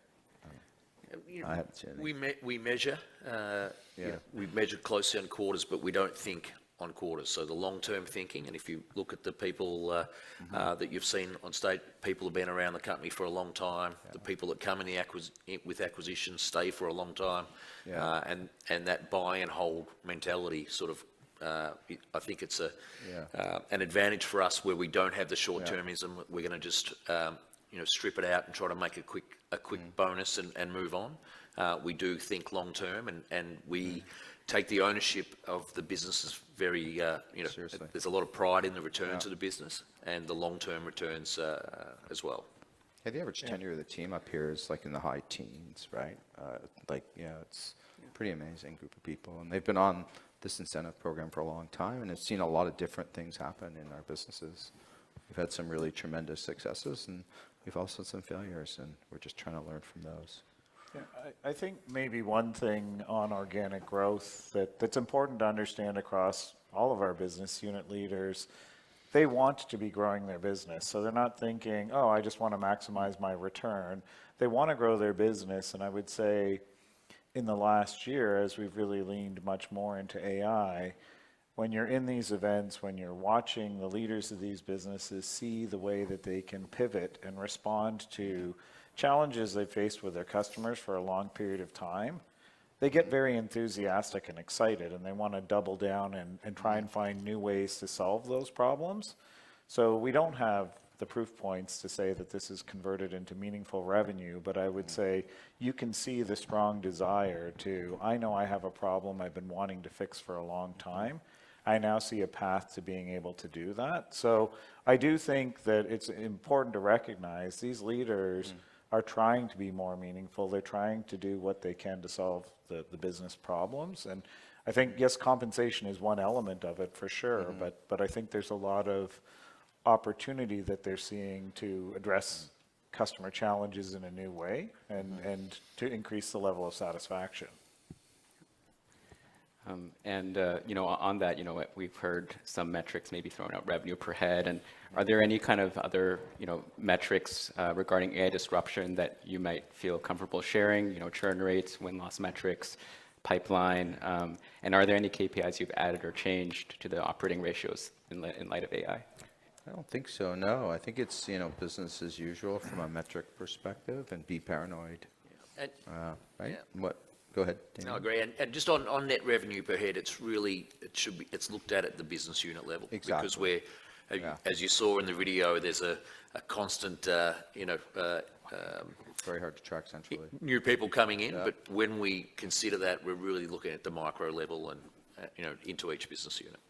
I haven't seen anything. We measure. We measure closely on quarters, but we don't think on quarters. So the long-term thinking, and if you look at the people that you've seen on stage, people have been around the company for a long time. The people that come in with acquisitions stay for a long time, and that buy and hold mentality sort of. I think it's an advantage for us where we don't have the short-termism. We're going to just strip it out and try to make a quick bonus and move on. We do think long-term, and we take the ownership of the businesses very. Seriously. There's a lot of pride in the returns of the business and the long-term returns as well. Yeah, the average tenure of the team up here is like in the high teens, right? It's a pretty amazing group of people, and they've been on this incentive program for a long time, and have seen a lot of different things happen in our businesses. We've had some really tremendous successes, and we've also had some failures, and we're just trying to learn from those. Yeah, I think maybe one thing on organic growth that's important to understand across all of our business unit leaders, they want to be growing their business. So they're not thinking, oh, I just want to maximize my return. They want to grow their business, and I would say in the last year, as we've really leaned much more into AI, when you're in these events, when you're watching the leaders of these businesses see the way that they can pivot and respond to challenges they've faced with their customers for a long period of time, they get very enthusiastic and excited, and they want to double down and try and find new ways to solve those problems. So we don't have the proof points to say that this is converted into meaningful revenue, but I would say you can see the strong desire to, I know I have a problem I've been wanting to fix for a long time. I now see a path to being able to do that. So I do think that it's important to recognize these leaders are trying to be more meaningful. They're trying to do what they can to solve the business problems. And I think, yes, compensation is one element of it for sure, but I think there's a lot of opportunity that they're seeing to address customer challenges in a new way and to increase the level of satisfaction. On that, we've heard some metrics maybe thrown out, revenue per head, and are there any kind of other, metrics regarding AI disruption that you might feel comfortable sharing, churn rates, win-loss metrics, pipeline, and are there any KPIs you've added or changed to the operating ratios in light of AI? I don't think so, no. I think it's, business as usual from a metric perspective, and be paranoid, right? What? Go ahead, Daniel. No, I agree. And just on net revenue per head, it's looked at the business unit level. Exactly. Because as you saw in the video, there's a constant, very hard to track centrally. New people coming in, but when we consider that, we're really looking at the micro level and, into each business unit.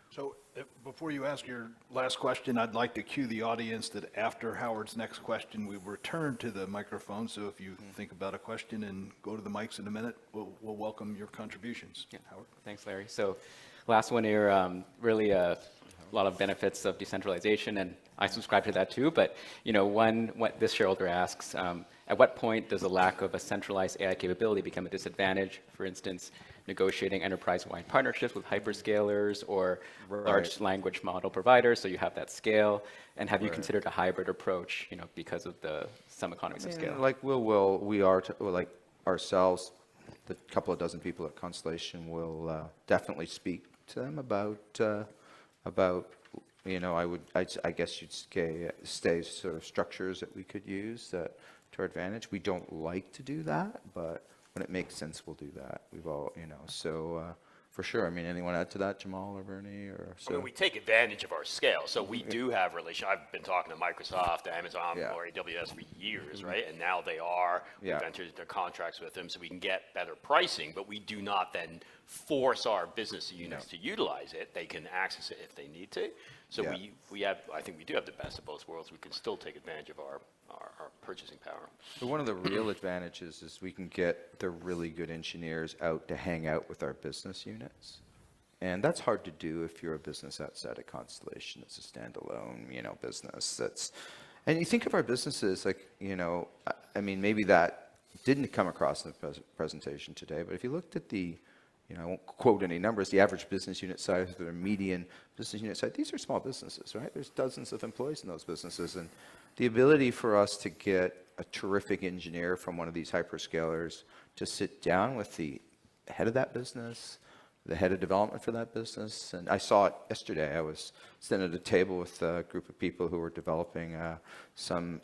So before you ask your last question, I'd like to cue the audience that after Howard's next question, we return to the microphone. So if you think about a question and go to the mics in a minute, we'll welcome your contributions. Yeah. Howard. Thanks, Larry. So last one here, really a lot of benefits of decentralization, and I subscribe to that too. But what this shareholder asks, at what point does a lack of a centralized AI capability become a disadvantage? For instance, negotiating enterprise-wide partnerships with hyperscalers or large language model providers, so you have that scale. And have you considered a hybrid approach, because of some economies of scale? Like we are like ourselves, the couple of dozen people at Constellation will definitely speak to them about I guess you'd stay sort of structures that we could use to our advantage. We don't like to do that, but when it makes sense, we'll do that. We've all, so for sure. I mean, anyone add to that, Jamal or Bernie or so? I mean, we take advantage of our scale. So we do have relations. I've been talking to Microsoft, Amazon, or AWS for years, right? And now we've entered into contracts with them so we can get better pricing, but we do not then force our business units to utilize it. They can access it if they need to. So I think we do have the best of both worlds. We can still take advantage of our purchasing power. So one of the real advantages is we can get the really good engineers out to hang out with our business units. And that's hard to do if you're a business outside of Constellation. It's a standalone, business. And you think of our businesses like, I mean, maybe that didn't come across in the presentation today, but if you looked at I won't quote any numbers, the average business unit size, the median business unit size, these are small businesses, right? There's dozens of employees in those businesses. And the ability for us to get a terrific engineer from one of these hyperscalers to sit down with the head of that business, the head of development for that business. And I saw it yesterday. I was sitting at a table with a group of people who were developing some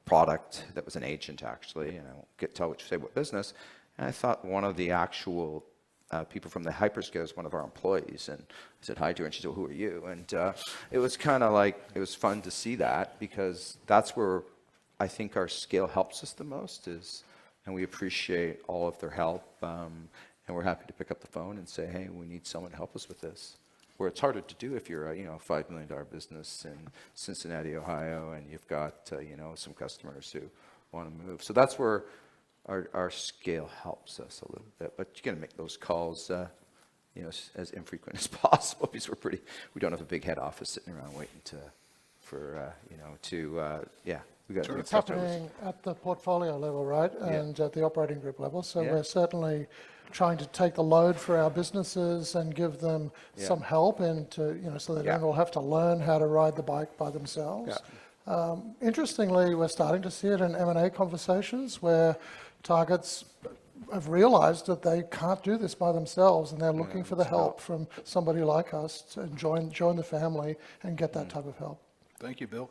product that was an agent, actually, and I won't tell what business. And I thought one of the actual people from the hyperscale is one of our employees, and I said hi to her, and she said, "Who are you?" And it was kind of like, it was fun to see that, because that's where I think our scale helps us the most, and we appreciate all of their help, and we're happy to pick up the phone and say, "Hey, we need someone to help us with this." Where it's harder to do if you're a $5 million business in Cincinnati, Ohio, and you've got some customers who want to move. So that's where our scale helps us a little bit. But you got to make those calls as infrequent as possible, because we don't have a big head office sitting around waiting we got It's happening at the portfolio level, right? And at the operating group level. So we're certainly trying to take the load for our businesses and give them some help into, so they don't all have to learn how to ride the bike by themselves. Interestingly, we're starting to see it in M&A conversations where targets have realized that they can't do this by themselves, and they're looking for the help from somebody like us to join the family and get that type of help. Thank you, Bill.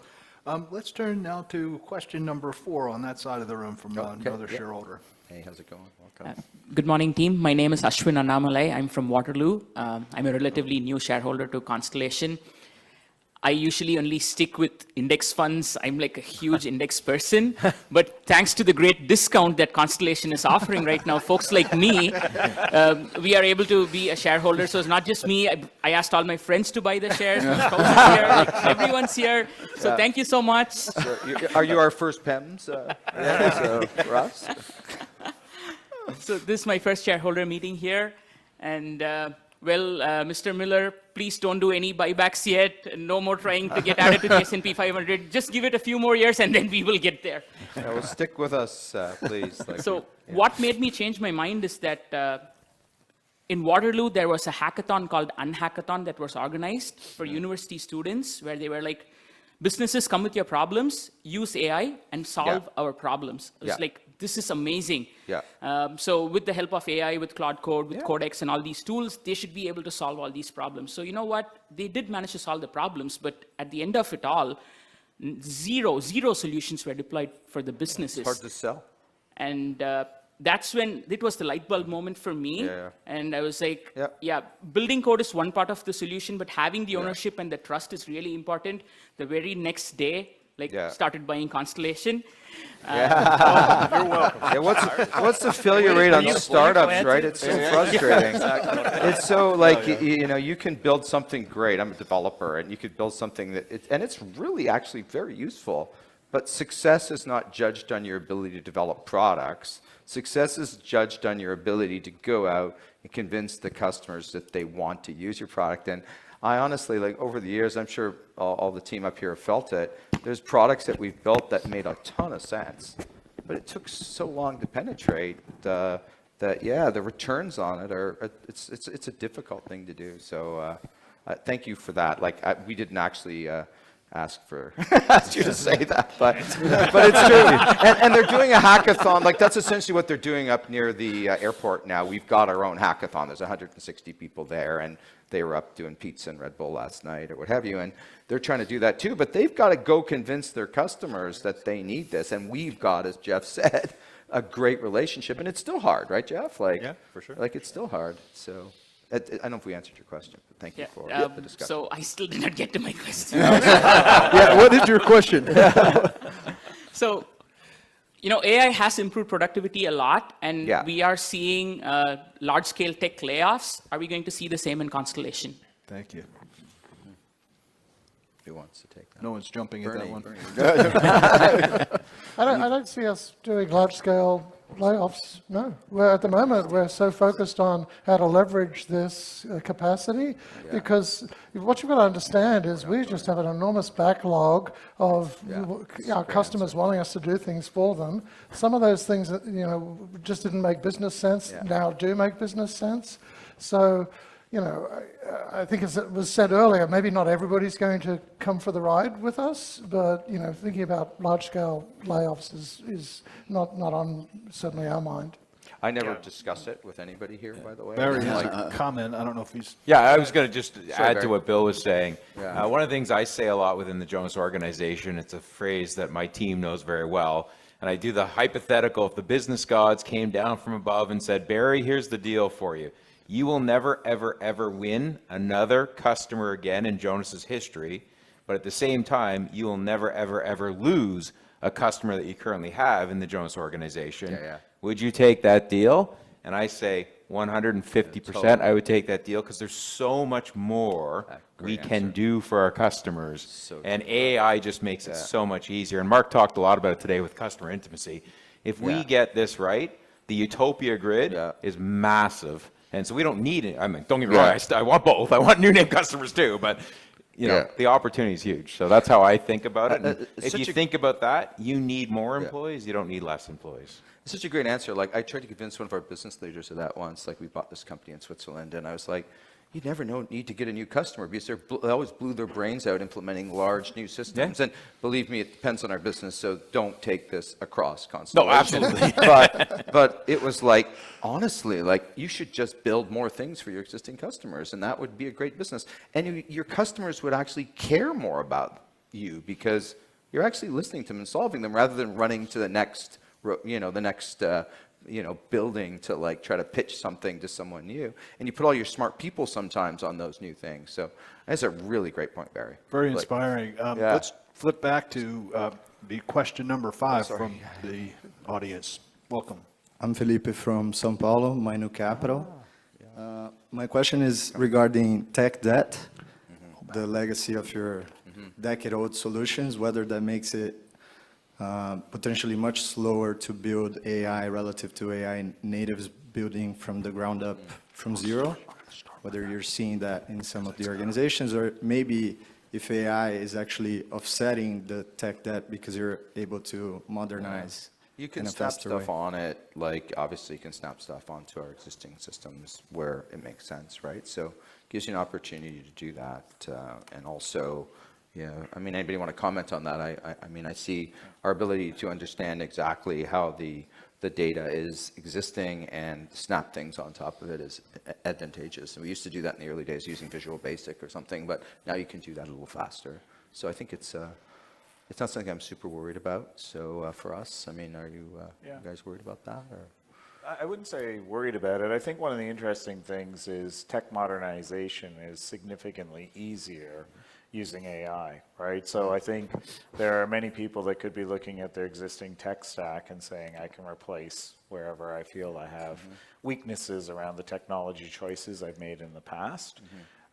Let's turn now to question number 4 on that side of the room from another shareholder. Hey, how's it going? Welcome. Good morning, team. My name is Ashwin Annamalai. I'm from Waterloo. I'm a relatively new shareholder to Constellation. I usually only stick with index funds. I'm like a huge index person, but thanks to the great discount that Constellation is offering right now, folks like me, we are able to be a shareholder. So it's not just me. I asked all my friends to buy the shares. My spouse is here. Like, everyone's here. So thank you so much. So are you our first PEMS for us? So this is my first shareholder meeting here, and Mr. Miller, please don't do any buybacks yet. No more trying to get added to the S&P 500. Just give it a few more years, and then we will get there. Well, stick with us, please. What made me change my mind is that in Waterloo, there was a hackathon called Unhackathon that was organized for university students, where they were like, businesses, come with your problems, use AI, and solve our problems. It was like, this is amazing. So with the help of AI, with Claude Code, with Codex, and all these tools, they should be able to solve all these problems. So you know what? They did manage to solve the problems, but at the end of it all, zero solutions were deployed for the businesses. It's hard to sell. And that's when it was the light bulb moment for me. And I was like, building code is one part of the solution, but having the ownership and the trust is really important. The very next day, started buying Constellation. You're welcome. What's the failure rate on startups, right? It's so frustrating. It's so like, you can build something great. I'm a developer, and you could build something and it's really actually very useful. But success is not judged on your ability to develop products. Success is judged on your ability to go out and convince the customers that they want to use your product. And I honestly, over the years, I'm sure all the team up here have felt it. There's products that we've built that made a ton of sense, but it took so long to penetrate that the returns on it it's a difficult thing to do. So thank you for that. We didn't actually ask you to say that, but it's true. And they're doing a hackathon. That's essentially what they're doing up near the airport now. We've got our own hackathon. There's 160 people there, and they were up doing pizza and Red Bull last night or what have you, and they're trying to do that too, but they've got to go convince their customers that they need this, and we've got, as Jeff said, a great relationship, and it's still hard, right, Jeff? Yeah, for sure. It's still hard, so I don't know if we answered your question, but thank you for the discussion. So I still did not get to my question. What is your question? So, AI has improved productivity a lot, and we are seeing large-scale tech layoffs. Are we going to see the same in Constellation? Thank you. Who wants to take that? No one's jumping at that one. I don't see us doing large-scale layoffs, no. At the moment, we're so focused on how to leverage this capacity, because what you've got to understand is we just have an enormous backlog of our customers wanting us to do things for them. Some of those things that just didn't make business sense now do make business sense. So, I think as it was said earlier, maybe not everybody's going to come for the ride with us, but thinking about large-scale layoffs is not on certainly our mind. I never discuss it with anybody here, by the way. Barry has Like- a comment. I don't know if he's. Yeah, I was going to just Sorry, add Barry. to what Bill was saying. Yeah. One of the things I say a lot within the Jonas organization, it's a phrase that my team knows very well, and I do the hypothetical: if the business gods came down from above and said, Barry, here's the deal for you. You will never, ever, ever win another customer again in Jonas's history, but at the same time, you will never, ever, ever lose a customer that you currently have in the Jonas organization. Yeah, yeah. Would you take that deal? And I say 150% I would take that deal, because there's so much more we can do for our customers. And AI just makes it so much easier. And Mark talked a lot about it today with customer intimacy. If we get this right, the Utopia grid is massive. And so we don't need it. I mean, don't get me wrong, I want both. I want new name customers too, but you know, the opportunity is huge. So that's how I think about it. And if you think about that, you need more employees. You don't need less employees. It's such a great answer. Like, I tried to convince one of our business leaders of that once. Like, we bought this company in Switzerland, and I was like, you never need to get a new customer, because they always blew their brains out implementing large new systems. And believe me, it depends on our business, so don't take this across Constellation. No, absolutely. but it was like, honestly, like, you should just build more things for your existing customers, and that would be a great business. And your customers would actually care more about you, because you're actually listening to them and solving them, rather than running to the next building to like try to pitch something to someone new. And you put all your smart people sometimes on those new things. So that's a really great point, Barry. Very inspiring. Let's flip back to the question number 5 from the audience. Welcome. I'm Felipe from São Paulo, Minu Capital. My question is regarding tech debt, the legacy of your decade-old solutions, whether that makes it potentially much slower to build AI relative to AI natives building from the ground up from zero, whether you're seeing that in some of the organizations, or maybe if AI is actually offsetting the tech debt because you're able to modernize. You can in a snap faster stuff way. on it, like obviously you can snap stuff onto our existing systems where it makes sense, right? So it gives you an opportunity to do that. And also, yeah, I mean, anybody want to comment on that? I mean, I see our ability to understand exactly how the data is existing and snap things on top of it is advantageous. And we used to do that in the early days using Visual Basic or something, but now you can do that a little faster. So I think it's not something I'm super worried about. So for us, I mean, are you guys worried about that? Or? I wouldn't say worried about it. I think one of the interesting things is tech modernization is significantly easier using AI, right? So I think there are many people that could be looking at their existing tech stack and saying, I can replace wherever I feel I have weaknesses around the technology choices I've made in the past.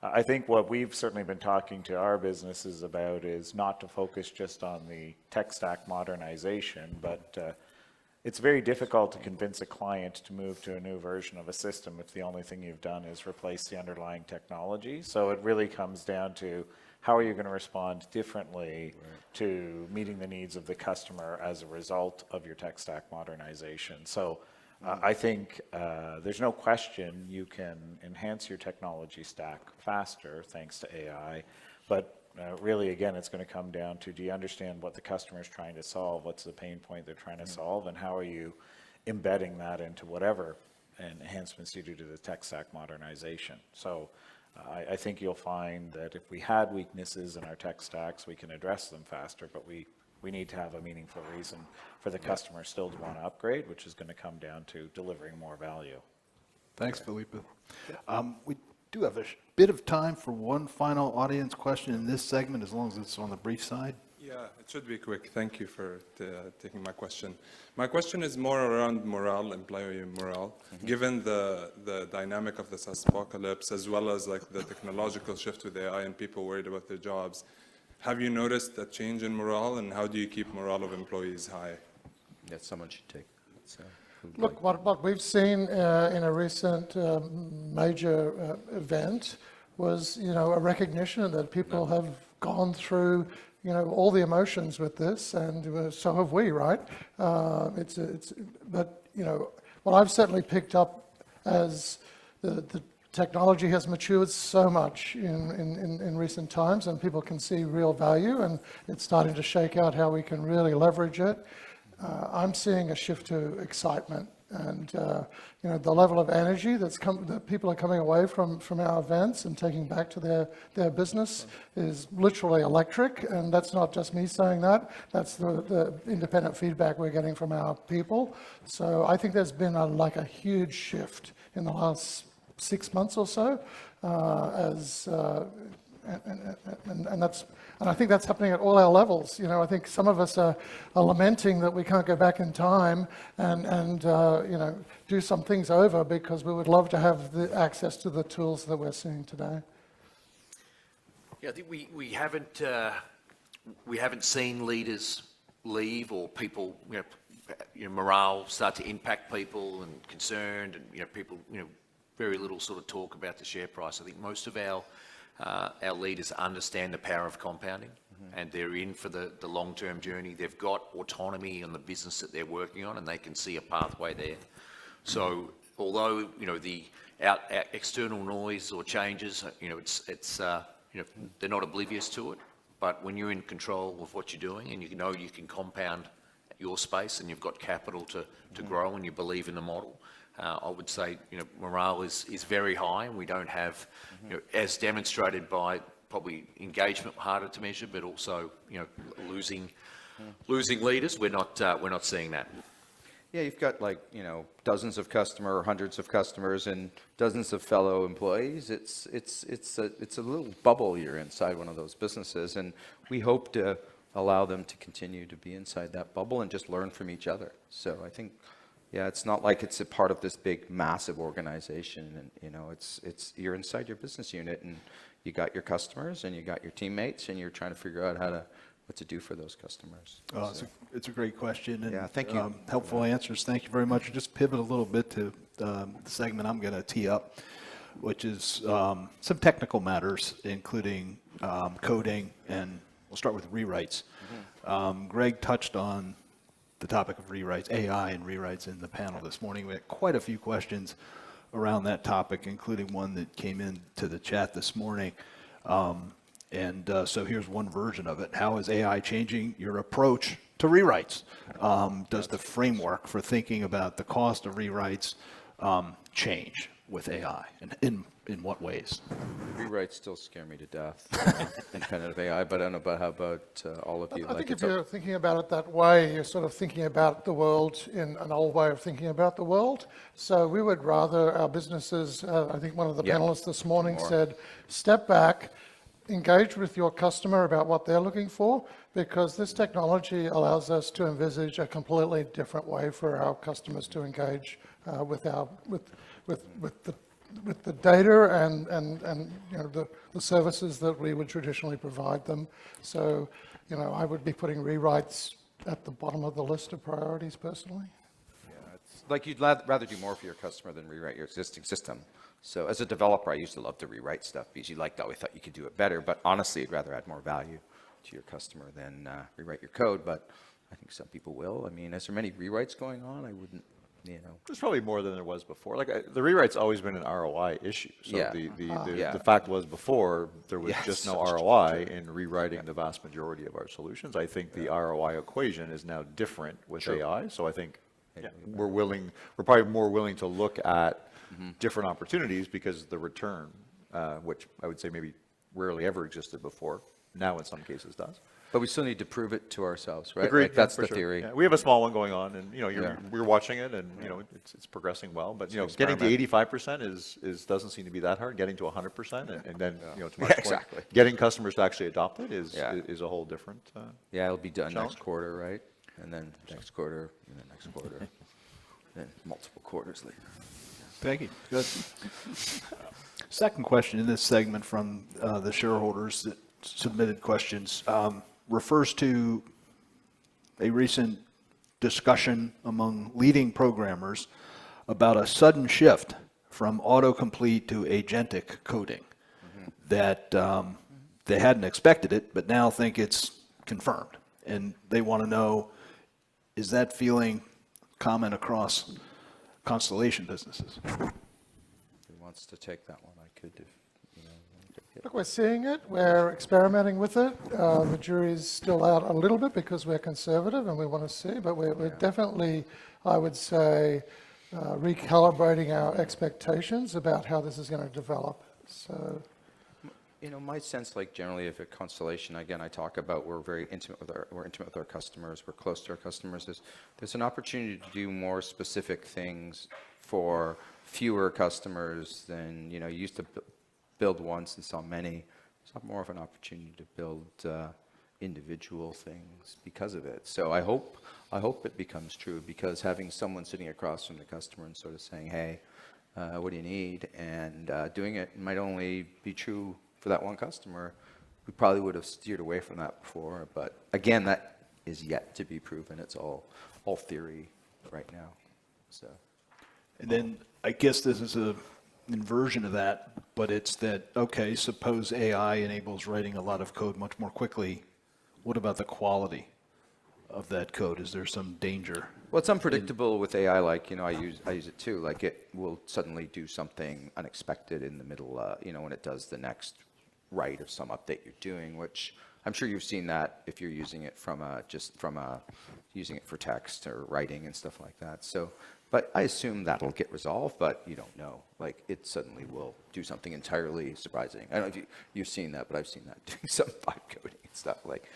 I think what we've certainly been talking to our businesses about is not to focus just on the tech stack modernization, but it's very difficult to convince a client to move to a new version of a system if the only thing you've done is replace the underlying technology. So it really comes down to how are you going to respond differently to meeting the needs of the customer as a result of your tech stack modernization. So I think there's no question you can enhance your technology stack faster thanks to AI, but really, again, it's going to come down to, do you understand what the customer is trying to solve? What's the pain point they're trying to solve? And how are you embedding that into whatever enhancements you do to the tech stack modernization? So I think you'll find that if we had weaknesses in our tech stacks, we can address them faster, but we need to have a meaningful reason for the customer still to want to upgrade, which is going to come down to delivering more value. Thanks, Felipe. We do have a bit of time for one final audience question in this segment, as long as it's on the brief side. Yeah, it should be quick. Thank you for taking my question. My question is more around morale, employee morale. Given the dynamic of the SaaS apocalypse, as well as like the technological shift with AI and people worried about their jobs, have you noticed a change in morale, and how do you keep morale of employees high? Yeah, someone should take. Look, what we've seen in a recent major event was, a recognition that people have gone through, all the emotions with this, and so have we, right? But what I've certainly picked up as the technology has matured so much in recent times, and people can see real value, and it's starting to shake out how we can really leverage it. I'm seeing a shift to excitement And the level of energy that people are coming away from our events and taking back to their business is literally electric. And that's not just me saying that. That's the independent feedback we're getting from our people. So I think there's been a huge shift in the last 6 months or so, and I think that's happening at all our levels. I think some of us are lamenting that we can't go back in time and do some things over, because we would love to have the access to the tools that we're seeing today. Yeah, I think we haven't seen leaders leave, or people, morale start to impact people and concerned, and people, very little sort of talk about the share price. I think most of our leaders understand the power of compounding, and they're in for the long-term journey. They've got autonomy on the business that they're working on, and they can see a pathway there. So although the external noise or changes, they're not oblivious to it. But when you're in control of what you're doing, and you know you can compound your space, and you've got capital to grow, and you believe in the model, I would say morale is very high, and we don't have, as demonstrated by probably engagement, harder to measure, but also losing leaders. We're not seeing that. Yeah, you've got dozens of customers, hundreds of customers, and dozens of fellow employees. It's a little bubble you're inside one of those businesses, and we hope to allow them to continue to be inside that bubble and just learn from each other. So I think, yeah, it's not like it's a part of this big, massive organization, and it's you're inside your business unit, and you got your customers, and you got your teammates, and you're trying to figure out what to do for those customers. Oh, it's a great question, and yeah, thank you. Helpful answers. Thank you very much. Just pivot a little bit to the segment I'm going to tee up, which is some technical matters, including coding, and we'll start with rewrites. Greg touched on the topic of rewrites, AI and rewrites in the panel this morning. We had quite a few questions around that topic, including one that came into the chat this morning. So here's one version of it. How is AI changing your approach to rewrites? Does the framework for thinking about the cost of rewrites change with AI, and in what ways? Rewrites still scare me to death, independent of AI, but I don't know about how about all of you. I think if you're thinking about it that way, you're sort of thinking about the world in an old way of thinking about the world. So we would rather our businesses, I think one of the panelists this morning said, step back, engage with your customer about what they're looking for, because this technology allows us to envisage a completely different way for our customers to engage with the data and the services that we would traditionally provide them. So, I would be putting rewrites at the bottom of the list of priorities personally. Yeah, it's like you'd rather do more for your customer than rewrite your existing system. So as a developer, I used to love to rewrite stuff because you always thought you could do it better. But honestly, I'd rather add more value to your customer than rewrite your code. But I think some people will. I mean, is there many rewrites going on? I wouldn't. There's probably more than there was before. The rewrite's always been an ROI issue. So Yeah. The fact was before there was just no ROI in rewriting the vast majority of our solutions. I think the ROI equation is now different with AI. So I think we're probably more willing to look at different opportunities, because the return, which I would say maybe rarely ever existed before, now in some cases does. But we still need to prove it to ourselves, right? Agreed. Like, that's the sure. theory. Yeah. We have a small one going on, and we're watching it, and it's progressing well. But getting to 85% is doesn't seem to be that hard. Getting to 100%, and then to my point, getting customers to actually adopt it is a whole different. It'll be done challenge. next quarter, right? And then next quarter, and then next quarter, then multiple quarters later. Thank you. Good. Second question in this segment from the shareholders that submitted questions refers to a recent discussion among leading programmers about a sudden shift from autocomplete to agentic coding, that they hadn't expected it, but now think it's confirmed. And they want to know, is that feeling common across Constellation businesses? Who wants to take that one? I could do. Look, we're seeing it. We're experimenting with it. The jury's still out a little bit because we're conservative and we want to see, but we're definitely, I would say, recalibrating our expectations about how this is going to develop. So, you know, my sense, like generally, if at Constellation, again, I talk about we're very intimate with our customers, we're close to our customers. There's an opportunity to do more specific things for fewer customers than, you know, you used to build once and sell many. It's more of an opportunity to build individual things because of it. So I hope it becomes true, because having someone sitting across from the customer and sort of saying, hey, what do you need? And doing it might only be true for that one customer. We probably would have steered away from that before, but again, that is yet to be proven. It's all theory right now. So, and then I guess this is a inversion of that, but it's that, okay, suppose AI enables writing a lot of code much more quickly. What about the quality of that code? Is there some danger? Well, it's unpredictable with AI. Like, you know, I use it too. Like, it will suddenly do something unexpected in the middle, you know, when it does the next write of some update you're doing, which I'm sure you've seen that if you're using it using it for text or writing and stuff like that. So, but I assume that'll get resolved, but you don't know. Like, it suddenly will do something entirely surprising. I don't know if you've seen that, but I've seen that doing some vibe coding and stuff, like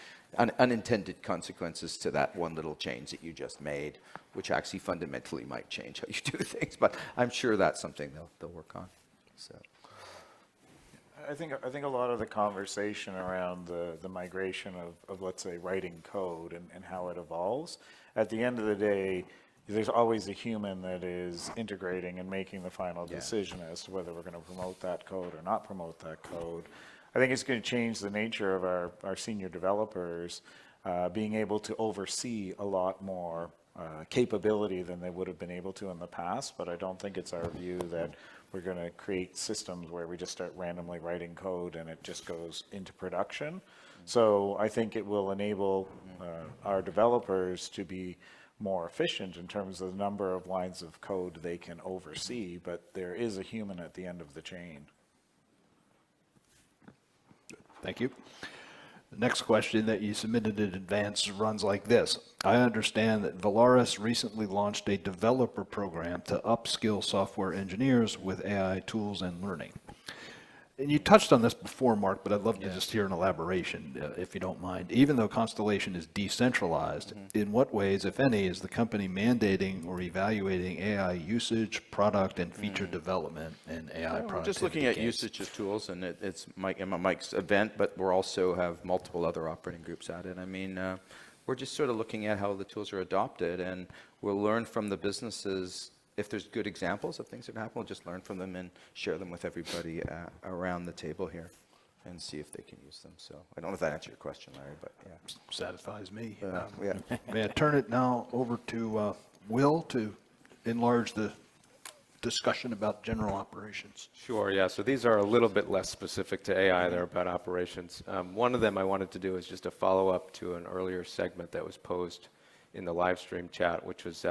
unintended consequences to that one little change that you just made, which actually fundamentally might change how you do things. But I'm sure that's something they'll work on. So, I think a lot of the conversation around the migration of let's say writing code and how it evolves, at the end of the day, there's always a human that is integrating and making the final decision as to whether we're going to promote that code or not promote that code. I think it's going to change the nature of our senior developers being able to oversee a lot more capability than they would have been able to in the past, but I don't think it's our view that we're going to create systems where we just start randomly writing code and it just goes into production. So I think it will enable our developers to be more efficient in terms of the number of lines of code they can oversee, but there is a human at the end of the chain. Thank you. The next question that you submitted in advance runs like this. I understand that Valaris recently launched a developer program to upskill software engineers with AI tools and learning. And you touched on this before, Mark, but I'd love to just hear an elaboration, if you don't mind. Even though Constellation is decentralized, in what ways, if any, is the company mandating or evaluating AI usage, product, and feature development and AI productivity? We're just looking at usage of tools, and it's Mike's event, but we also have multiple other operating groups at it. I mean, we're just sort of looking at how the tools are adopted, and we'll learn from the businesses. If there's good examples of things that happen, we'll just learn from them and share them with everybody around the table here and see if they can use them. So I don't know if that answered your question, Larry, but yeah. Satisfies me. Yeah. May I turn it now over to Will to enlarge the discussion about general operations? Sure, yeah. So these are a little bit less specific to AI. They're about operations. One of them I wanted to do is just a follow-up to an earlier segment that was posed in the live stream chat, which was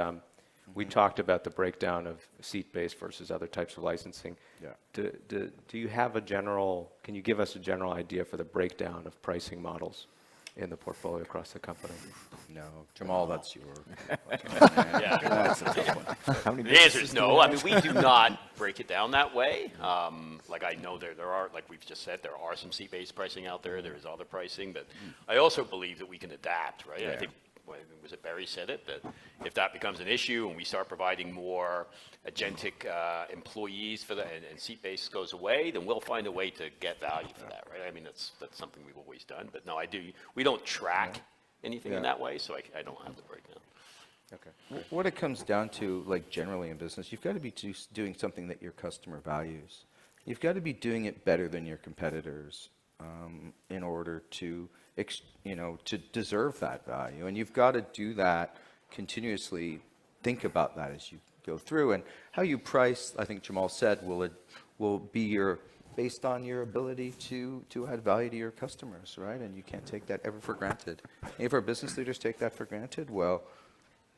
we talked about the breakdown of seat-based versus other types of licensing. Yeah. Do you have can you give us a general idea for the breakdown of pricing models in the portfolio across the company? No. Jamal, that's your... Yeah. That's a tough one. The answer is no. I mean, we do not break it down that way. Like, I know there are, like we've just said, there are some seat-based pricing out there. There is other pricing, but I also believe that we can adapt, right? Yeah. I think, was it Barry said it, that if that becomes an issue and we start providing more agentic employees for that and seat-based goes away, then we'll find a way to get value for that, right? I mean, that's something we've always done. But no, we don't track anything in that way, so I don't have the breakdown. Okay. What it comes down to, like generally in business, you've got to be doing something that your customer values. You've got to be doing it better than your competitors in order to to deserve that value. And you've got to do that continuously. Think about that as you go through. And how you price, I think Jamal said, will be based on your ability to add value to your customers, right? And you can't take that ever for granted. If our business leaders take that for granted, well,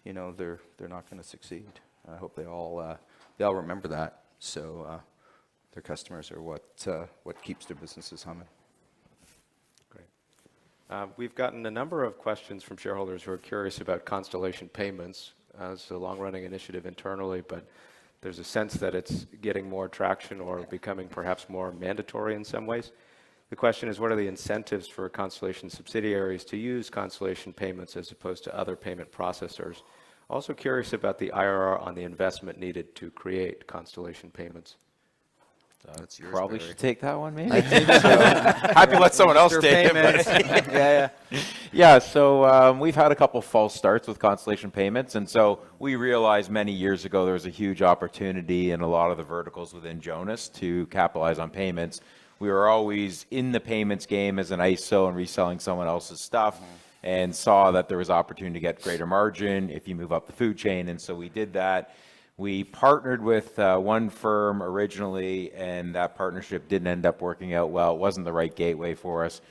they're not going to succeed. I hope they all remember that. So their customers are what keeps their businesses humming. We've gotten a number of questions from shareholders who are curious about Constellation payments. It's a long-running initiative internally, but there's a sense that it's getting more traction or becoming perhaps more mandatory in some ways. The question is, what are the incentives for Constellation subsidiaries to use Constellation payments as opposed to other payment processors? Also curious about the IRR on the investment needed to create Constellation payments. That's yours, Probably Barry. should take that one, maybe. I think so. Happy to let someone else Mr. take Payments. it. Yeah. So we've had a couple false starts with Constellation Payments, and so we realized many years ago there was a huge opportunity in a lot of the verticals within Jonas to capitalize on payments. We were always in the payments game as an ISO and reselling someone else's stuff, and saw that there was opportunity to get greater margin if you move up the food chain, and so we did that. We partnered with one firm originally, and that partnership didn't end up working out well. It wasn't the right gateway for us.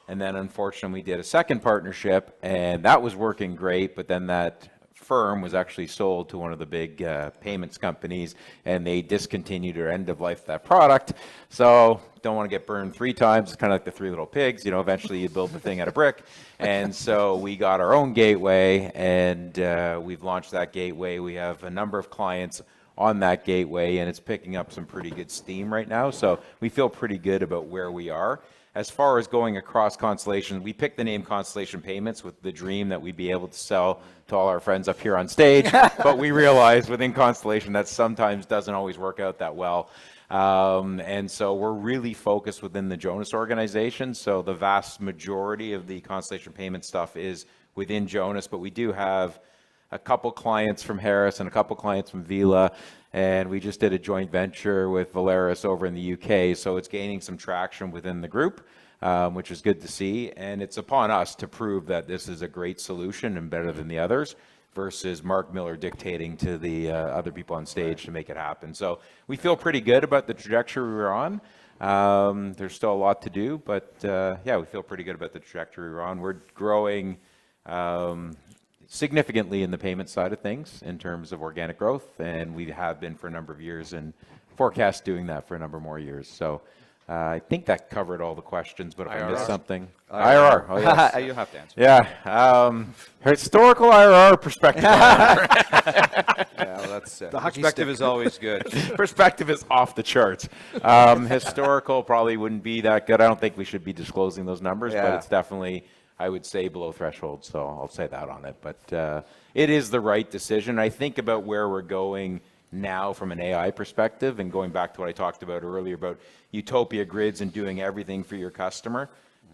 And then unfortunately, we did a second partnership, and that was working great, but then that firm was actually sold to one of the big payments companies, and they discontinued or end of life that product. So don't want to get burned 3 times. It's kind of like the 3 little pigs. You know, eventually you build the thing out of brick. And so we got our own gateway, and we've launched that gateway. We have a number of clients on that gateway, and it's picking up some pretty good steam right now. So we feel pretty good about where we are. As far as going across Constellation, we picked the name Constellation Payments with the dream that we'd be able to sell to all our friends up here on stage, but we realized within Constellation that sometimes doesn't always work out that well. And so we're really focused within the Jonas organization. So the vast majority of the Constellation Payment stuff is within Jonas, but we do have a couple clients from Harris and a couple clients from Vila, and we just did a joint venture with Valeris over in the UK, so it's gaining some traction within the group, which is good to see, and it's upon us to prove that this is a great solution and better than the others, versus Mark Miller dictating to the other people on stage to make it happen. So we feel pretty good about the trajectory we're on. There's still a lot to do, but yeah, we feel pretty good about the trajectory we're on. We're growing significantly in the payment side of things in terms of organic growth, and we have been for a number of years and forecast doing that for a number more years. So I think that covered all the questions, but if I missed something. IRR. Oh, yes. You have to answer. Yeah. Historical IRR, perspective IRR. Yeah, well, that's the perspective is always good. Perspective is off the charts. Historical probably wouldn't be that good. I don't think we should be disclosing those numbers, but it's definitely, I would say, below threshold, so I'll say that on it. But it is the right decision. I think about where we're going now from an AI perspective, and going back to what I talked about earlier about utopia grids and doing everything for your customer.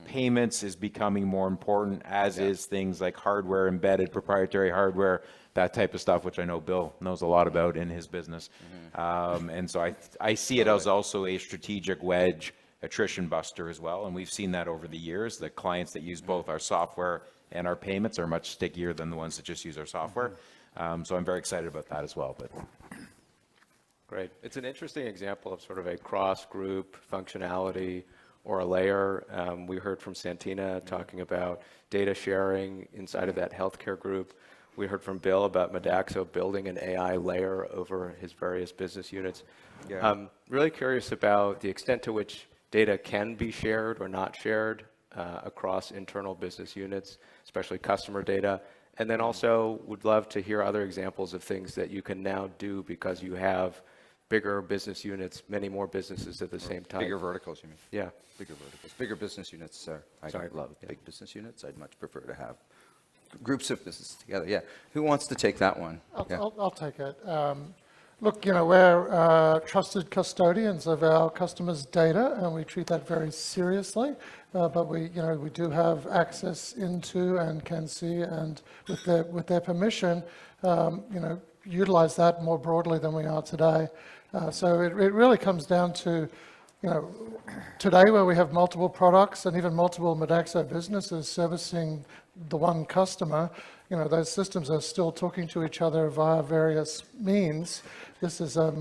Payments is becoming more important, as is things like hardware, embedded proprietary hardware, that type of stuff, which I know Bill knows a lot about in his business. And so I see it as also a strategic wedge attrition buster as well, and we've seen that over the years. The clients that use both our software and our payments are much stickier than the ones that just use our software. So I'm very excited about that as well. But great. It's an interesting example of sort of a cross-group functionality or a layer. We heard from Santina talking about data sharing inside of that healthcare group. We heard from Bill about Modaxo building an AI layer over his various business units. Yeah. I'm really curious about the extent to which data can be shared or not shared across internal business units, especially customer data. And then also would love to hear other examples of things that you can now do because you have bigger business units, many more businesses at the same time. Bigger verticals, you mean? Yeah. Bigger verticals. Bigger business units, I Sorry. love big business units. I'd much prefer to have groups of businesses together. Yeah. Who wants to take that one? I'll take it. Look, we're trusted custodians of our customers' data, and we treat that very seriously. But we do have access into and can see, and with their permission, utilize that more broadly than we are today. So it really comes down to, today where we have multiple products and even multiple Modaxo businesses servicing the one customer, those systems are still talking to each other via various means. This is a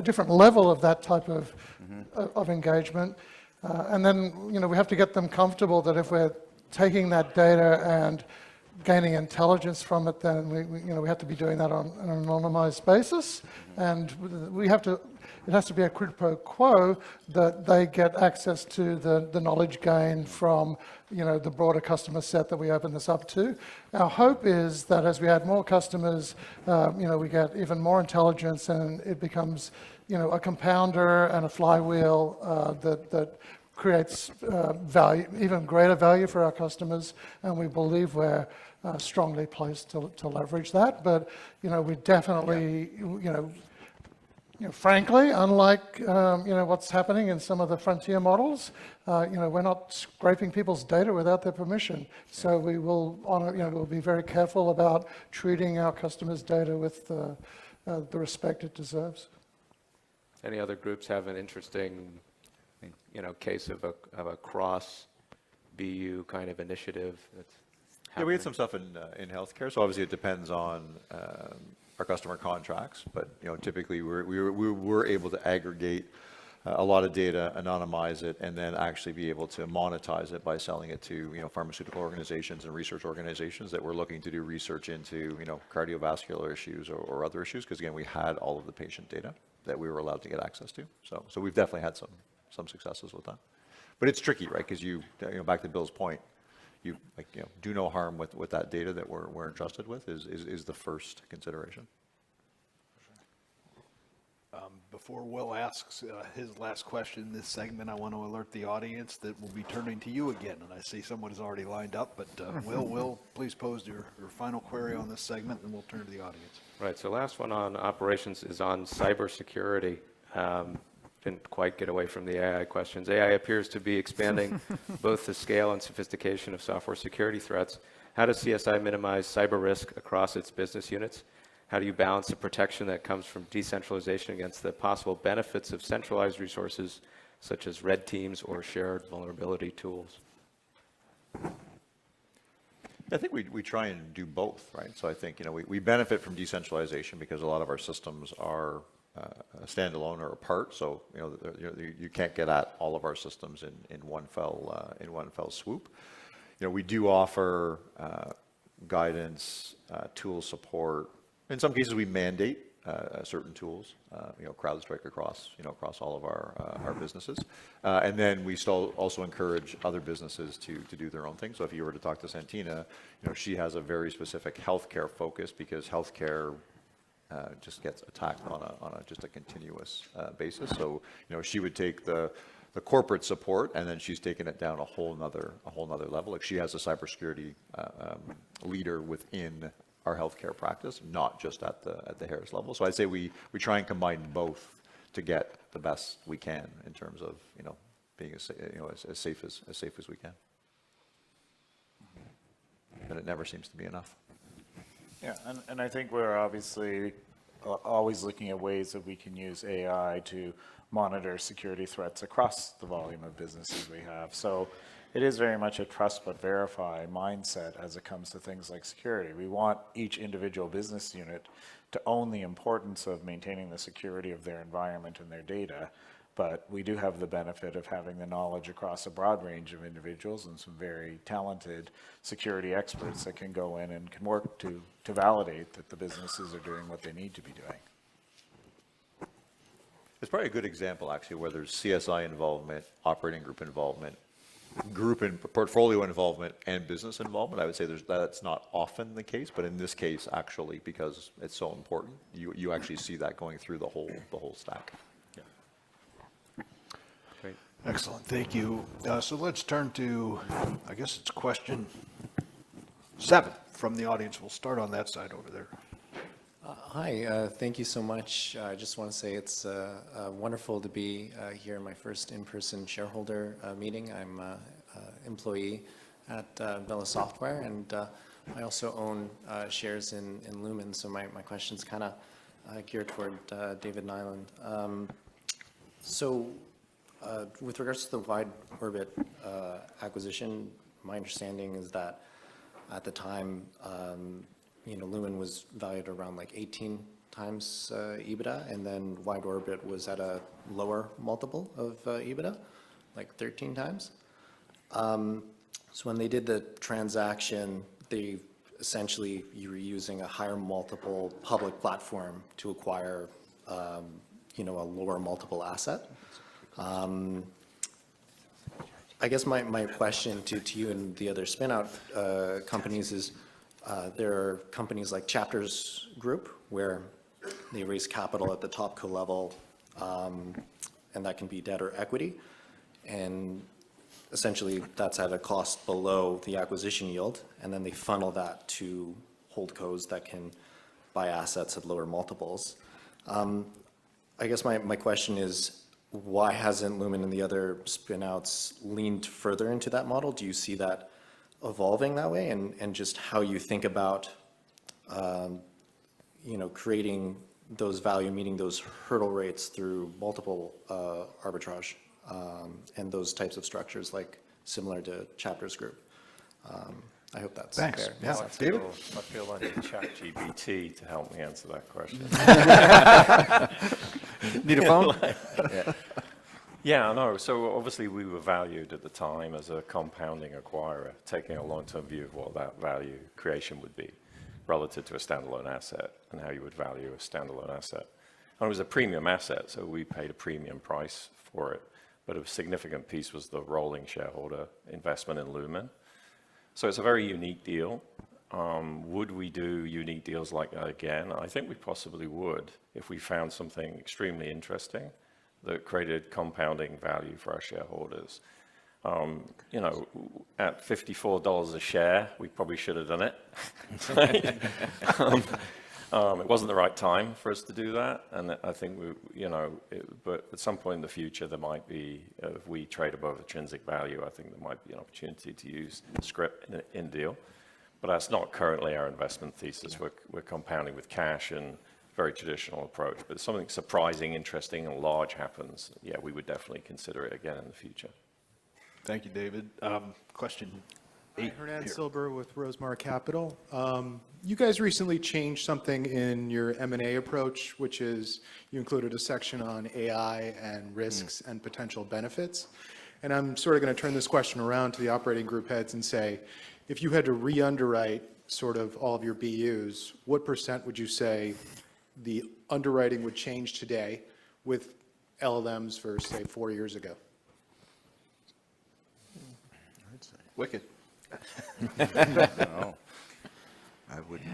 different level of that type of engagement. And then, we have to get them comfortable that if we're taking that data and gaining intelligence from it, then we have to be doing that on an anonymized basis. And we have to it has to be a quid pro quo that they get access to the knowledge gain from, the broader customer set that we open this up to. Our hope is that as we add more customers, we get even more intelligence, and it becomes, a compounder and a flywheel that creates value, even greater value for our customers, and we believe we're strongly placed to leverage that. But we definitely, frankly, unlike what's happening in some of the frontier models, we're not scraping people's data without their permission. So we will honor, we'll be very careful about treating our customers' data with the respect it deserves. Any other groups have an interesting, case of a cross BU kind of initiative that's happening? Yeah, we had some stuff in healthcare. So obviously it depends on our customer contracts, but typically we were able to aggregate a lot of data, anonymize it, and then actually be able to monetize it by selling it to pharmaceutical organizations and research organizations that were looking to do research into cardiovascular issues or other issues, because again we had all of the patient data that we were allowed to get access to. So we've definitely had some successes with that, but it's tricky, right? Because back to Bill's point, do no harm with that data that we're entrusted with is the first consideration. Before Will asks his last question in this segment, I want to alert the audience that we'll be turning to you again. And I see someone is already lined up, but Will, please pose your final query on this segment, and we'll turn to the audience. Right, so last one on operations is on cybersecurity. Didn't quite get away from the AI questions. AI appears to be expanding both the scale and sophistication of software security threats. How does CSI minimize cyber risk across its business units? How do you balance the protection that comes from decentralization against the possible benefits of centralized resources such as red teams or shared vulnerability tools? I think we try and do both, right? So I think we benefit from decentralization because a lot of our systems are standalone or apart. So you can't get at all of our systems in one fell swoop. We do offer guidance, tool support. In some cases, we mandate certain tools, CrowdStrike across all of our businesses, and then we still also encourage other businesses to do their own thing. So if you were to talk to Santina, she has a very specific healthcare focus because healthcare just gets attacked on just a continuous basis. So she would take the corporate support, and then she's taken it down a whole nother level. Like she has a cybersecurity leader within our healthcare practice, not just at the Harris level. So I'd say we try and combine both to get the best we can in terms of being as safe as we can. But it never seems to be enough. Yeah, and I think we're obviously always looking at ways that we can use AI to monitor security threats across the volume of businesses we have. So it is very much a trust but verify mindset as it comes to things like security. We want each individual business unit to own the importance of maintaining the security of their environment and their data, but we do have the benefit of having the knowledge across a broad range of individuals and some very talented security experts that can go in and can work to validate that the businesses are doing what they need to be doing. It's probably a good example, actually, where there's CSI involvement, operating group involvement, group and portfolio involvement, and business involvement. I would say that's not often the case, but in this case, actually, because it's so important, you actually see that going through the whole stack. Great. Excellent, thank you. So let's turn to, I guess it's question 7 from the audience. We'll start on that side over there. Hi, thank you so much. I just want to say it's wonderful to be here in my first in-person shareholder meeting. I'm an employee at Bella Software, and I also own shares in Lumen, so my question's kind of geared toward David Nyland. So with regards to the wide orbit acquisition, my understanding is that at the time, Lumen was valued around like 18 times EBITDA, and then Wide Orbit was at a lower multiple of EBITDA, like 13 times. So when they did the transaction, you were using a higher multiple public platform to acquire, you know, a lower multiple asset. I guess my question to you and the other spin-out companies is, there are companies like Chapters Group where they raise capital at the top co-level, and that can be debt or equity, and essentially that's at a cost below the acquisition yield, and then they funnel that to holdcos that can buy assets at lower multiples. I guess my question is, why hasn't Lumen and the other spin-outs leaned further into that model? Do you see that evolving that way, and just how you think about, you know, creating those value, meeting those hurdle rates through multiple arbitrage and those types of structures, like similar to Chapters Group? I hope that's Thanks. fair. Yeah. That's David? I feel I need ChatGPT to help me answer that question. Need a phone? Yeah, I know. So obviously we were valued at the time as a compounding acquirer, taking a long-term view of what that value creation would be relative to a standalone asset and how you would value a standalone asset. And it was a premium asset, so we paid a premium price for it. But a significant piece was the rolling shareholder investment in Lumen. So it's a very unique deal. Would we do unique deals like that again? I think we possibly would if we found something extremely interesting that created compounding value for our shareholders. You know, at $54 a share, we probably should have done it. It wasn't the right time for us to do that, and I think but at some point in the future, there might be, if we trade above intrinsic value, I think there might be an opportunity to use script in deal. But that's not currently our investment thesis. We're compounding with cash and very traditional approach. But if something surprising, interesting, and large happens, yeah, we would definitely consider it again in the future. Thank you, David. Question 8. Hernan Silber with Rosemar Capital. You guys recently changed something in your M&A approach, which is you included a section on AI and risks and potential benefits. And I'm sort of going to turn this question around to the operating group heads and say, if you had to re-underwrite sort of all of your BUs, what % would you say the underwriting would change today with LLMs versus, say, 4 years ago? Wicked. No, I wouldn't.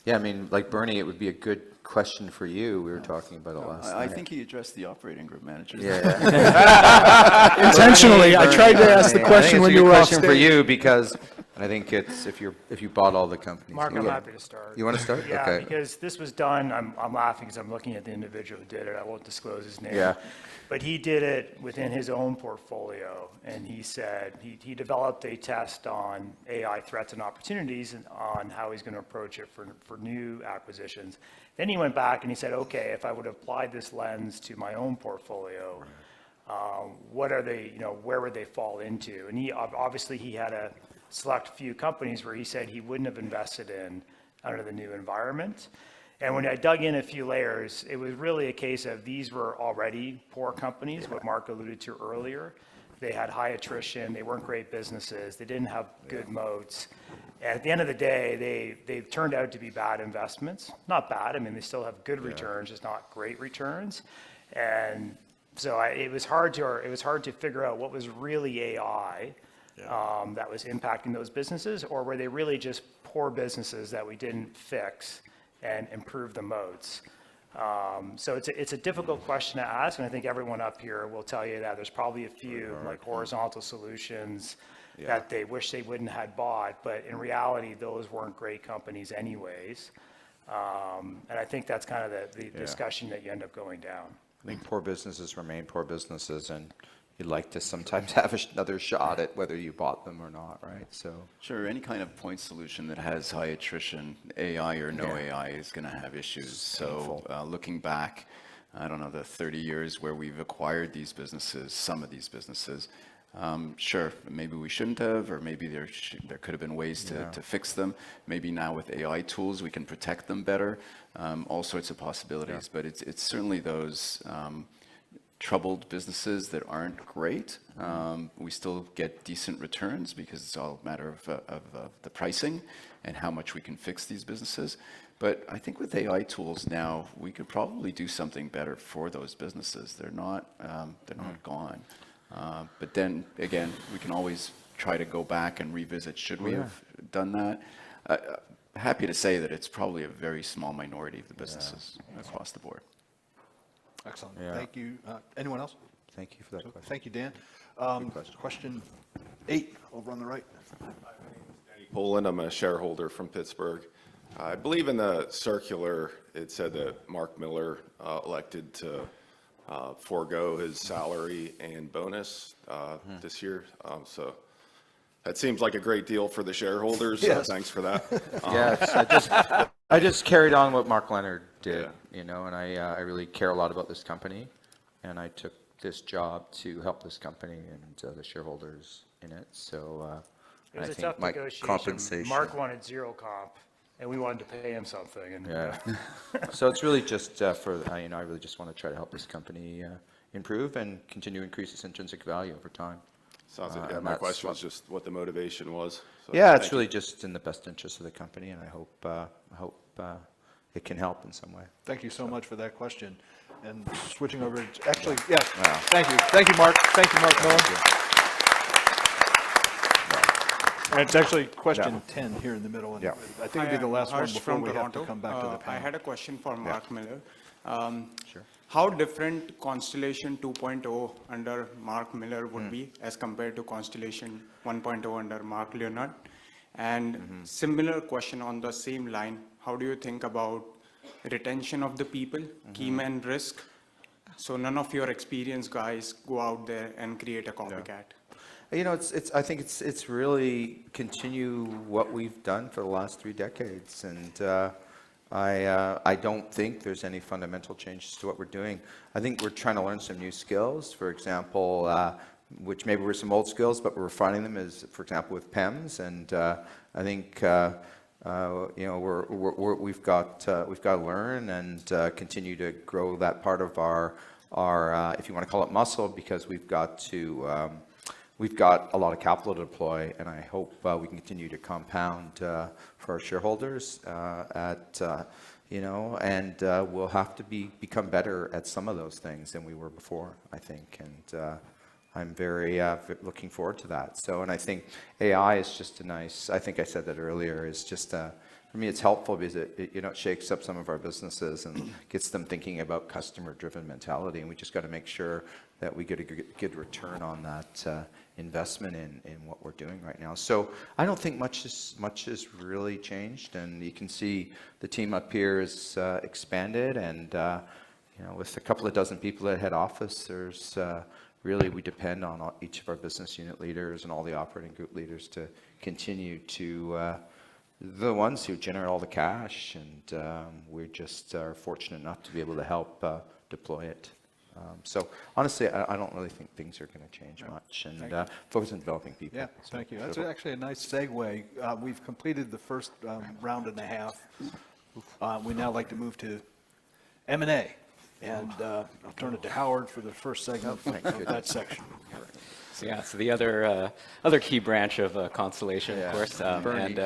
Yeah, I mean, like Bernie, it would be a good question for you. We were talking about it last night. I think he addressed the operating group managers. Yeah. Intentionally, I tried to ask the question when you were off stage. It's a good question for you because I think it's if you bought all the companies. Mark, I'm happy to start. You want to start? Yeah, Okay. because this was done, I'm laughing because I'm looking at the individual who did it. I won't disclose his name. Yeah. But he did it within his own portfolio, and he said he developed a test on AI threats and opportunities and on how he's going to approach it for new acquisitions. Then he went back and he said, okay, if I would have applied this lens to my own portfolio, what are they, where would they fall into? And he obviously he had a select few companies where he said he wouldn't have invested in under the new environment. And when I dug in a few layers, it was really a case of these were already poor companies, what Mark alluded to earlier. They had high attrition, they weren't great businesses, they didn't have good moats. And at the end of the day, they've turned out to be bad investments. Not bad, I mean, they still have good returns, just not great returns. And so it was hard to figure out what was really AI that was impacting those businesses, or were they really just poor businesses that we didn't fix and improve the moats. So it's a difficult question to ask, and I think everyone up here will tell you that there's probably a few like horizontal solutions that they wish they wouldn't have bought, but in reality, those weren't great companies anyways. And I think that's kind of the discussion that you end up going down. I think poor businesses remain poor businesses, and you'd like to sometimes have another shot at whether you bought them or not, right? So sure, any kind of point solution that has high attrition, AI or no AI, is going to have issues. So looking back, I don't know, the 30 years where we've acquired these businesses, some of these businesses, sure, maybe we shouldn't have, or maybe there could have been ways to fix them. Maybe now with AI tools, we can protect them better. All sorts of possibilities, but it's certainly those troubled businesses that aren't great. We still get decent returns because it's all a matter of the pricing and how much we can fix these businesses. But I think with AI tools now, we could probably do something better for those businesses. They're not gone. But then again, we can always try to go back and revisit, should we have done that? Happy to say that it's probably a very small minority of the businesses across the board. Excellent. Thank you. Anyone else? Thank you for that question. Thank you, Dan. Question 8 over on the right. Poland, I'm a shareholder from Pittsburgh. I believe in the circular, it said that Mark Miller elected to forego his salary and bonus this year. So that seems like a great deal for the shareholders. So thanks for that. I just carried on what Mark Leonard did, you know, and I really care a lot about this company, and I took this job to help this company and the shareholders in it. So it was I a think tough my negotiation. compensation. Mark wanted 0 comp, and we wanted to pay him something. And, So it's really just for, you know, I really just want to try to help this company improve and continue to increase its intrinsic value over time. Sounds like, my question was just what the motivation was. So it's really just in the best interest of the company, and I hope it can help in some way. Thank you so much for that question. And switching over, actually, thank you. Thank you, Mark. Thank you, Mark Miller. And it's actually question 10 here in the middle. And I think it'll be the last one before we have to come back to the panel. I had a question for Mark Miller. How different Constellation 2.0 under Mark Miller would be as compared to Constellation 1.0 under Mark Leonard? And similar question on the same line, how do you think about retention of the people, key man risk? So none of your experienced guys go out there and create a copycat. You know, I think it's really continue what we've done for the last 3 decades, and I don't think there's any fundamental changes to what we're doing. I think we're trying to learn some new skills, for example, which maybe were some old skills, but we're refining them as, for example, with PEMS, and I think you know we've got to learn and continue to grow that part of our if you want to call it muscle, because we've got a lot of capital to deploy, and I hope we can continue to compound for our shareholders you know, and we'll have to become better at some of those things than we were before, I think, and I'm very looking forward to that. So, and I think AI is just a nice, I think I said that earlier, is just for me, it's helpful because it you know, it shakes up some of our businesses and gets them thinking about customer-driven mentality, and we just got to make sure that we get a good return on that investment in what we're doing right now. So I don't think much has really changed, and you can see the team up here is expanded, and you know, with a couple of dozen people at head office, there's really, we depend on each of our business unit leaders and all the operating group leaders to continue to the ones who generate all the cash, and we just are fortunate enough to be able to help deploy it. So honestly, I don't really think things are going to change much, and focus on developing people. Yeah, so, thank you. That's actually a nice segue. We've completed the first round and a half. We now like to move to M&A, and I'll turn it to Howard for the first segment of that section. So yeah, so the other key branch of Constellation, of course, and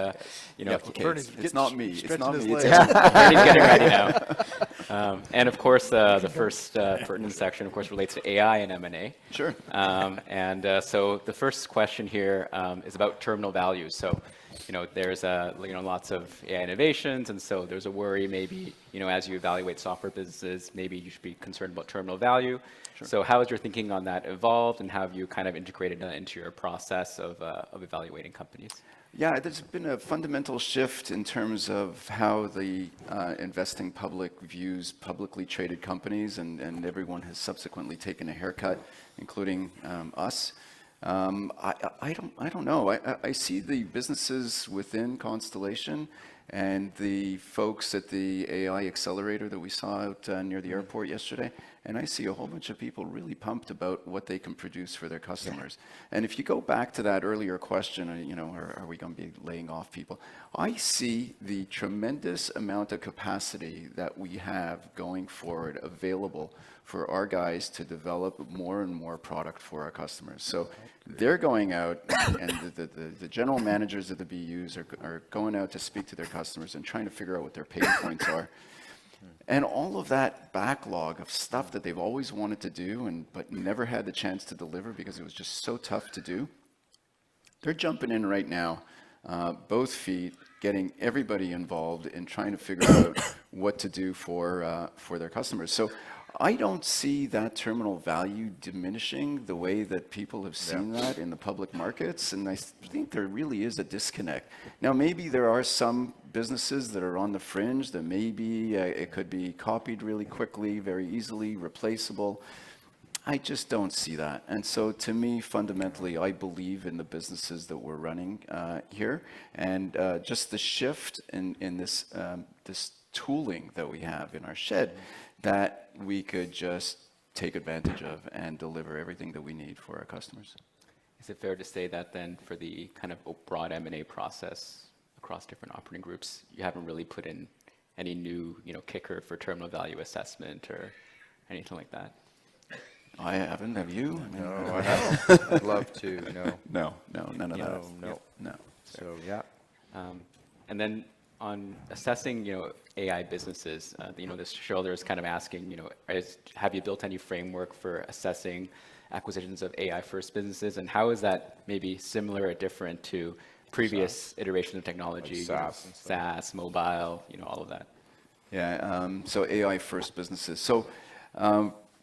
you know, it's not me. It's not me. Bernie's getting ready now. And of course, the first pertinent section, of course, relates to AI and M&A. Sure. And so the first question here is about terminal values. So, you know, there's you know, lots of AI innovations, and so there's a worry maybe, you know, as you evaluate software businesses, maybe you should be concerned about terminal value. Sure. So how has your thinking on that evolved, and how have you kind of integrated that into your process of evaluating companies? Yeah, there's been a fundamental shift in terms of how the investing public views publicly traded companies, and everyone has subsequently taken a haircut, including us. I don't know. I see the businesses within Constellation and the folks at the AI accelerator that we saw out near the airport yesterday, and I see a whole bunch of people really pumped about what they can produce for their customers. And if you go back to that earlier question, are we going to be laying off people? I see the tremendous amount of capacity that we have going forward available for our guys to develop more and more product for our customers. So they're going out, and the general managers of the BUs are going out to speak to their customers and trying to figure out what their pain points are. And all of that backlog of stuff that they've always wanted to do but never had the chance to deliver because it was just so tough to do, they're jumping in right now, both feet, getting everybody involved in trying to figure out what to do for their customers. So I don't see that terminal value diminishing the way that people have seen that in the public markets, and I think there really is a disconnect. Now, maybe there are some businesses that are on the fringe that maybe it could be copied really quickly, very easily, replaceable. I just don't see that. And so to me, fundamentally, I believe in the businesses that we're running here, and just the shift in this tooling that we have in our shed that we could just take advantage of and deliver everything that we need for our customers. Is it fair to say that then for the kind of broad M&A process across different operating groups, you haven't really put in any new, kicker for terminal value assessment or anything like that? I haven't. Have you? No, I haven't. I'd love to. No, none of that. No. So, yeah. And then on assessing, AI businesses, this shareholder is kind of asking, have you built any framework for assessing acquisitions of AI-first businesses, and how is that maybe similar or different to previous iterations of technology, like SaaS, mobile, all of that? Yeah, so AI-first businesses. So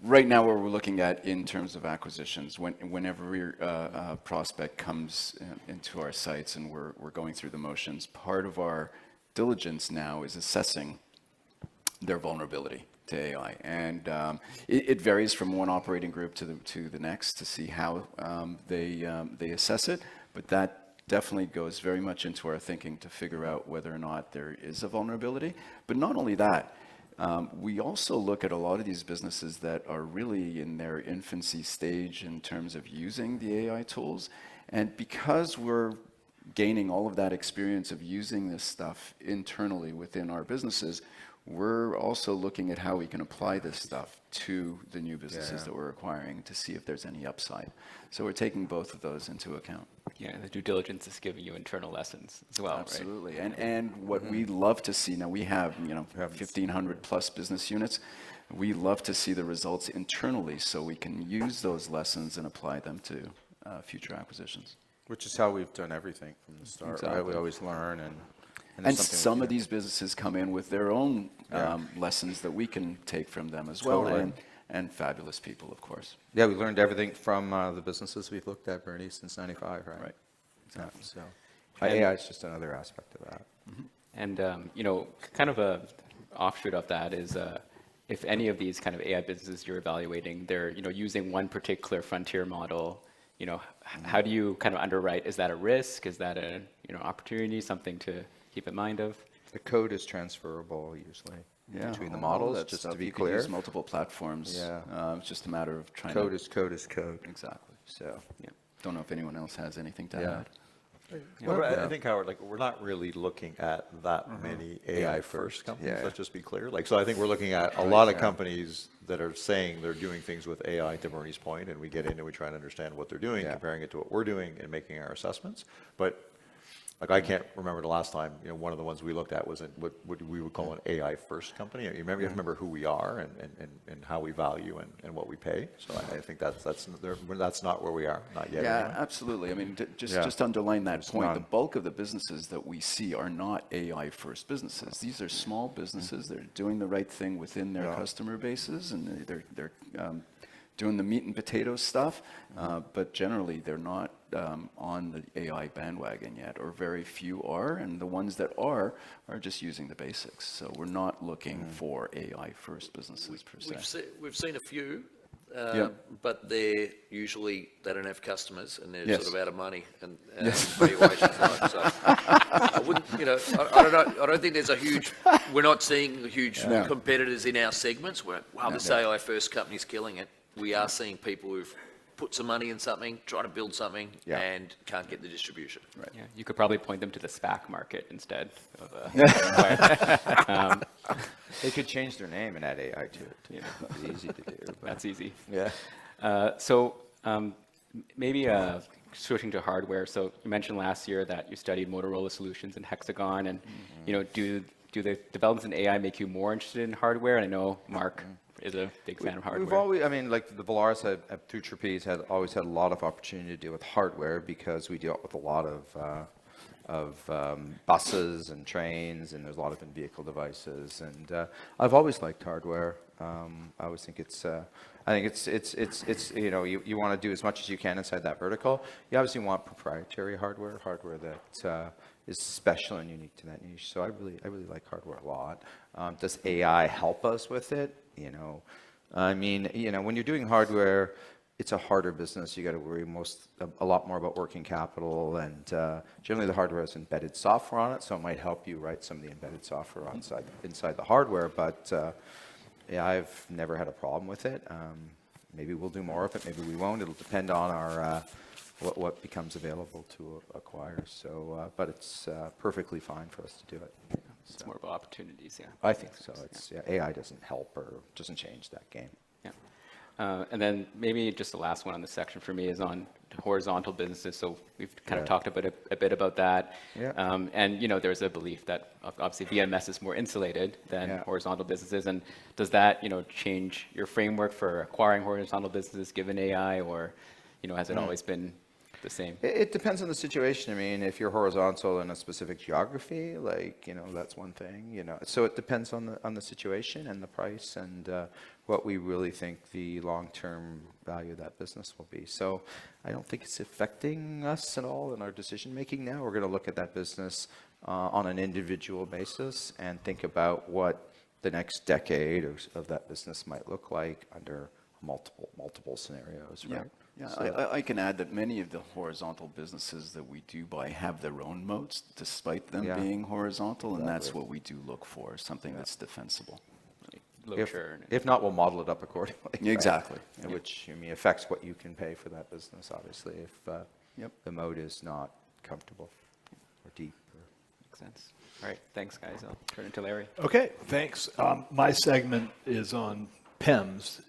right now what we're looking at in terms of acquisitions, whenever a prospect comes into our sites and we're going through the motions, part of our diligence now is assessing their vulnerability to AI, and it varies from one operating group to the next to see how they assess it. But that definitely goes very much into our thinking to figure out whether or not there is a vulnerability. But not only that, we also look at a lot of these businesses that are really in their infancy stage in terms of using the AI tools, and because we're gaining all of that experience of using this stuff internally within our businesses, we're also looking at how we can apply this stuff to the new businesses that we're acquiring to see if there's any upside. So we're taking both of those into account. Yeah, the due diligence is giving you internal lessons as well, Absolutely. right? And what we love to see, now we have 1,500 plus business units. We love to see the results internally so we can use those lessons and apply them to future acquisitions. Which is how we've done everything from the start, Exactly. right? We always learn and some of these businesses come in with their own lessons that we can take from them as well, and fabulous people, of course. Yeah, we learned everything from the businesses we've looked at, Bernie, since '95, right? Right. Exactly. So AI is just another aspect of that. And kind of a offshoot of that is if any of these kind of AI businesses you're evaluating, they're using one particular frontier model. How do you kind of underwrite? Is that a risk? Is that a opportunity? Something to keep in mind of? The code is transferable usually between the models, just to be clear. You can use multiple platforms. Yeah. It's just a matter of trying code is code is code. Exactly. So yeah. Don't know if anyone else has anything to add. Well, I think, Howard, we're not really looking at that many AI first companies. Let's just be clear. So I think we're looking at a lot of companies that are saying they're doing things with AI, to Bernie's point, and we get in and we try and understand what they're doing, comparing it to what we're doing and making our assessments. But I can't remember the last time, one of the ones we looked at was what we would call an AI first company. You have to remember who we are and how we value and what we pay. So I think that's not where we are, not yet. Yeah, anyway. absolutely. I mean, just to underline that point, the bulk of the businesses that we see are not AI first businesses. These are small businesses. They're doing the right thing within their customer bases, and they're doing the meat and potatoes stuff, but generally they're not on the AI bandwagon yet, or very few are, and the ones that are just using the basics. So we're not looking for AI first businesses per se. We've seen a few but they don't have customers and they're Yes. sort of out of money and Yes. valuation's low. So I wouldn't, I don't know. I don't think there's we're not seeing huge competitors in our segments where, wow, this AI first company's killing it. We are seeing people who've put some money in something, try to build something, and can't get the distribution. Right. Yeah, you could probably point them to the SPAC market instead of They could change their name and add AI to it. Yeah. It's easy to do. But. That's easy. Yeah. Maybe switching to hardware. So you mentioned last year that you studied Motorola Solutions and Hexagon, and do the developments in AI make you more interested in hardware? And I know Mark is a big fan of hardware. We've always, like the Valaris through Trapeze always had a lot of opportunity to deal with hardware because we dealt with a lot of buses and trains, and there's a lot of in-vehicle devices. And I've always liked hardware. I always think it's you want to do as much as you can inside that vertical. You obviously want proprietary hardware that is special and unique to that niche. So I really like hardware a lot. Does AI help us with it? When you're doing hardware, it's a harder business. You got to worry a lot more about working capital, and generally the hardware has embedded software on it, so it might help you write some of the embedded software inside the hardware. But I've never had a problem with it. Maybe we'll do more of it. Maybe we won't. It'll depend on our what becomes available to acquire. So, but it's perfectly fine for us to do it. It's more about opportunities, yeah. I think so. AI doesn't help or doesn't change that game. Yeah. And then maybe just the last one on this section for me is on horizontal businesses. So we've kind of talked about a bit about that. Yeah. And there's a belief that obviously VMS is more insulated than horizontal businesses. And does that change your framework for acquiring horizontal businesses given AI, or has it always been the same? It depends on the situation. If you're horizontal in a specific geography, that's one thing. So it depends on the situation and the price and what we really think the long-term value of that business will be. So I don't think it's affecting us at all in our decision making now. We're going to look at that business on an individual basis and think about what the next decade of that business might look like under multiple scenarios, right? Yeah, so I can add that many of the horizontal businesses that we do buy have their own moats, despite them being horizontal, and that's what we do look for, something that's defensible. If not, we'll model it up accordingly. Exactly. Right? Which affects what you can pay for that business, obviously, if the moat is not comfortable or deep. Makes sense. All right, thanks, guys. I'll turn it to Larry. Okay, thanks. My segment is on PEMS.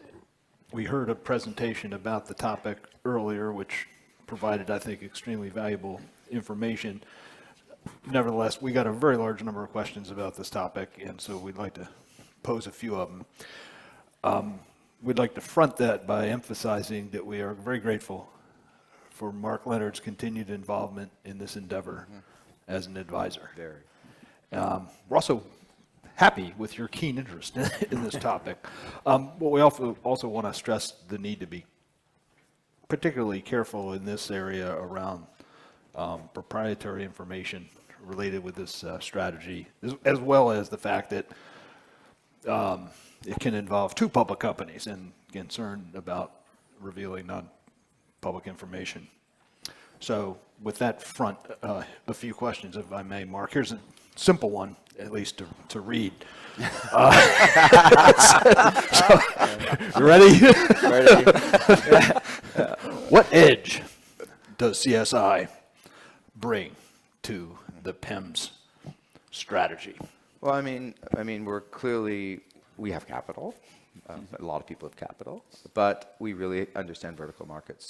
We heard a presentation about the topic earlier, which provided, I think, extremely valuable information. Nevertheless, we got a very large number of questions about this topic, and so we'd like to pose a few of them. We'd like to front that by emphasizing that we are very grateful for Mark Leonard's continued involvement in this endeavor as an advisor. We're also happy with your keen interest in this topic. But we also want to stress the need to be particularly careful in this area around proprietary information related with this strategy, as well as the fact that it can involve two public companies and concern about revealing non-public information. So with that front, a few questions, if I may, Mark. Here's a simple one, at least to read. You ready? Ready. What edge does CSI bring to the PEMS strategy? Well, we have capital. A lot of people have capital, but we really understand vertical market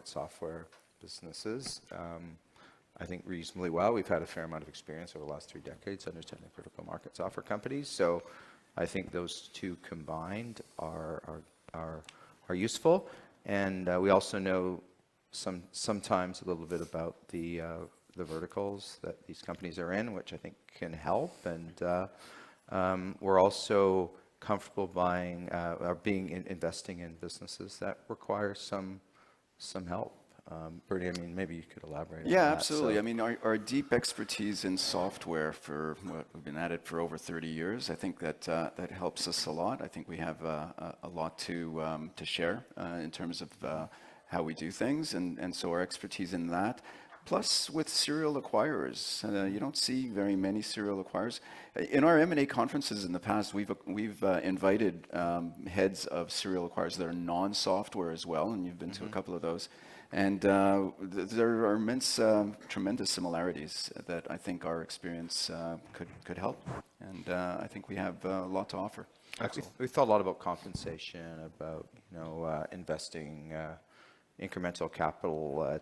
software businesses. I think reasonably well. We've had a fair amount of experience over the last 3 decades understanding vertical market software companies. So I think those two combined are useful. And we also know sometimes a little bit about the verticals that these companies are in, which I think can help. And we're also comfortable investing in businesses that require some help. Bernie, I mean, maybe you could elaborate Yeah, on that. absolutely. So- I mean, our deep expertise in software for what we've been at it for over 30 years, I think that that helps us a lot. I think we have a lot to share in terms of how we do things, and so our expertise in that. Plus, with serial acquirers, you don't see very many serial acquirers. In our M&A conferences in the past, we've invited heads of serial acquirers that are non-software as well, and you've been to a couple of those. And there are immense, tremendous similarities that I think our experience could help, and I think we have a lot to offer. Excellent. We thought a lot about compensation, about investing incremental capital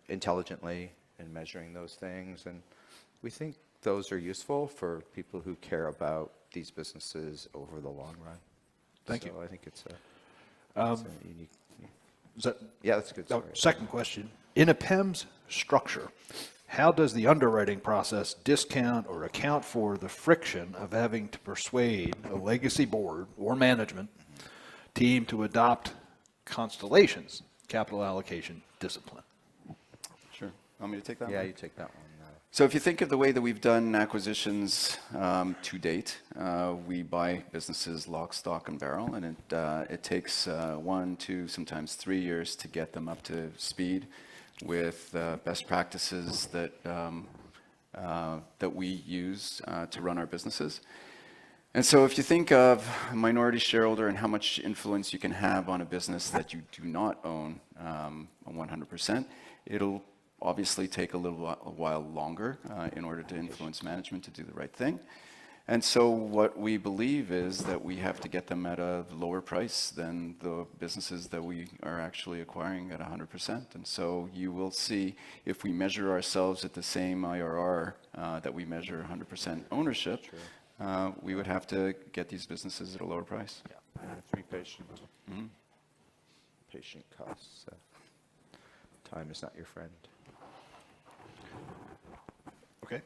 intelligently and measuring those things, and we think those are useful for people who care about these businesses over the long run. Thank you. I think it's a unique. Yeah, that's good. Second question. In a PEMS structure, how does the underwriting process discount or account for the friction of having to persuade a legacy board or management team to adopt Constellation's capital allocation discipline? Sure. Want me to take that one? Yeah, you take that one. So if you think of the way that we've done acquisitions to date, we buy businesses lock, stock, and barrel, and it takes 1, 2, sometimes 3 years to get them up to speed with best practices that we use to run our businesses. And so if you think of a minority shareholder and how much influence you can have on a business that you do not own 100%, it'll obviously take a while longer in order to influence management to do the right thing. And so what we believe is that we have to get them at a lower price than the businesses that we are actually acquiring at 100%. And so you will see, if we measure ourselves at the same IRR that we measure 100% ownership, we would have to get these businesses at a lower price. Yeah. 3 patient. Patient costs. Time is not your friend. Okay.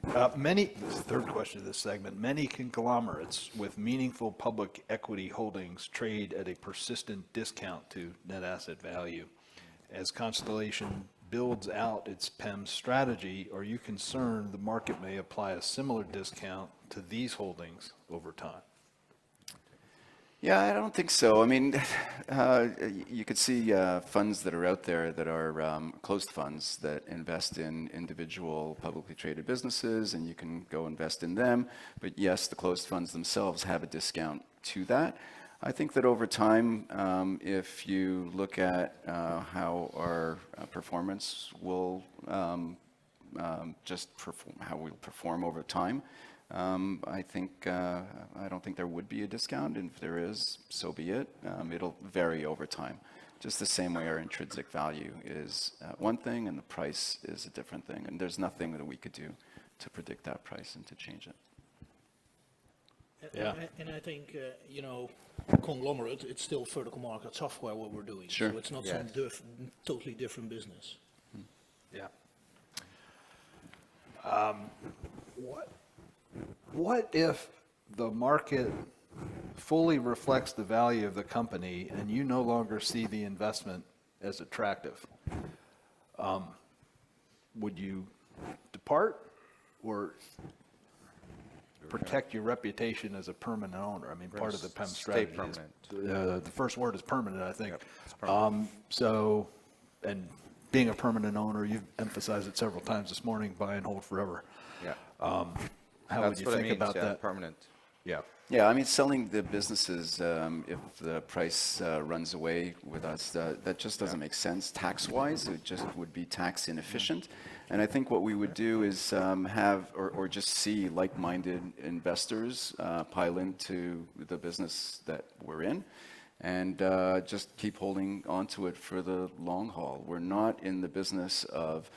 This third question of this segment, many conglomerates with meaningful public equity holdings trade at a persistent discount to net asset value. As Constellation builds out its PEMS strategy, are you concerned the market may apply a similar discount to these holdings over time? Yeah, I don't think so. I mean, you could see funds that are out there that are closed funds that invest in individual publicly traded businesses, and you can go invest in them. But yes, the closed funds themselves have a discount to that. I think that over time, if you look at how our performance will how we'll perform over time, I don't think there would be a discount, and if there is, so be it. It'll vary over time, just the same way our intrinsic value is one thing and the price is a different thing, and there's nothing that we could do to predict that price and to change it. Yeah. And I think, conglomerate, it's still vertical market software what we're doing. Sure. So it's not some totally different business. Yeah. What if the market fully reflects the value of the company and you no longer see the investment as attractive? Would you depart or protect your reputation as a permanent owner? I mean, part of the PEM strategy is the first word is permanent, I think. Yep, and being a permanent owner, you've emphasized it several times this morning, buy and hold forever. Yeah. How would you think about that? Permanent. Yeah. Yeah, I mean, selling the businesses, if the price runs away with us, that just doesn't make sense tax-wise. It just would be tax inefficient. And I think what we would do is have, or just see like-minded investors pile into the business that we're in, and just keep holding onto it for the long haul. We're not in the business of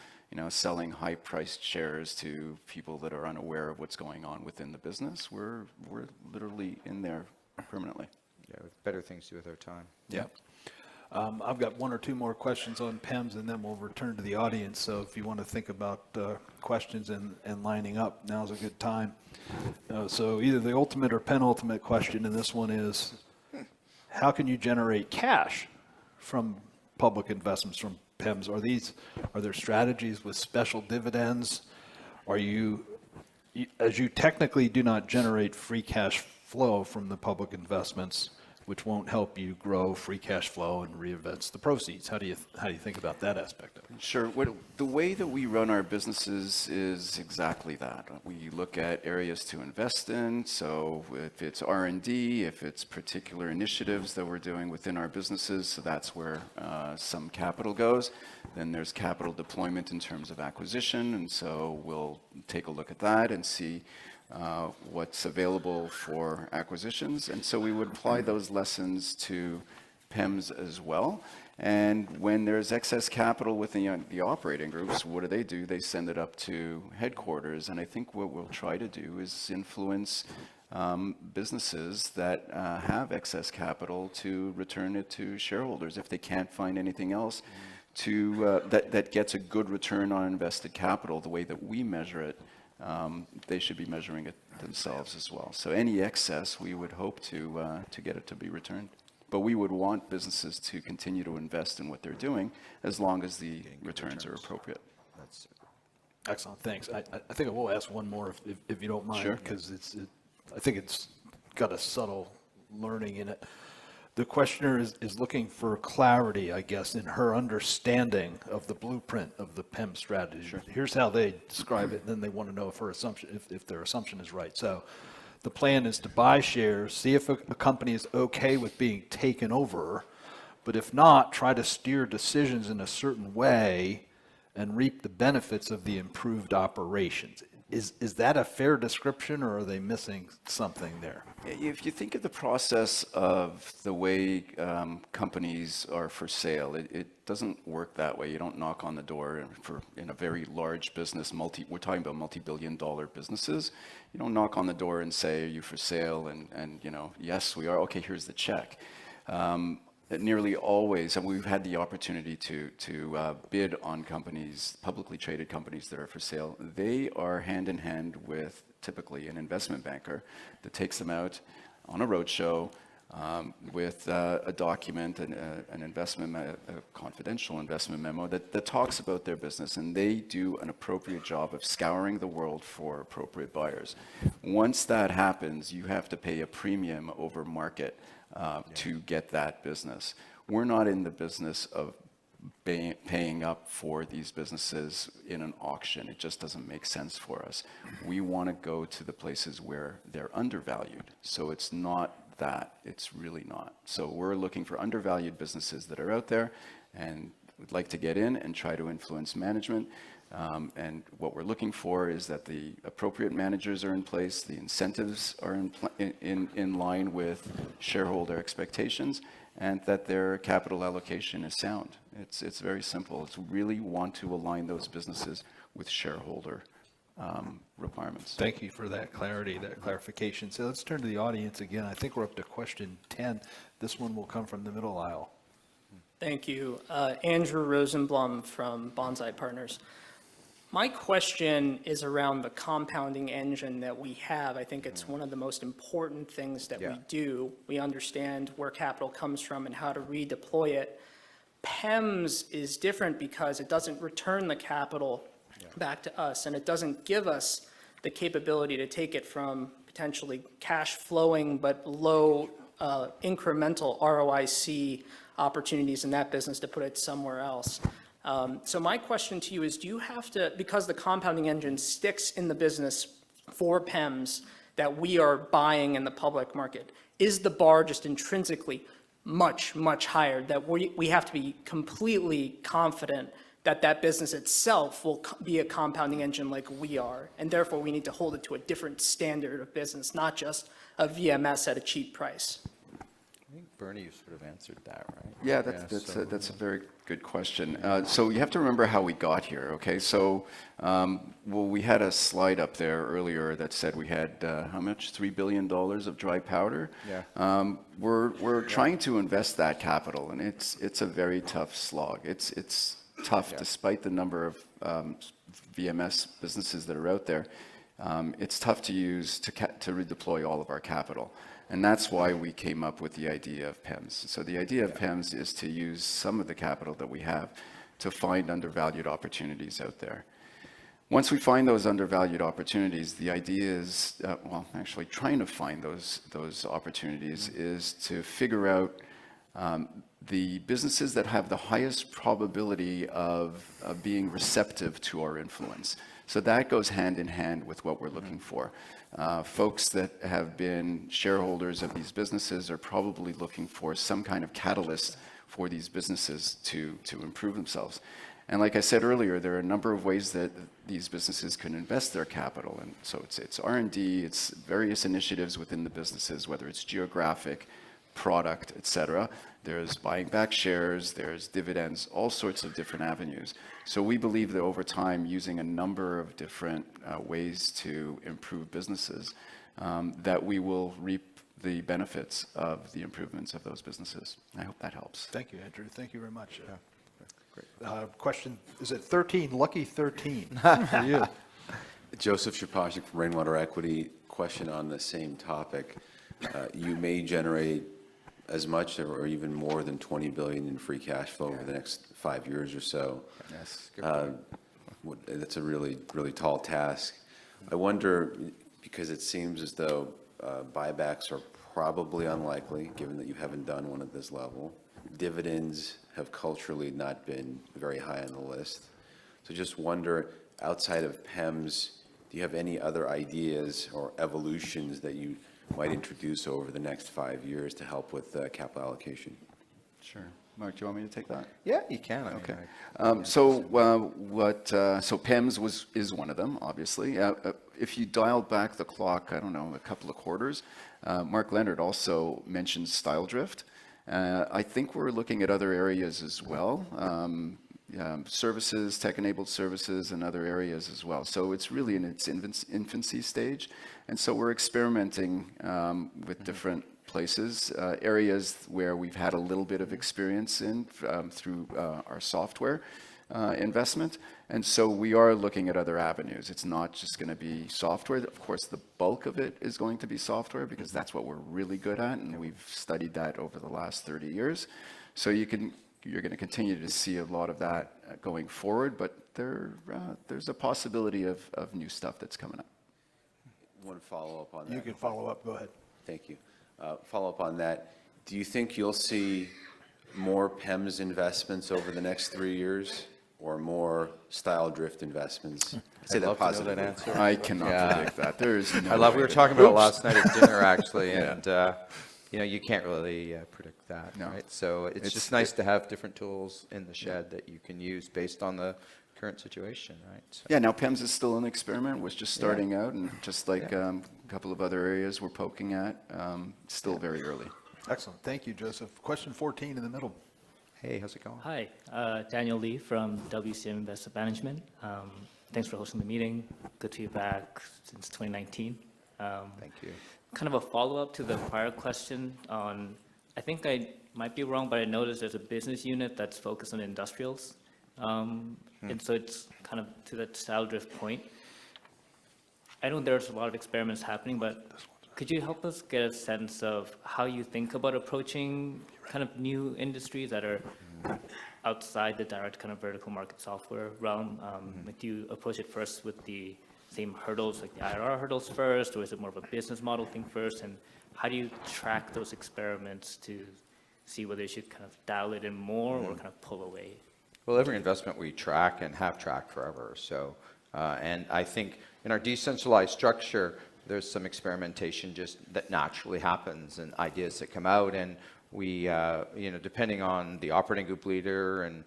selling high-priced shares to people that are unaware of what's going on within the business. We're literally in there permanently. Yeah, with better things to do with our time. Yeah. I've got 1 or 2 more questions on PEMS, and then we'll return to the audience. So if you want to think about questions and lining up, now's a good time. So either the ultimate or penultimate question, and this one is, how can you generate cash from public investments, from PEMs, are there strategies with special dividends? Are as you technically do not generate free cash flow from the public investments, which won't help you grow free cash flow and reinvest the proceeds. How do you think about that aspect of it? Sure. The way that we run our businesses is exactly that. We look at areas to invest in. So if it's R&D, if it's particular initiatives that we're doing within our businesses, so that's where some capital goes. Then there's capital deployment in terms of acquisition, and so we'll take a look at that and see what's available for acquisitions. And so we would apply those lessons to PEMs as well. And when there's excess capital within the operating groups, what do? They send it up to headquarters. And I think what we'll try to do is influence businesses that have excess capital to return it to shareholders if they can't find anything else that gets a good return on invested capital the way that we measure it. They should be measuring it themselves as well. So any excess, we would hope to get it to be returned. But we would want businesses to continue to invest in what they're doing as long as the returns are appropriate. That's excellent. Thanks. I think I will ask one more if you don't mind, Sure. because I think it's got a subtle learning in it. The questioner is looking for clarity, I guess, in her understanding of the blueprint of the PEM strategy. Sure. Here's how they describe it, and then they want to know if their assumption is right. So the plan is to buy shares, see if a company is okay with being taken over, but if not, try to steer decisions in a certain way and reap the benefits of the improved operations. Is that a fair description, or are they missing something there? If you think of the process of the way companies are for sale, it doesn't work that way. You don't knock on the door in a very large business, we're talking about multi-billion-dollar businesses. You don't knock on the door and say, are you for sale? And yes, we are. Okay, here's the check. Nearly always, and we've had the opportunity to bid on companies, publicly traded companies that are for sale. They are hand in hand with typically an investment banker that takes them out on a roadshow with a document, a confidential investment memo that talks about their business, and they do an appropriate job of scouring the world for appropriate buyers. Once that happens, you have to pay a premium over market to get that business. We're not in the business of paying up for these businesses in an auction. It just doesn't make sense for us. We want to go to the places where they're undervalued. So it's not that. It's really not. So we're looking for undervalued businesses that are out there, and we'd like to get in and try to influence management. And what we're looking for is that the appropriate managers are in place, the incentives are in line with shareholder expectations, and that their capital allocation is sound. It's very simple. It's really want to align those businesses with shareholder requirements. Thank you for that clarity, that clarification. So let's turn to the audience again. I think we're up to question 10. This one will come from the middle aisle. Thank you. Andrew Rosenblum from Bonsai Partners. My question is around the compounding engine that we have. I think it's one of the most important things that we do. We understand where capital comes from and how to redeploy it. PEMS is different because it doesn't return the capital back to us, and it doesn't give us the capability to take it from potentially cash flowing but low incremental ROIC opportunities in that business to put it somewhere else. So my question to you is, do you have to, because the compounding engine sticks in the business for PEMs that we are buying in the public market, is the bar just intrinsically much, much higher, that we have to be completely confident that that business itself will be a compounding engine like we are, and therefore we need to hold it to a different standard of business, not just a VMS at a cheap price? I think Bernie, you sort of answered that, right? Yeah, that's a very good question. So you have to remember how we got here, okay? So, we had a slide up there earlier that said we had, how much? $3 billion of dry powder? Yeah. We're trying to invest that capital, and it's a very tough slog. It's tough despite the number of VMS businesses that are out there. It's tough to use to redeploy all of our capital. And that's why we came up with the idea of PEMS. So the idea of PEMS is to use some of the capital that we have to find undervalued opportunities out there. Once we find those undervalued opportunities, the idea is, well, actually trying to find those opportunities is to figure out the businesses that have the highest probability of being receptive to our influence. So that goes hand in hand with what we're looking for. Folks that have been shareholders of these businesses are probably looking for some kind of catalyst for these businesses to improve themselves. And like I said earlier, there are a number of ways that these businesses can invest their capital. And so it's R&D, it's various initiatives within the businesses, whether it's geographic, product, et cetera. There's buying back shares, there's dividends, all sorts of different avenues. So we believe that over time, using a number of different ways to improve businesses, that we will reap the benefits of the improvements of those businesses. I hope that helps. Thank you, Andrew. Thank you very much. Great. Question, is it 13? Lucky 13 for you. Joseph Shapashik from Rainwater Equity. Question on the same topic. You may generate as much or even more than 20 billion in free cash flow over the next 5 years or so. Yes. That's a really, really tall task. I wonder, because it seems as though buybacks are probably unlikely, given that you haven't done one at this level. Dividends have culturally not been very high on the list. So just wonder, outside of PEMS, do you have any other ideas or evolutions that you might introduce over the next 5 years to help with capital allocation? Sure. Mark, do you want me to take that? Yeah, you can. Okay. So PEMS is one of them, obviously. If you dialed back the clock, I don't know, a couple of quarters, Mark Leonard also mentioned style drift. I think we're looking at other areas as well, services, tech-enabled services, and other areas as well. So it's really in its infancy stage. And so we're experimenting with different places, areas where we've had a little bit of experience in through our software investment. And so we are looking at other avenues. It's not just going to be software. Of course, the bulk of it is going to be software because that's what we're really good at, and we've studied that over the last 30 years. So you're going to continue to see a lot of that going forward, but there's a possibility of new stuff that's coming up. One follow-up on that. You can follow up. Go ahead. Thank you. Follow up on that. Do you think you'll see more PEMS investments over the next 3 years or more style drift investments? Say that positively. That answer. I cannot predict that. There is no we were talking about it last night at dinner, actually, and you can't really predict that, right? So it's just nice to have different tools in the shed that you can use based on the current situation, right? So. Yeah, now PEMS is still an experiment. We're just starting out, and just like a couple of other areas we're poking at, still very early. Excellent. Thank you, Joseph. Question 14 in the middle. Hey, how's it going? Hi, Daniel Lee from WCM Investment Management. Thanks for hosting the meeting. Good to be back since 2019. Thank you. Kind of a follow-up to the prior question on, I think I might be wrong, but I noticed there's a business unit that's focused on industrials. And so it's kind of to that style drift point. I know there's a lot of experiments happening, but could you help us get a sense of how you think about approaching kind of new industries that are outside the direct kind of vertical market software realm? Like, do you approach it first with the same hurdles, like the IRR hurdles first, or is it more of a business model thing first? And how do you track those experiments to see whether you should kind of dial it in more or kind of pull away? Well, every investment we track and have tracked forever. So, and I think in our decentralized structure, there's some experimentation just that naturally happens and ideas that come out, and we, depending on the operating group leader and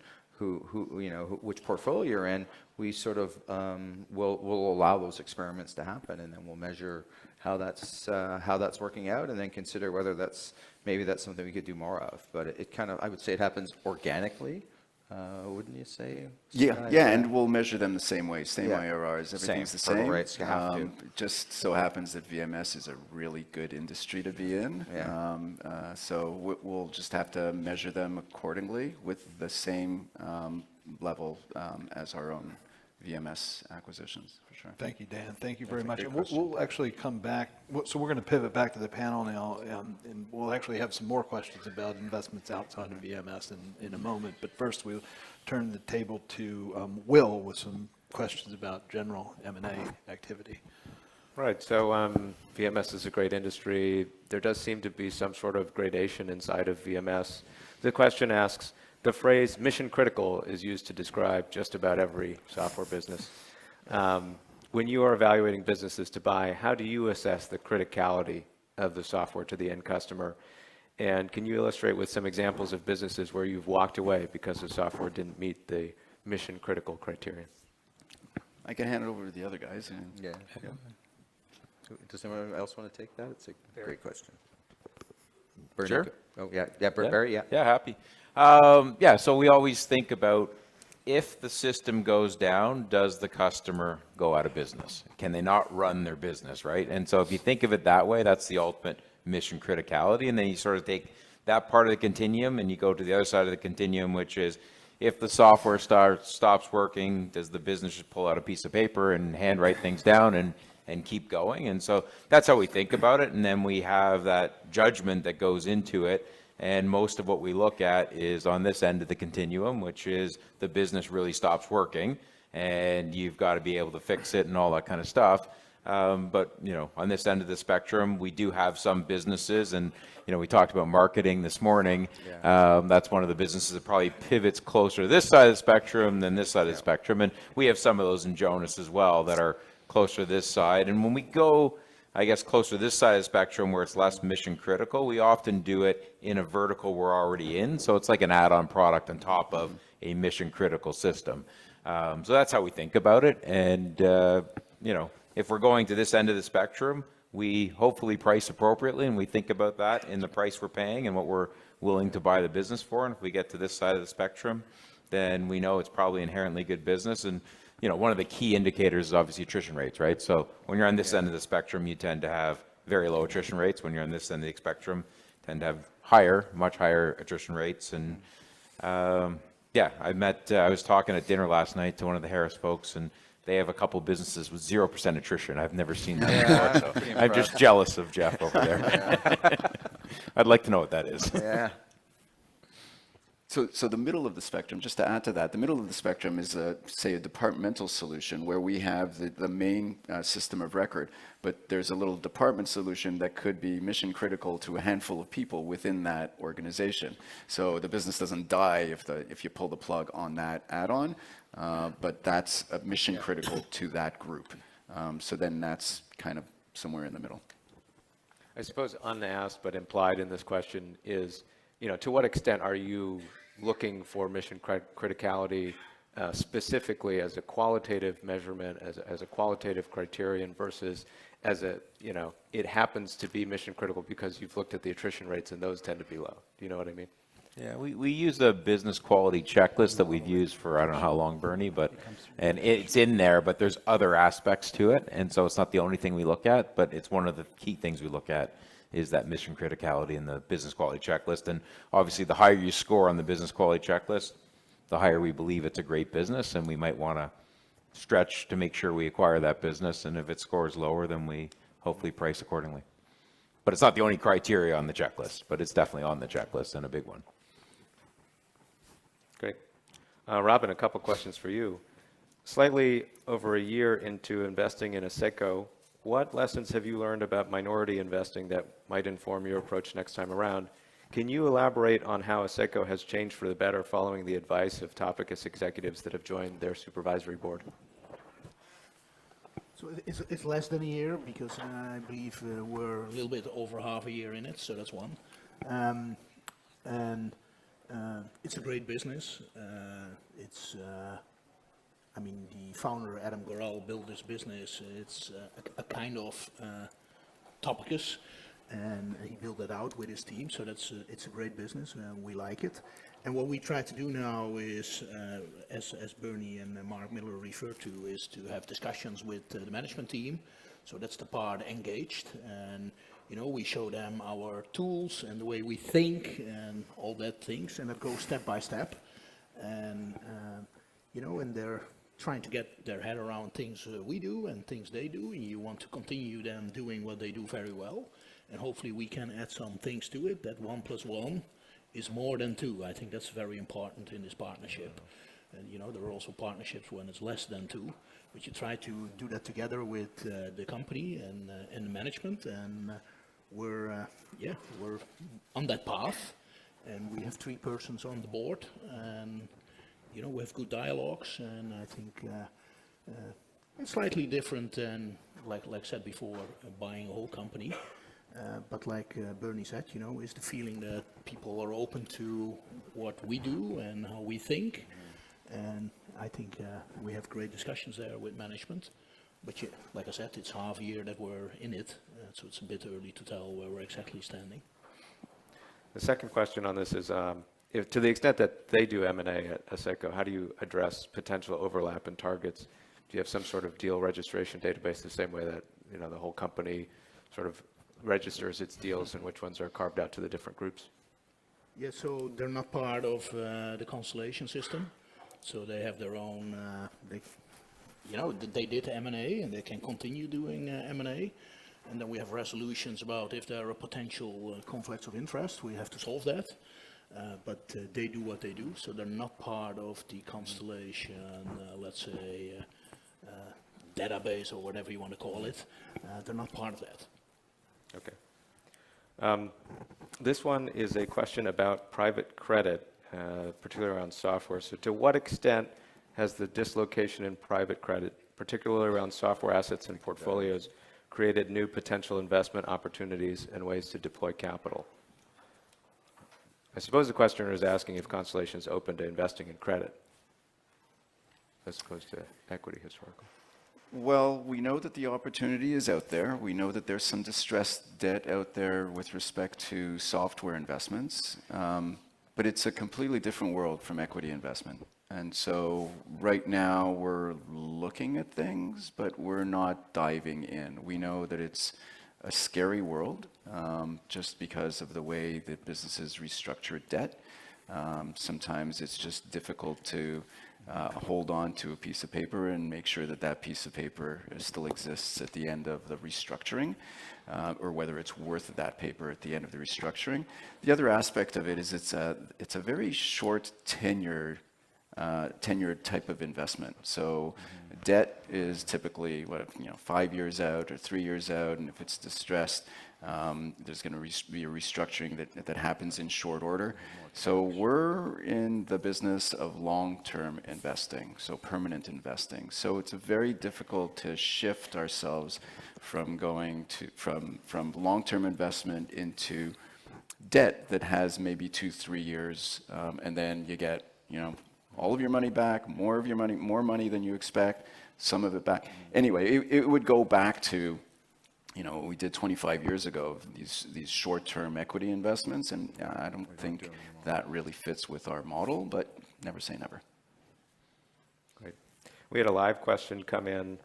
which portfolio you're in, we sort of will allow those experiments to happen, and then we'll measure how that's working out, and then consider whether maybe that's something we could do more of. But it kind of, I would say, it happens organically. Wouldn't you say? Yeah, and we'll measure them the same way, same IRRs, everything's the same. Rates, you have to. It just so happens that VMS is a really good industry to be in. So we'll just have to measure them accordingly with the same level as our own VMS acquisitions, for sure. Thank you, Dan. Thank you very That's a much. great And question. we'll actually come back. So we're going to pivot back to the panel now, and we'll actually have some more questions about investments outside of VMS in a moment. But first, we'll turn the table to Will with some questions about general M&A activity. Right, so VMS is a great industry. There does seem to be some sort of gradation inside of VMS. The question asks, the phrase mission critical is used to describe just about every software business. When you are evaluating businesses to buy, how do you assess the criticality of the software to the end customer? And can you illustrate with some examples of businesses where you've walked away because the software didn't meet the mission critical criterion? I can hand it over to the other guys. Yeah. Does anyone else want to take that? It's a great question. Bernie, Sure. Oh, yeah, Barry, yeah. Yeah, happy. So we always think about, if the system goes down, does the customer go out of business? Can they not run their business, right? And so if you think of it that way, that's the ultimate mission criticality. And then you sort of take that part of the continuum and you go to the other side of the continuum, which is, if the software stops working, does the business just pull out a piece of paper and handwrite things down and keep going? And so that's how we think about it. And then we have that judgment that goes into it. And most of what we look at is on this end of the continuum, which is the business really stops working and you've got to be able to fix it and all that kind of stuff. But, on this end of the spectrum, we do have some businesses, and, we talked about marketing this morning. That's one of the businesses that probably pivots closer to this side of the spectrum than this side of the spectrum. And we have some of those in Jonas as well that are closer to this side. And when we go, I guess, closer to this side of the spectrum where it's less mission critical, we often do it in a vertical we're already in. So it's like an add-on product on top of a mission critical system. So that's how we think about it. And, if we're going to this end of the spectrum, we hopefully price appropriately, and we think about that in the price we're paying and what we're willing to buy the business for. And if we get to this side of the spectrum, then we know it's probably inherently good business. And one of the key indicators is obviously attrition rates, right? So when you're on this end of the spectrum, you tend to have very low attrition rates. When you're on this end of the spectrum, tend to have much higher attrition rates. And I was talking at dinner last night to one of the Harris folks, and they have a couple businesses with 0% attrition. I've never seen that before, so I'm just jealous of Jeff over there. I'd like to know what that is. Yeah. So the middle of the spectrum, just to add to that, the middle of the spectrum is, say, a departmental solution where we have the main system of record, but there's a little department solution that could be mission critical to a handful of people within that organization. So the business doesn't die if you pull the plug on that add-on, but that's mission critical to that group. So then that's kind of somewhere in the middle. I suppose unasked but implied in this question is, to what extent are you looking for mission criticality specifically as a qualitative measurement, as a qualitative criterion versus as it happens to be mission critical because you've looked at the attrition rates and those tend to be low. Do you know what I mean? Yeah, we use a business quality checklist that we've used for I don't know how long, Bernie, and it's in there, but there's other aspects to it. And so it's not the only thing we look at, but it's one of the key things we look at is that mission criticality in the business quality checklist. And obviously the higher you score on the business quality checklist, the higher we believe it's a great business, and we might want to stretch to make sure we acquire that business. And if it scores lower, then we hopefully price accordingly. But it's not the only criteria on the checklist, but it's definitely on the checklist and a big one. Great. Robin, a couple questions for you. Slightly over a year into investing in Asseco, what lessons have you learned about minority investing that might inform your approach next time around? Can you elaborate on how Asseco has changed for the better following the advice of Topicus executives that have joined their supervisory board? So it's less than a year because I believe we're a little bit over half a year in it, so that's one. It's a great business. The founder, Adam Goral, built this business. It's a kind of Topicus, and he built it out with his team, so it's a great business, and we like it. And what we try to do now is, as Bernie and Mark Miller referred to, is to have discussions with the management team. So that's the part engaged, and we show them our tools and the way we think and all that things, and that goes step by step. And and trying to get their head around things we do and things they do, and you want to continue them doing what they do very well, and hopefully we can add some things to it, that 1 + 1 is more than 2. I think that's very important in this partnership. And you know, there are also partnerships when it's less than 2, but you try to do that together with the company and the management, and we're on that path, and we have 3 persons on the board, and you know, we have good dialogues, and I think it's slightly different than, like I said before, buying a whole company. But like Bernie said, you know, is the feeling that people are open to what we do and how we think. And I think we have great discussions there with management. But like I said, it's half a year that we're in it, so it's a bit early to tell where we're exactly standing. The second question on this is, if to the extent that they do M&A at Asseco, how do you address potential overlap in targets? Do you have some sort of deal registration database the same way that, you know, the whole company sort of registers its deals and which ones are carved out to the different groups? Yeah, so they're not part of the Constellation system, so they have their own, they did M&A and they can continue doing M&A. And then we have resolutions about if there are potential conflicts of interest, we have to solve that. But they do what they do, so they're not part of the Constellation, let's say, database or whatever you want to call it. They're not part of that. Okay. This one is a question about private credit, particularly around software. So to what extent has the dislocation in private credit, particularly around software assets and portfolios, created new potential investment opportunities and ways to deploy capital? I suppose the questioner is asking if Constellation is open to investing in credit as opposed to equity historically. Well, we know that the opportunity is out there. We know that there's some distressed debt out there with respect to software investments, but it's a completely different world from equity investment. And so right now we're looking at things, but we're not diving in. We know that it's a scary world just because of the way that businesses restructure debt. Sometimes it's just difficult to hold on to a piece of paper and make sure that that piece of paper still exists at the end of the restructuring, or whether it's worth that paper at the end of the restructuring. The other aspect of it is it's a very short tenured type of investment. So debt is typically 5 years out or 3 years out, and if it's distressed, there's going to be a restructuring that happens in short order. So we're in the business of long-term investing, so permanent investing. So it's very difficult to shift ourselves from going to from long-term investment into debt that has maybe 2-3 years, and then you get all of your money back, more money than you expect, some of it back. Anyway, it would go back to what we did 25 years ago, these short-term equity investments, and I don't think that really fits with our model, but never say never. Great. We had a live question come in.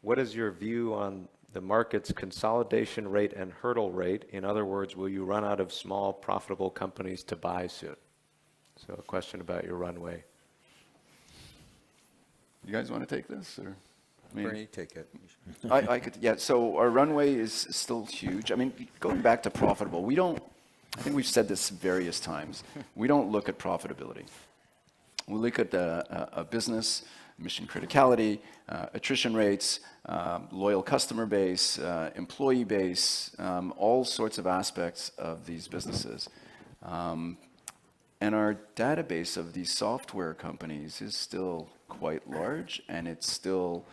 What is your view on the market's consolidation rate and hurdle rate? In other words, will you run out of small, profitable companies to buy soon? So a question about your runway. You guys want to take this, or? Bernie, take it. I could, yeah. So our runway is still huge. I mean, going back to profitable, I think we've said this various times. We don't look at profitability. We look at a business, mission criticality, attrition rates, loyal customer base, employee base, all sorts of aspects of these businesses. And our database of these software companies is still quite large, and it's still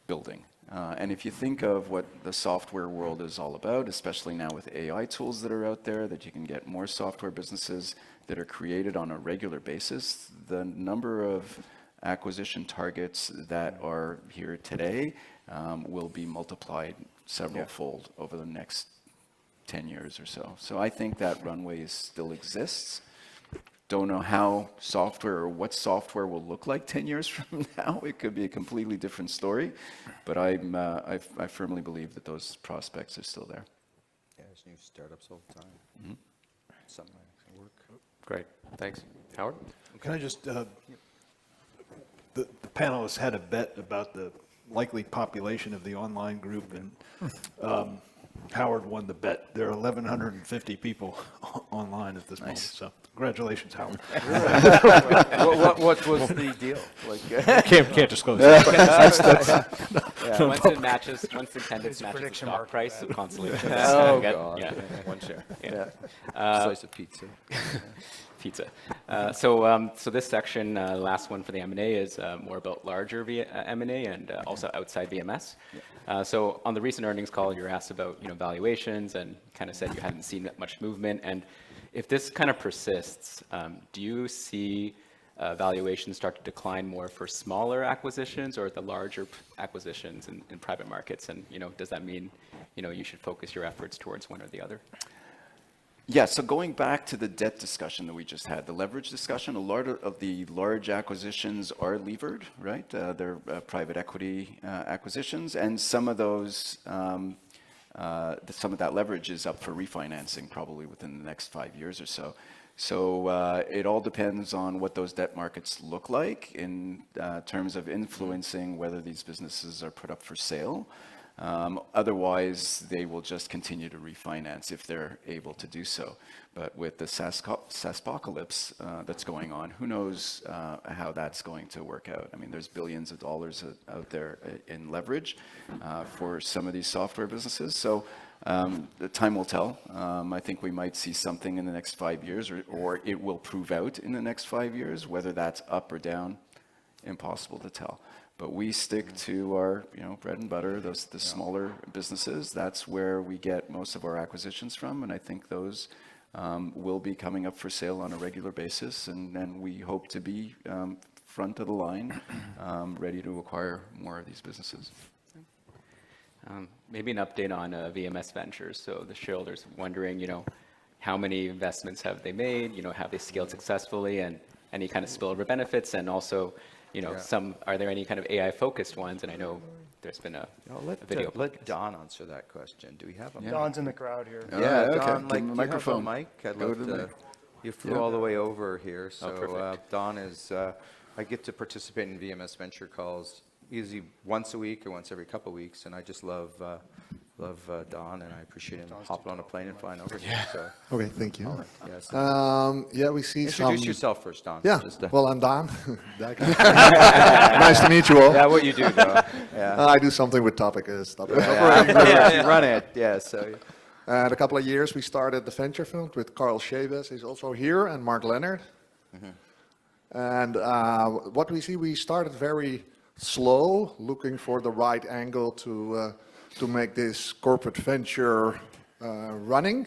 building. And if you think of what the software world is all about, especially now with AI tools that are out there, that you can get more software businesses that are created on a regular basis, the number of acquisition targets that are here today will be multiplied several-fold over the next 10 years or so. So I think that runway still exists. Don't know how software or what software will look like 10 years from now. It could be a completely different story, but I firmly believe that those prospects are still there. Yeah, there's new startups all the time. Mm-hmm. Something like that can work. Great, thanks. Howard? Can I just, the panelists had a bet about the likely population of the online group, and Howard won the bet. There are 1,150 people online at this moment, so congratulations, Howard. What was the deal? Can't disclose. Once it matches, once attendance matches the stock price of Constellation. Oh, get, God. yeah, 1 share. Yeah. Slice of pizza. Pizza. So this section, last one for the M&A, is more about larger M&A and also outside VMS. So on the recent earnings call, you were asked about valuations and kind of said you hadn't seen much movement. And if this kind of persists, do you see valuations start to decline more for smaller acquisitions or the larger acquisitions in private markets? And does that mean you should focus your efforts towards one or the other? Yeah, so going back to the debt discussion that we just had, the leverage discussion, a lot of the large acquisitions are levered, right? They're private equity acquisitions, and some of those, some of that leverage is up for refinancing probably within the next 5 years or so. So it all depends on what those debt markets look like in terms of influencing whether these businesses are put up for sale. Otherwise, they will just continue to refinance if they're able to do so. But with the SaaSpocalypse that's going on, who knows how that's going to work out? I mean, there's billions of dollars out there in leverage for some of these software businesses. So the time will tell. I think we might see something in the next 5 years, or it will prove out in the next 5 years. Whether that's up or down, impossible to tell. But we stick to our, bread and butter, the smaller businesses. That's where we get most of our acquisitions from, and I think those will be coming up for sale on a regular basis, and we hope to be front of the line, ready to acquire more of these businesses. Maybe an update on VMS Ventures. So the shareholders wondering, how many investments have they made? Have they scaled successfully, and any kind of spillover benefits, and also, are there any kind of AI-focused ones? And I know there's been a video. Let Don answer that question. Do we have a mic? Don's in the crowd here. Yeah, okay. Don, Give him a microphone. Do you have a mic? I'd Go love to the to. mic. You flew all the way over here, so perfect. Don is. I get to participate in VMS Venture calls usually once a week or once every couple of weeks, and I just love Don, and I appreciate him hopping on a plane and flying over here. So. Okay, thank you. Yes. Yeah, we see Introduce yourself first, Don. Yeah, Just, well, I'm Don. That guy. Nice to meet you all. Yeah, what you do, Don. Yeah. I do something with Topicus. You run it, yeah. So. And a couple of years, we started the venture fund with Carl Chavez, he's also here, and Mark Leonard. And what we see, we started very slow, looking for the right angle to make this corporate venture running.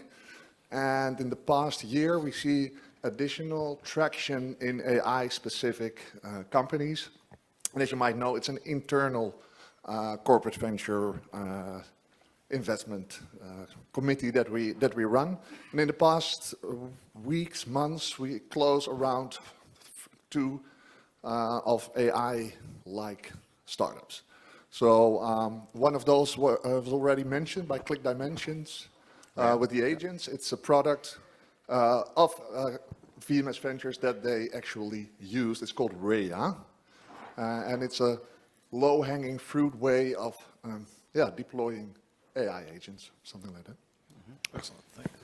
And in the past year, we see additional traction in AI-specific companies. And as you might know, it's an internal corporate venture investment committee that we run. And in the past weeks, months, we close around 2 of AI-like startups. So one of those was already mentioned by Click Dimensions with the agents. It's a product of VMS Ventures that they actually use. It's called Rhea, and it's a low-hanging fruit way of deploying AI agents, something like that. Excellent, thanks.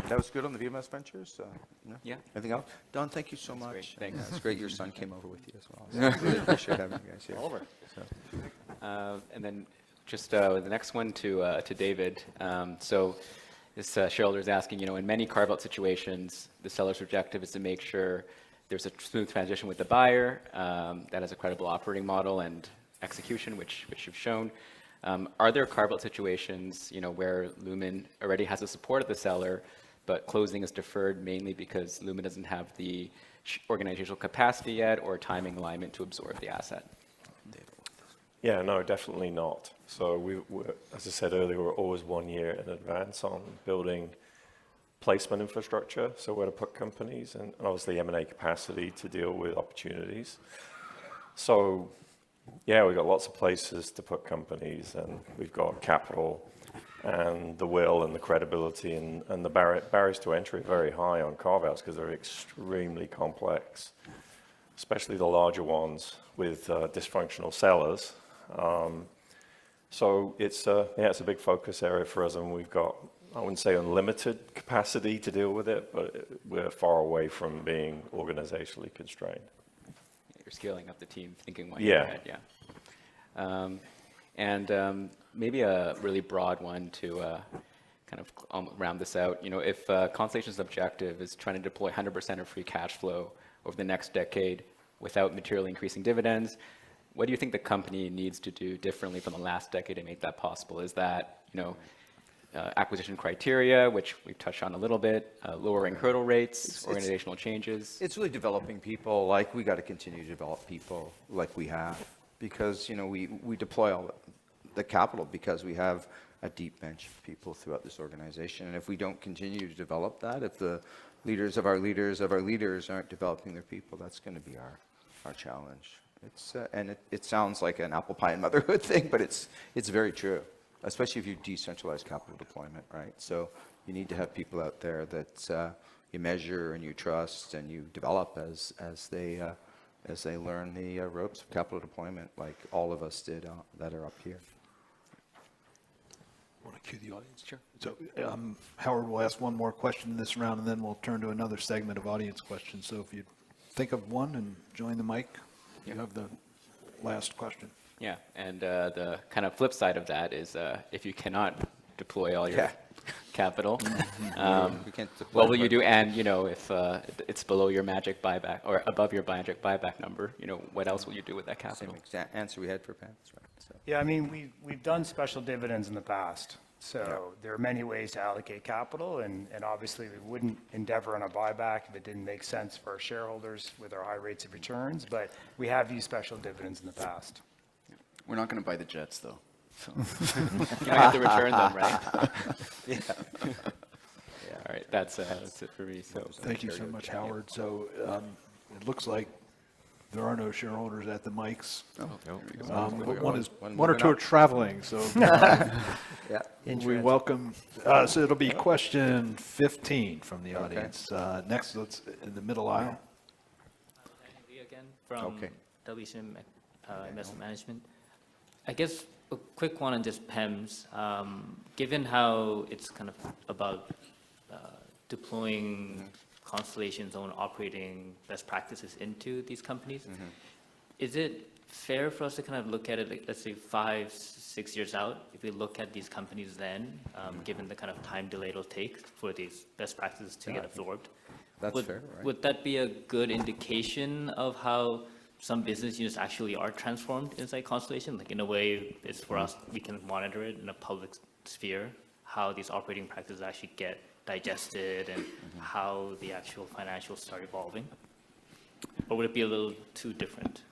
That was good on the VMS Ventures? No? Yeah. Anything else? Don, thank you so much. Great. Thanks. Yeah, it's great your son came over with you as well. So really appreciate having you guys here. Oliver. And then just the next one to David. So this shareholder is asking, in many carve-out situations, the seller's objective is to make sure there's a smooth transition with the buyer that has a credible operating model and execution, which you've shown. Are there carve-out situations, where Lumen already has the support of the seller, but closing is deferred mainly because Lumen doesn't have the organizational capacity yet or timing alignment to absorb the asset? Yeah, no, definitely not. So we're, as I said earlier, we're always 1 year in advance on building placement infrastructure, so where to put companies, and obviously M&A capacity to deal with opportunities. So yeah, we've got lots of places to put companies, and we've got capital and the will and the credibility, and the barriers to entry are very high on carve-outs because they're extremely complex. especially the larger ones with dysfunctional sellers. So it's a big focus area for us, and we've got, I wouldn't say unlimited capacity to deal with it, but we're far away from being organizationally constrained. You're scaling up the team, thinking one Yeah. year ahead, yeah. Maybe a really broad one to kind of round this out. You know, if Constellation's objective is trying to deploy 100% of free cash flow over the next decade without materially increasing dividends, what do you think the company needs to do differently from the last decade to make that possible? Is that, you know, acquisition criteria, which we've touched on a little bit, lowering hurdle rates, organizational changes? It's really developing people. Like, we got to continue to develop people like we have, because, you know, we deploy all the capital because we have a deep bench of people throughout this organization. And if we don't continue to develop that, if the leaders of our leaders of our leaders aren't developing their people, that's going to be our challenge. It's and it sounds like an apple pie and motherhood thing, but it's very true, especially if you decentralize capital deployment, right? So you need to have people out there that you measure and you trust and you develop as they learn the ropes of capital deployment, like all of us did that are up here. Want to cue the audience? Sure. So Howard will ask one more question in this round, and then we'll turn to another segment of audience questions. So if you think of one and join the mic, you have the last question. Yeah, and the kind of flip side of that is if you cannot deploy all your capital, what will you do? And, you know, if it's below your magic buyback or above your magic buyback number, you know, what else will you do with that capital? Same answer we had for Pence, right? So. Yeah, I mean, we've done special dividends in the past. So there are many ways to allocate capital, and obviously we wouldn't endeavor on a buyback if it didn't make sense for our shareholders with our high rates of returns, but we have used special dividends in the past. We're not going to buy the jets, though. So. You don't have to return them, right? Yeah. All right, that's it for me. So Thank you so much, Howard. So it looks like there are no shareholders at the mics. One or two are traveling, so we welcome. So it'll be question 15 from the audience. Next, let's in the middle aisle. Again from WCM Investment Management. I guess a quick one on just PEMS. Given how it's kind of about deploying Constellation's own operating best practices into these companies, is it fair for us to kind of look at it, like, let's say 5-6 years out, if we look at these companies then, given the kind of time delay it'll take for these best practices to get absorbed? That's fair, right? Would that be a good indication of how some business units actually are transformed inside Constellation? Like, in a way, it's for us, we can monitor it in a public sphere, how these operating practices actually get digested and how the actual financials start evolving? Or would it be a little too different?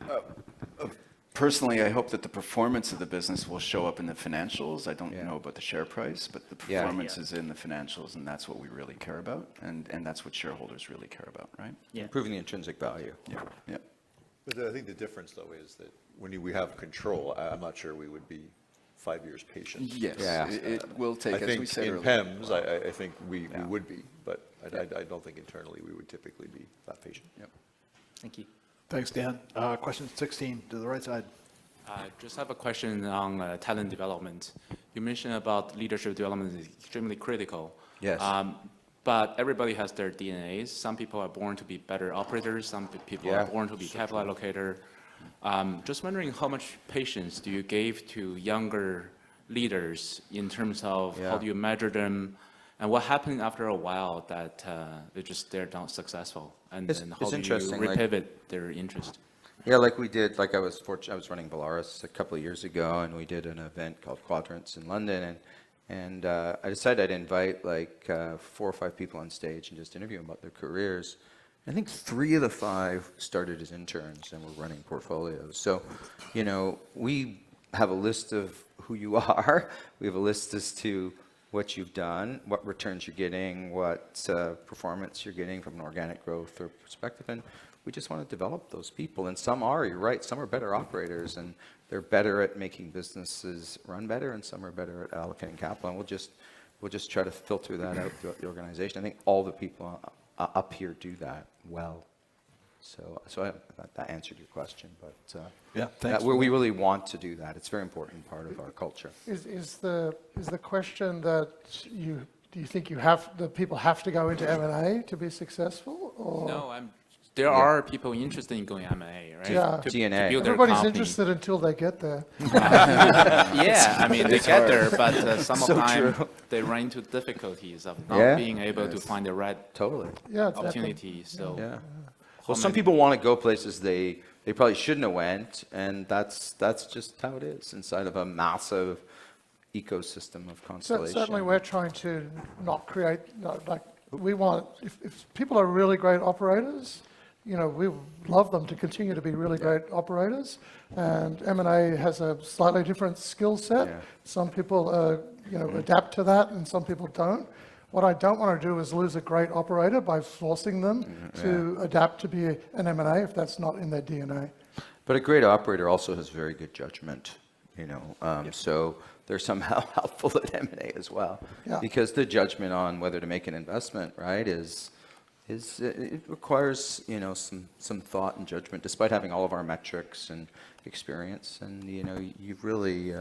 Personally, I hope that the performance of the business will show up in the financials. I don't know about the share price, but the performance is in the financials, and that's what we really care about, and that's what shareholders really care about, right? Yeah. Improving the intrinsic value. Yeah. But I think the difference, though, is that when we have control, I'm not sure we would be 5 years patient. Yes, it will take, I as think we said in earlier. PEMS, I think we would be, but I don't think internally we would typically be that patient. Yep. Thank you. Thanks, Dan. Question 16 to the right side. Just have a question on talent development. You mentioned about leadership development is extremely critical. Yes. But everybody has their DNAs. Some people are born to be better operators. Some people are born to be capital allocator. Just wondering how much patience do you give to younger leaders in terms of how do you measure them, and what happened after a while that they're not successful, and how do you repivot their interest? Yeah, like we did, like I was running Belarus a couple of years ago, and we did an event called Quadrants in London, and I decided I'd invite like 4 or 5 people on stage and just interview them about their careers. I think 3 of the 5 started as interns and were running portfolios. So, you know, we have a list of who you are. We have a list as to what you've done, what returns you're getting, what performance you're getting from an organic growth or perspective, and we just want to develop those people. And some are, you're right, some are better operators, and they're better at making businesses run better, and some are better at allocating capital. And we'll just try to filter that out throughout the organization. I think all the people up here do that well. So that answered your question, but yeah, thanks. we really want to do that. It's a very important part of our culture. Is the question that do you think the people have to go into M&A to be successul? Or? No, there are people interested in going M&A, right? Yeah. To DNA. build their Everybody's company. interested until they get there. Yeah, I mean, they get there, but some of the time they run into difficulties of not being able to find the right opportunity. So, well, some people want to go places they probably shouldn't have went, and that's just how it is inside of a massive ecosystem of Constellation. Certainly, we're trying to not create we want if people are really great operators. We love them to continue to be really great operators, and M&A has a slightly different skill set. Some people, adapt to that, and some people don't. What I don't want to do is lose a great operator by forcing them to adapt to be an M&A if that's not in their DNA. But a great operator also has very good judgment, so they're somehow helpful at M&A as well, because the judgment on whether to make an investment, right, it requires some thought and judgment, despite having all of our metrics and experience, and you've really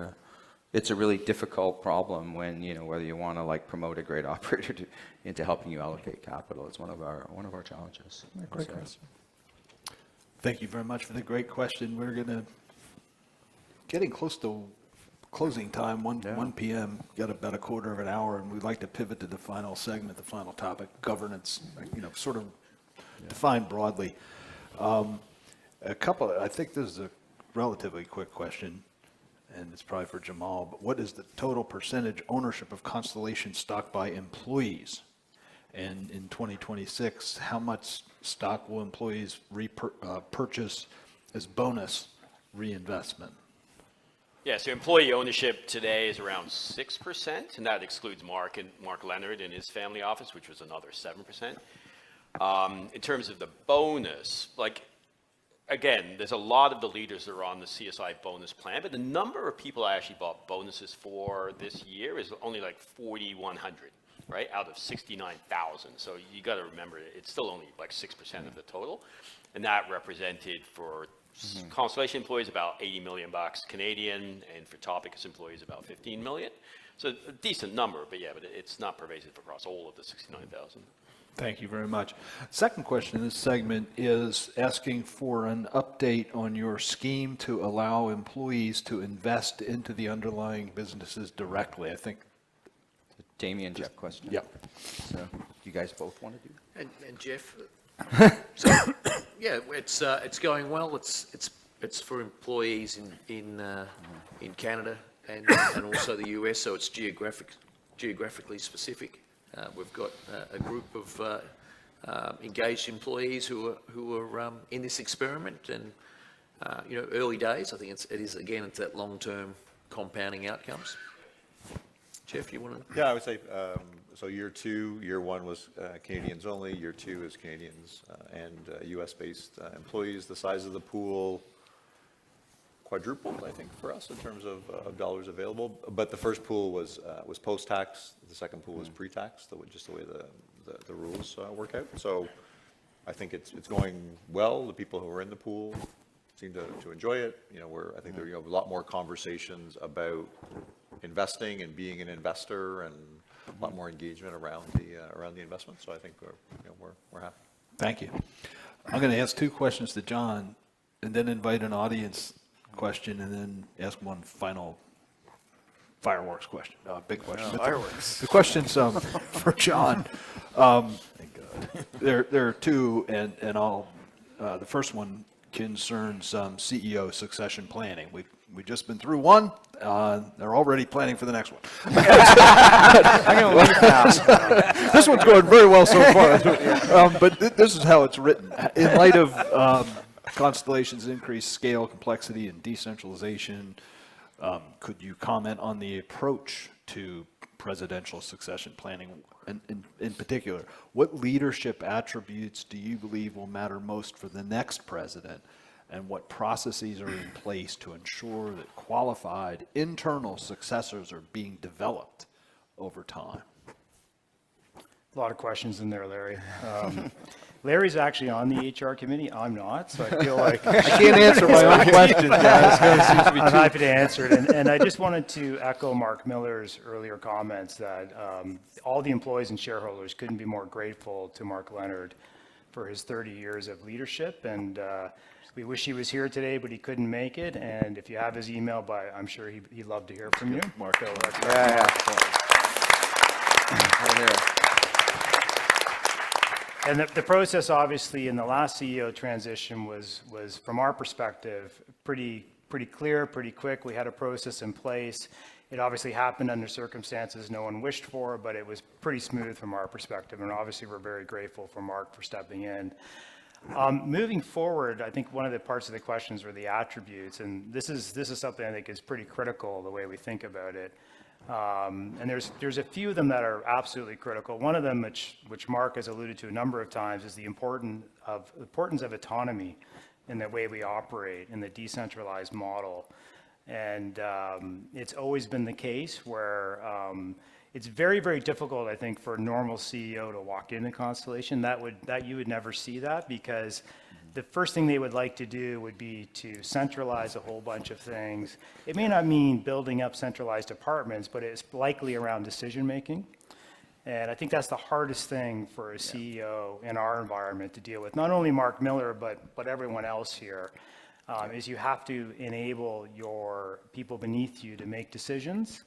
it's a really difficult problem when whether you want to promote a great operator into helping you allocate capital. It's one of our challenges. Great question. Thank you very much for the great question. We're getting close to closing time, 1 p.m. Got about a quarter of an hour, and we'd like to pivot to the final segment, the final topic, governance, sort of defined broadly. I think this is a relatively quick question, and it's probably for Jamal, but what is the total percentage ownership of Constellation stock by employees? And in 2026, how much stock will employees purchase as bonus reinvestment? Yeah, so employee ownership today is around 6%, and that excludes Mark Leonard and his family office, which was another 7%. In terms of the bonus, again, there's a lot of the leaders that are on the CSI bonus plan, but the number of people I actually bought bonuses for this year is only 4,100, right, out of 69,000. So you got to remember, it's still only 6% of the total, and that represented for Constellation employees about 80 million bucks Canadian, and for Topicus employees about 15 million. So a decent number, but it's not pervasive across all of the 69,000. Thank you very much. Second question in this segment is asking for an update on your scheme to allow employees to invest into the underlying businesses directly. I think Damien, Jeff question. Yep. So you guys both want to do that? And Jeff, so yeah, it's going well. It's for employees in Canada and also the US, so it's geographically specific. We've got a group of engaged employees who are in this experiment, and early days. I think it's that long-term compounding outcomes. Jeff, you want to? Yeah, I would say so. Year one was Canadians only. Year two is Canadians and US-based employees. The size of the pool quadrupled, I think, for us in terms of dollars available. But the first pool was post-tax. The second pool was pre-tax. Just the way the rules work out. So I think it's going well. The people who are in the pool seem to enjoy it. I think there are a lot more conversations about investing and being an investor, and a lot more engagement around the investment. So I think we're happy. Thank you. I'm going to ask two questions to John, and then invite an audience question, and then ask one final fireworks question, big question. Oh, fireworks. The question's for John. Thank God. There are two, and I'll. The first one concerns CEO succession planning. We've just been through one. They're already planning for the next one. I'm going to leave now. This one's going very well so far. But this is how it's written. In light of Constellation's increased scale, complexity, and decentralization, could you comment on the approach to presidential succession planning? In particular, what leadership attributes do you believe will matter most for the next president? And what processes are in place to ensure that qualified internal successors are being developed over time? A lot of questions in there, Larry. Larry's actually on the HR committee. I'm not, so I feel like I can't answer my own question, Dennis. I'm happy to answer it. And I just wanted to echo Mark Miller's earlier comments that all the employees and shareholders couldn't be more grateful to Mark Leonard for his 30 years of leadership. And we wish he was here today, but he couldn't make it. And if you have his email, I'm sure he'd love to hear from you. Mark. So, And the process, obviously, in the last CEO transition was from our perspective, pretty clear, pretty quick. We had a process in place. It obviously happened under circumstances no one wished for, but it was pretty smooth from our perspective. And obviously, we're very grateful for Mark for stepping in. Moving forward, I think one of the parts of the questions were the attributes, and this is something I think is pretty critical the way we think about it. And there's a few of them that are absolutely critical. One of them, which Mark has alluded to a number of times, is the importance of autonomy in the way we operate in the decentralized model. And it's always been the case where it's very, very difficult, I think, for a normal CEO to walk into Constellation. That you would never see that, because the first thing they would like to do would be to centralize a whole bunch of things. It may not mean building up centralized departments, but it's likely around decision making. And I think that's the hardest thing for a CEO in our environment to deal with. Not only Mark Miller, but everyone else here, is you have to enable your people beneath you to make decisions,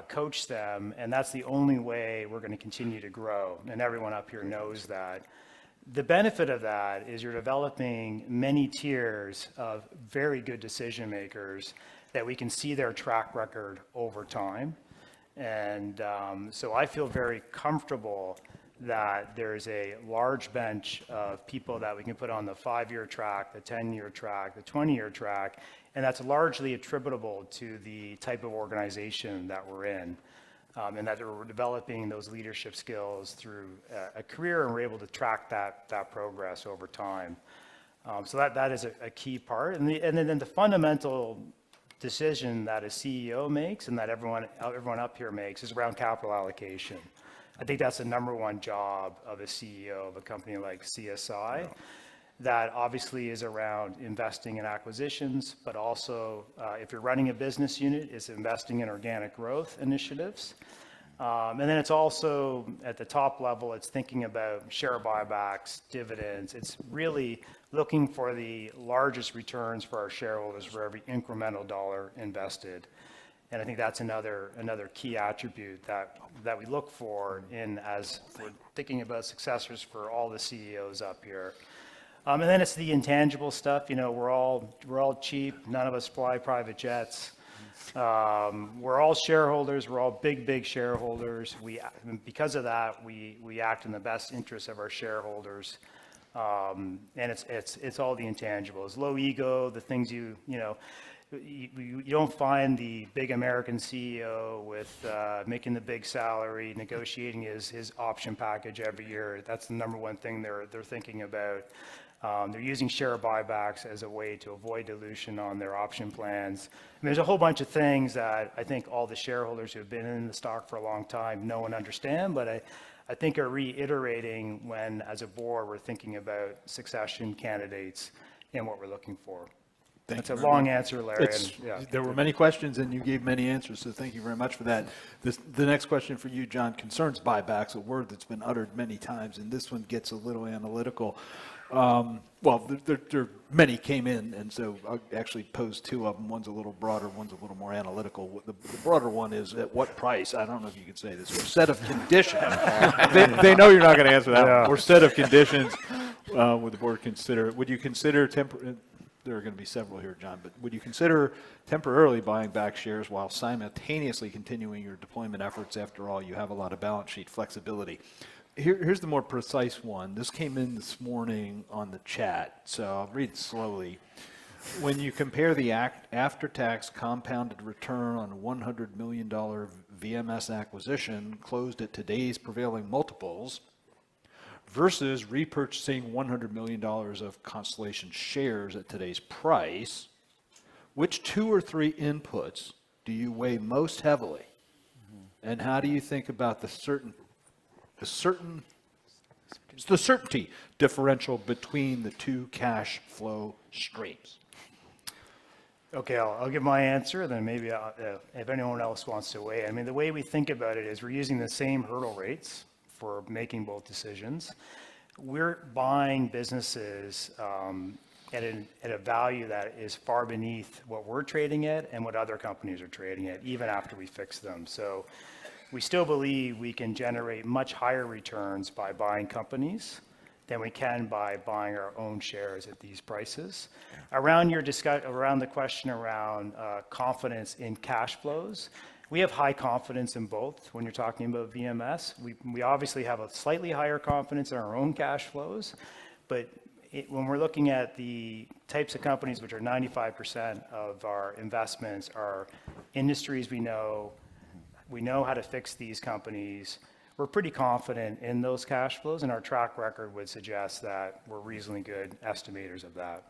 coach them, and that's the only way we're going to continue to grow. And everyone up here knows that. The benefit of that is you're developing many tiers of very good decision makers that we can see their track record over time. And so I feel very comfortable that there's a large bench of people that we can put on the 5-year track, the 10-year track, the 20-year track, and that's largely attributable to the type of organization that we're in. And that we're developing those leadership skills through a career, and we're able to track that progress over time. So that is a key part. And then the fundamental decision that a CEO makes and that everyone up here makes is around capital allocation. I think that's the number one job of a CEO of a company like CSI. That obviously is around investing in acquisitions, but also if you're running a business unit, it's investing in organic growth initiatives. And then it's also at the top level, it's thinking about share buybacks, dividends. It's really looking for the largest returns for our shareholders for every incremental dollar invested. And I think that's another key attribute that we look for as we're thinking about successors for all the CEOs up here. And then it's the intangible stuff. You know, we're all cheap. None of us fly private jets. We're all shareholders. We're all big shareholders. Because of that, we act in the best interest of our shareholders. And it's all the intangibles. Low ego, the things you don't find the big American CEO with making the big salary, negotiating his option package every year. That's the number one thing they're thinking about. They're using share buybacks as a way to avoid dilution on their option plans. And there's a whole bunch of things that I think all the shareholders who have been in the stock for a long time know and understand, but I think are reiterating when, as a board, we're thinking about succession candidates and what we're looking for. That's a long answer, Larry. There were many questions, and you gave many answers, so thank you very much for that. The next question for you, John, concerns buybacks, a word that's been uttered many times, and this one gets a little analytical. Many came in, and so I'll actually pose two of them. One's a little broader, one's a little more analytical. The broader one is, at what price? I don't know if you can say this. Or set of conditions. they know you're not going to answer that one. Or set of conditions would the board consider? Would you consider there are going to be several here, John, but would you consider temporarily buying back shares while simultaneously continuing your deployment efforts? After all, you have a lot of balance sheet flexibility. Here's the more precise one. This came in this morning on the chat, so I'll read it slowly. When you compare the after-tax compounded return on a $100 million VMS acquisition closed at today's prevailing multiples versus repurchasing $100 million of Constellation shares at today's price, which 2 or 3 inputs do you weigh most heavily? the certainty differential between the two cash flow streams? Okay, I'll give my answer, then maybe if anyone else wants to weigh in. I mean, the way we think about it is we're using the same hurdle rates for making both decisions. We're buying businesses at a value that is far beneath what we're trading at and what other companies are trading at, even after we fix them. So we still believe we can generate much higher returns by buying companies than we can by buying our own shares at these prices. Around your around the question around confidence in cash flows, we have high confidence in both when you're talking about VMS. We obviously have a slightly higher confidence in our own cash flows, but when we're looking at the types of companies, which are 95% of our investments, are industries we know how to fix these companies. We're pretty confident in those cash flows, and our track record would suggest that we're reasonably good estimators of that.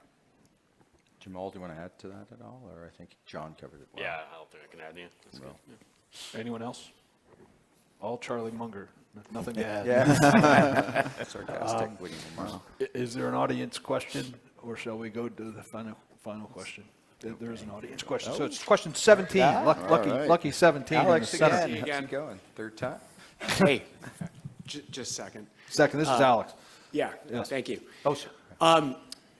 Jamal, do you want to add to that at all, or I think John covered it well? Yeah, I don't think I can add anything. That's good. Yeah. Anyone else? All Charlie Munger. Nothing to add. Yeah. Sarcastic, witty remark. Is there an audience question, or shall we go to the final question? There is an audience question. So it's question 17. Lucky 17. Alex again. How's it going? Third time? Hey, just second. Second. This is Alex. Yeah. Yes. Thank you. Oh, sure.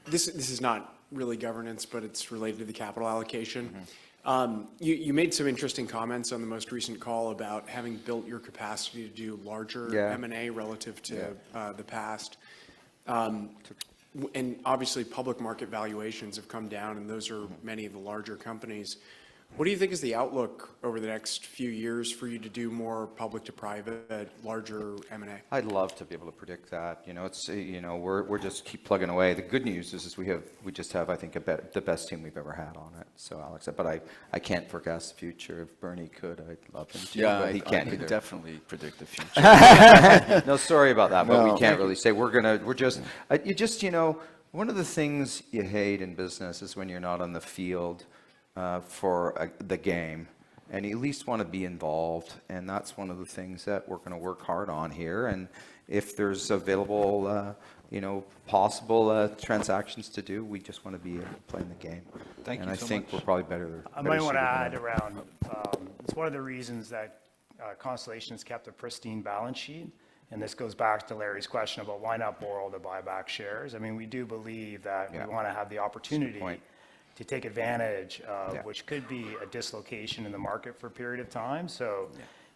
This is not really governance, but it's related to the capital allocation. You made some interesting comments on the most recent call about having built your capacity to do larger M&A relative to the past. And obviously public market valuations have come down, and those are many of the larger companies. What do you think is the outlook over the next few years for you to do more public to private, larger M&A? I'd love to be able to predict that. It's we're just keep plugging away. The good news is we just have I think the best team we've ever had on it. So Alex, but I can't forecast the future. If Bernie could, I'd love him to. Yeah, but he can't I could either. definitely predict the future. No, sorry about that, but we can't really say one of the things you hate in business is when you're not on the field for the game, and you at least want to be involved, and that's one of the things that we're going to work hard on here. And if there's available, possible transactions to do, we just want to be playing the game. Thank you so much. And I think we're probably better. I might want to add around, it's one of the reasons that Constellation has kept a pristine balance sheet. And this goes back to Larry's question about why not borrow to buy back shares. I mean, we do believe that we want to have the opportunity to take advantage of, which could be a dislocation in the market for a period of time. So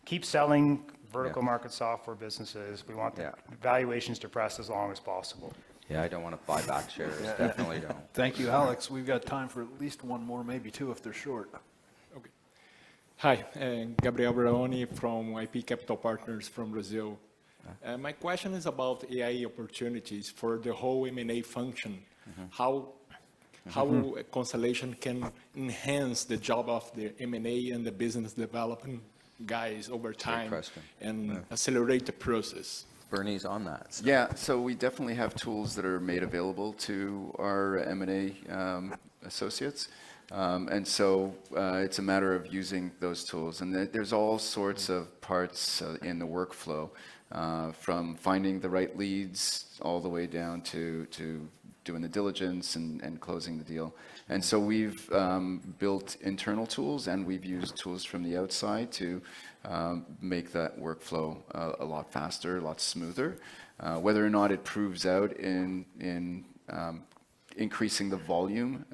keep selling vertical market software businesses. We want the valuations depressed as long as possible. Yeah, I don't want to buy back shares. Definitely don't. Thank you, Alex. We've got time for at least one more, maybe two if they're short. Okay. Hi, Gabriel Braoni from IP Capital Partners from Brazil. My question is about AI opportunities for the whole M&A function. How Constellation can enhance the job of the M&A and the business development guys over time and accelerate the process. Bernie's on that. So. Yeah, so we definitely have tools that are made available to our M&A associates. And so it's a matter of using those tools. And there's all sorts of parts in the workflow, from finding the right leads all the way down to doing the diligence and closing the deal. And so we've built internal tools, and we've used tools from the outside to make that workflow a lot faster, a lot smoother. Whether or not it proves out in increasing the volume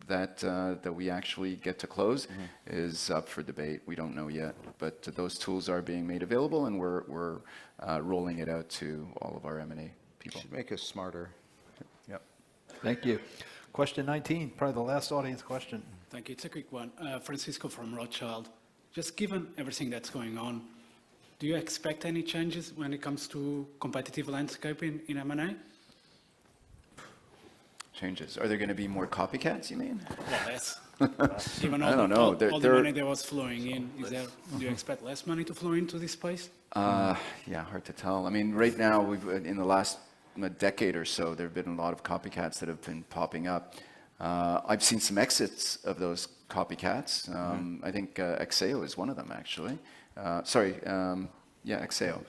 that we actually get to close is up for debate. We don't know yet, but those tools are being made available, and we're rolling it out to all of our M&A people. Should make us smarter. Yep. Thank you. Question 19, probably the last audience question. Thank you. It's a quick one. Francisco from Rothschild. Just given everything that's going on, do you expect any changes when it comes to competitive landscape in M&A? Changes. Are there going to be more copycats, you mean? Well, less. Even I don't know. All the money that was flowing in, do you expect less money to flow into this space? Yeah, hard to tell. I mean, right now, in the last decade or so, there have been a lot of copycats that have been popping up. I've seen some exits of those copycats. I think Exeo is one of them, actually. Exeo.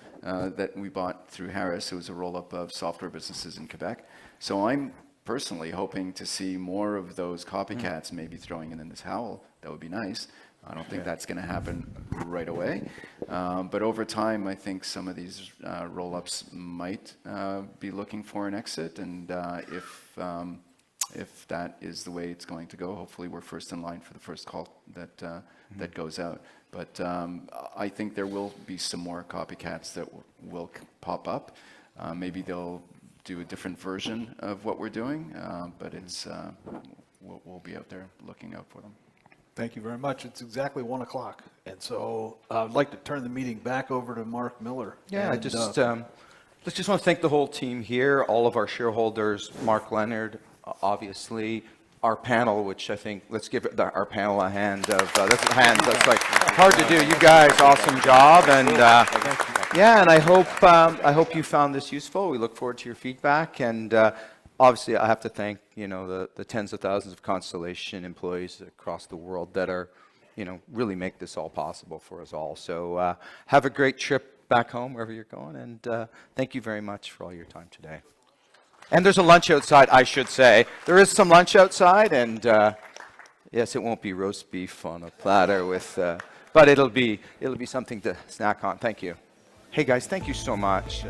that we bought through Harris. It was a roll-up of software businesses in Quebec. So I'm personally hoping to see more of those copycats maybe throwing in the towel. That would be nice. I don't think that's going to happen right away. But over time, I think some of these roll-ups might be looking for an exit. And if that is the way it's going to go, hopefully we're first in line for the first call that goes out. But I think there will be some more copycats that will pop up. Maybe they'll do a different version of what we're doing, but it's we'll be out there looking out for them. Thank you very much. It's exactly 1 o'clock. And so I'd like to turn the meeting back over to Mark Miller. Yeah, and, just want to thank the whole team here, all of our shareholders, Mark Leonard, obviously, our panel, which I think, let's give our panel a hand of, that's like hard to do. You guys, awesome job. And yeah, and I hope you found this useful. We look forward to your feedback. And obviously, I have to thank, the tens of thousands of Constellation employees across the world that are, really make this all possible for us all. So have a great trip back home, wherever you're going. And thank you very much for all your time today. And there's a lunch outside, I should say. There is some lunch outside, and yes, it won't be roast beef on a platter with, but it'll be something to snack on. Thank you. Hey guys, thank you so much.